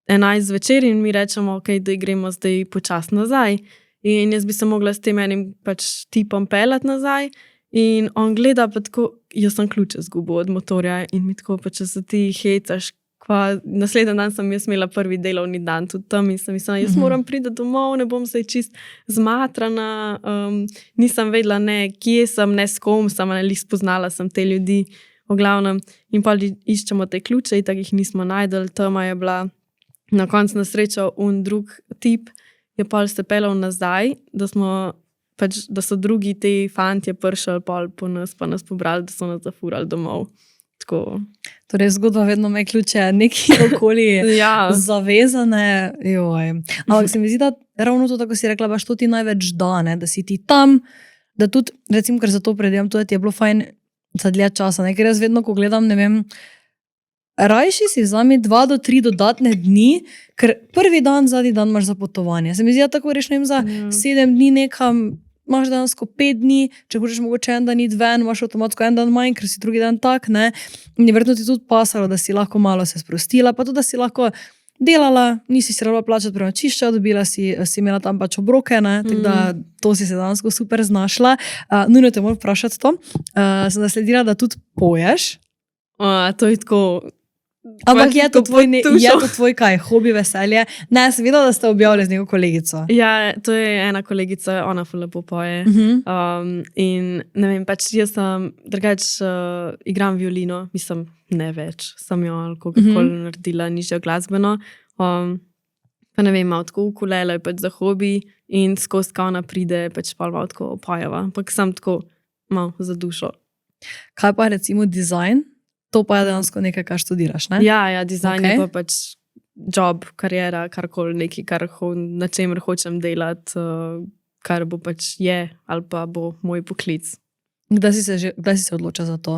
11 zvečer in mi rečemo, ok, da gremo zdaj počasi nazaj. In jaz bi se mogla s tem enim pač tipom pelati nazaj in on gleda pa tako, jaz sem ključe izgubil od motorja in mi tako pa, če se ti hecaš, naslednji dan sem jaz imela prvi delovni dan tudi tam in sem mislila, jaz moram priti domov, ne bom se čist zmatrana, nisem vedela ne, kje sem, ne s kom sem, ne spoznala sem te ljudi, v glavnem, in pa iščemo te ključe in tako jih nismo najdeli, tam je bila na koncu na srečo drug tip, je pol se pelal nazaj, da so drugi te fantje prišli pol po nas, pa nas pobrali, da so nas zafurali domov. Tako. Torej, zgodba vedno me ključe neki okoli zavezane. Ampak se mi zdi, da ravno to, tako si rekla, baš to ti največ da, ne? Da si ti tam, da tudi, recimo, ker za to predvidevam, tudi ti je bilo fajn za dlje časa, ne? Ker jaz vedno, ko gledam, ne vem, rajši si vzami 2 do 3 dodatne dni, ker prvi dan, zadnji dan imaš za potovanje. Se mi zdi, da tako reš, ne vem, za 7 dni nekam, imaš dejansko 5 dni, če hočeš mogoče en dan iti ven, imaš avtomatsko en dan manj, ker si drugi dan tak, ne. In verjetno ti tudi pasalo, da si lahko malo se sprostila, pa tudi, da si lahko delala, nisi si rabila plačati prenočišča, dobila si imela tam pač obroke, ne, tako da to si se dejansko super znašla. Nujno te moram vprašati to. Sem nasledila, da tudi poješ. To je tako. Ampak je to tvoj kaj, hobi, veselje? Ne, sem videla, da ste objavili z neko kolegico. Ja, to je ena kolegica, ona ful lepo poje. In ne vem, pač jaz sem igram violino, mislim, ne več, sem jo ali kakokoli naredila nižjo glasbeno. Pa ne vem, malo tako ukulele je pač za hobi in skozi ona pride, pač pa malo tako pojeva. Ampak sem tako malo za dušo. Kaj pa recimo dizajn? To pa je dejansko nekaj, kar študiraš, ne? Ja, dizajn je pa pač job, karijera, karkoli nekaj, na čemer hočem delati, kar bo pač je ali pa bo moj poklic. Kdaj si se odločila za to?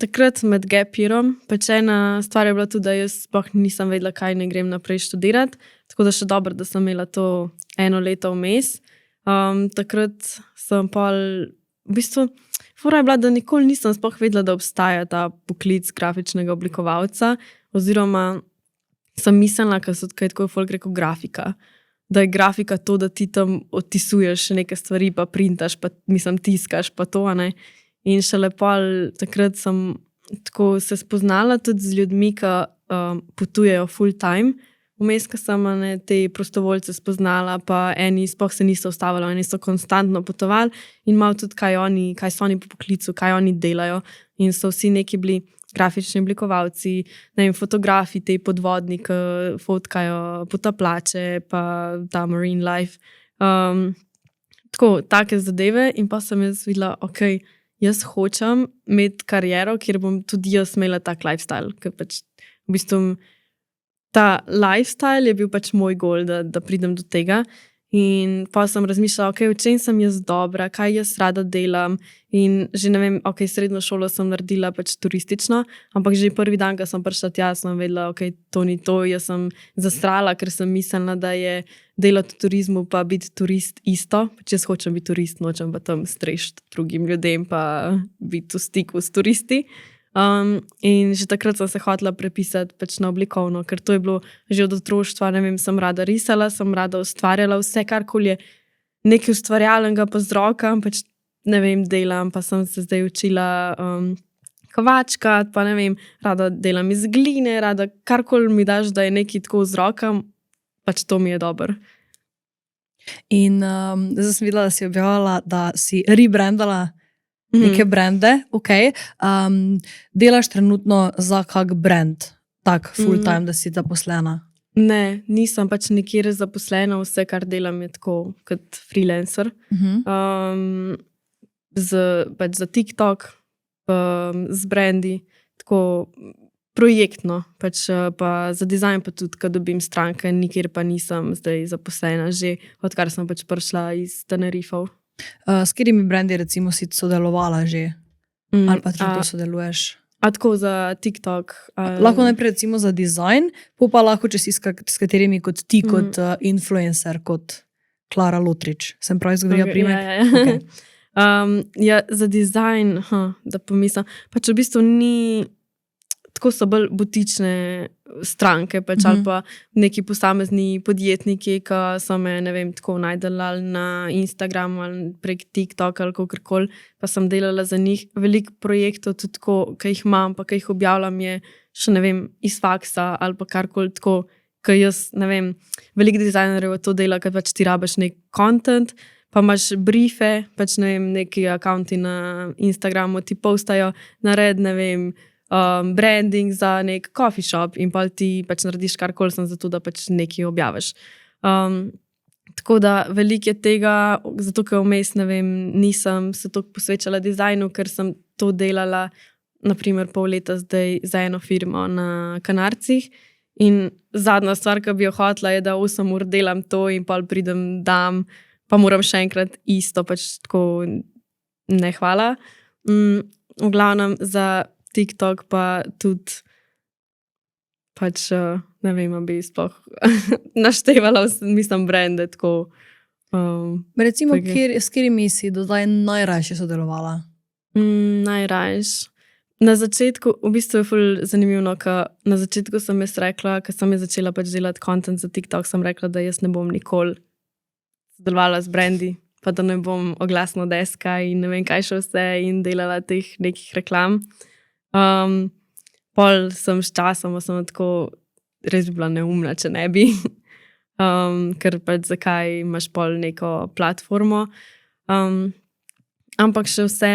Takrat med gap yearom, pač ena stvar je bila tudi, da jaz sploh nisem vedela, kaj ne grem naprej študirati, tako da še dobro, da sem imela to 1 leto vmes. Takrat sem pol, v bistvu, fora je bila, da nikoli nisem sploh vedela, da obstaja ta poklic grafičnega oblikovalca, oziroma sem mislila, ker so tako folk rekel grafika. da je grafika to, da ti tam odtisuješ neke stvari, pa printaš, pa tiskaš, pa to, ne. In šele pol takrat sem tako se spoznala tudi z ljudmi, ki potujejo full time. Vmes, ko sem te prostovoljce spoznala, pa eni sploh se niso ustavili, eni so konstantno potovali in malo tudi, kaj so oni po poklicu, kaj oni delajo. In so vsi neki bili grafični oblikovalci, ne vem, fotografi, te podvodniki, fotkajo potapljače, pa ta marine life. Tako, take zadeve in pa sem jaz videla, ok, jaz hočem imeti kariero, kjer bom tudi jaz imela tak lifestyle, ker pač v bistvu ta lifestyle je bil pač moj gol, da pridem do tega. In pa sem razmišljala, ok, v čem sem jaz dobra, kaj jaz rada delam. In že ne vem, ok, srednjo šolo sem naredila pač turistično, ampak že prvi dan, ko sem prišla tja, sem vedela, ok, to ni to. Jaz sem zastrala, ker sem mislila, da je delati v turizmu pa biti turist isto. Pač jaz hočem biti turist, nočem pa tam strešiti drugim ljudem pa biti v stiku s turisti. In že takrat sem se hotela prepisati pač na oblikovno, ker to je bilo že od otroštva, ne vem, sem rada risala, sem rada ustvarjala vse, karkoli je nekaj ustvarjalnega pa z rokam, pač ne vem, delam, pa sem se zdaj učila kovačkati, pa ne vem, rada delam iz gline, rada karkoli mi daš, da je nekaj tako z rokam, pač to mi je dobro. In zdaj sem videla, da si objavila, da si rebrandala neke brande, ok. Delaš trenutno za kak brand, tak full time, da si zaposlena? Ne, nisem pač nikjer zaposlena, vse, kar delam je tako kot freelancer. Pač za TikTok, z brandi, tako projektno, pač pa za dizajn pa tudi, ko dobim stranke, nikjer pa nisem zdaj zaposlena, že odkar sem pač prišla iz Tenerifov. S katerimi brandi recimo si sodelovala že? Ali pa trenutno sodeluješ? Tako za TikTok. Lahko najprej recimo za dizajn, pa lahko če si s katerimi kot ti, kot influencer, kot Klara Lotrič. Sem prav izgovorila primer? Ja. Okay. Za dizajn, da pomislim, pač v bistvu ni, tako so bolj butične stranke, pač ali pa neki posamezni podjetniki, ki so me, ne vem, tako najdeli ali na Instagramu ali prek TikTok ali kakorkoli, pa sem delala za njih. Veliko projektov tudi tako, ki jih imam, pa ki jih objavljam, je še, ne vem, iz faksa ali pa karkoli tako, ki jaz, ne vem, veliko dizajnerjev to dela, ker pač ti rabiš nek content, pa imaš briefe, pač ne vem, neki akaunti na Instagramu ti postajo, nared, ne vem, branding za nek coffee shop in pa ti pač narediš karkoli sem zato, da pač nekaj objaviš. Tako da veliko je tega, zato ker vmes, ne vem, nisem se toliko posvečala dizajnu, ker sem to delala naprimer pol leta zdaj za eno firmo na Kanarcih in zadnja stvar, ki bi jo hotela, je, da 8 ur delam to in pol pridem dam, pa moram še enkrat isto, pač tako ne hvala. V glavnem za TikTok pa tudi pač, ne vem, bi sploh naštevala, mislim, brande tako. Recimo, s katerimi si do zdaj najrajše sodelovala? Najrajš. Na začetku, v bistvu je ful zanimivo, ker na začetku sem jaz rekla, ker sem jaz začela pač delati content za TikTok, sem rekla, da jaz ne bom nikoli sodelovala z brandi, pa da ne bom oglasna deska in ne vem kaj še vse in delala teh nekih reklam. Pol sem s časom, sem tako, res bi bila neumna, če ne bi, ker pač zakaj imaš pol neko platformo. Ampak še vse,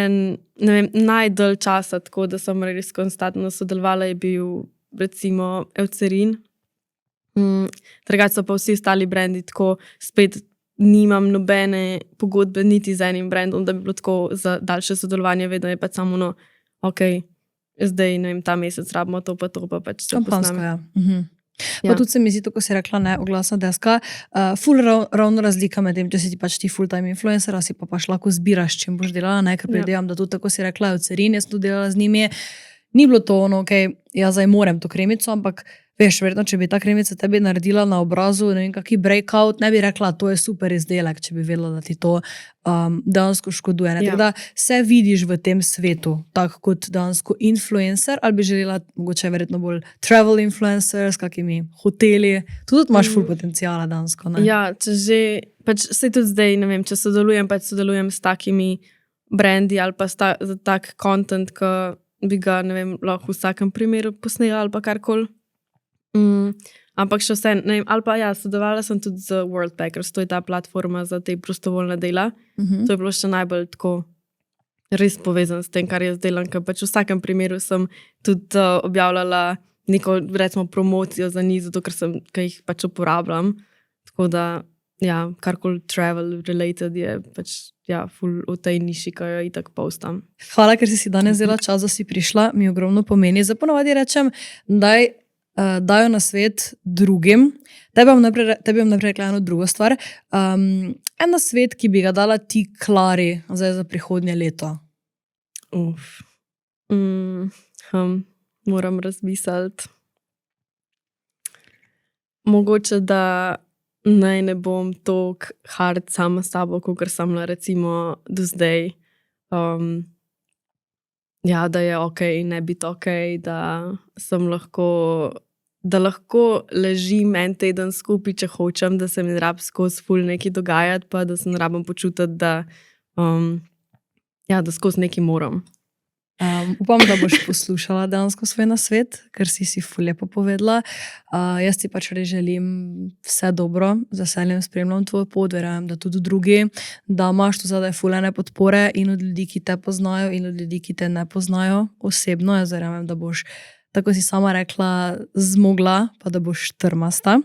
ne vem, najdolj časa, tako da sem res konstantno sodelovala, je bil recimo Eucerin. Drugače so pa vsi ostali brandi, tako spet nimam nobene pogodbe niti z enim brandom, da bi bilo tako za daljše sodelovanje, vedno je pač samo no, ok, zdaj, ne vem, ta mesec rabimo to pa pač se posname. Pa tudi se mi zdi, ko si rekla, ne, oglasna deska, ful ravno razlika med tem, če si ti pač ti full-time influencer, si pa pač lahko zbiraš, čem boš delala, ne, ker predvidevam, da tudi tako si rekla, Eucerin, jaz tudi delala z njimi, ni bilo to ono, ok, jaz zdaj morem to kremico, ampak Veš, verjetno, če bi ta kremica tebi naredila na obrazu, ne vem, kaki breakout, ne bi rekla, to je super izdelek, če bi vedela, da ti to dejansko škoduje. Ja. Tako da se vidiš v tem svetu, tako kot dejansko influencer, ali bi želela, mogoče verjetno bolj travel influencer, s kakimi hoteli, tudi imaš ful potencijala dejansko, ne? Ja, če že, pač se tudi zdaj, ne vem, če sodelujem s takimi brendi ali pa za tak content, ki bi ga, ne vem, lahko v vsakem primeru posnela ali pa karkoli. Ampak še vse, ne vem, ali pa ja, sodelovala sem tudi z Worldpackers, to je ta platforma za te prostovoljne dela. To je bilo še najbolj tako res povezano s tem, kar jaz delam, ker pač v vsakem primeru sem tudi objavljala neko, recimo, promocijo za njih, zato ker jih pač uporabljam. Tako da, ja, karkoli travel related je pač, ja, ful v tej niši, ki jo itak postam. Hvala, ker si danes vzela čas, da si prišla, mi ogromno pomeni. Zdaj ponovadi rečem, dajo na svet drugim. Tebi bom najprej rekla eno drugo stvar. En na svet, ki bi ga dala ti Klari zdaj za prihodnje leto. Moram razmisliti. Mogoče, da naj ne bom toliko hard sama s sabo, kakor sem bila recimo do zdaj. Ja, da je okej, ne biti okej, da lahko ležim en teden skupaj, če hočem, da se mi ne rabi skozi ful nekaj dogajati, pa da se ne rabim počutiti, da skozi nekaj moram. Upam, da boš poslušala dejansko svoj nasvet, ker si ful lepo povedala. Jaz ti pač res želim vse dobro, z veseljem spremljam tvoj pot, verjamem, da tudi drugi, da imaš tu zadaj ful ene podpore in od ljudi, ki te poznajo in od ljudi, ki te ne poznajo osebno. Jaz verjamem, da boš, tako si sama rekla, zmogla, pa da boš trmasta.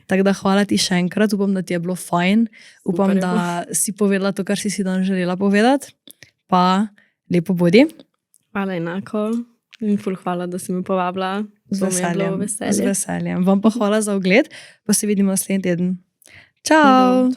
Tako da hvala ti še enkrat, upam, da ti je bilo fajn. Upam, da si povedala to, kar si danes želela povedati. Pa lepo bodi. Hvala enako in ful hvala, da si me povabila. Z veseljem. Vam pa hvala za ogled, pa se vidimo naslednji teden. Čau!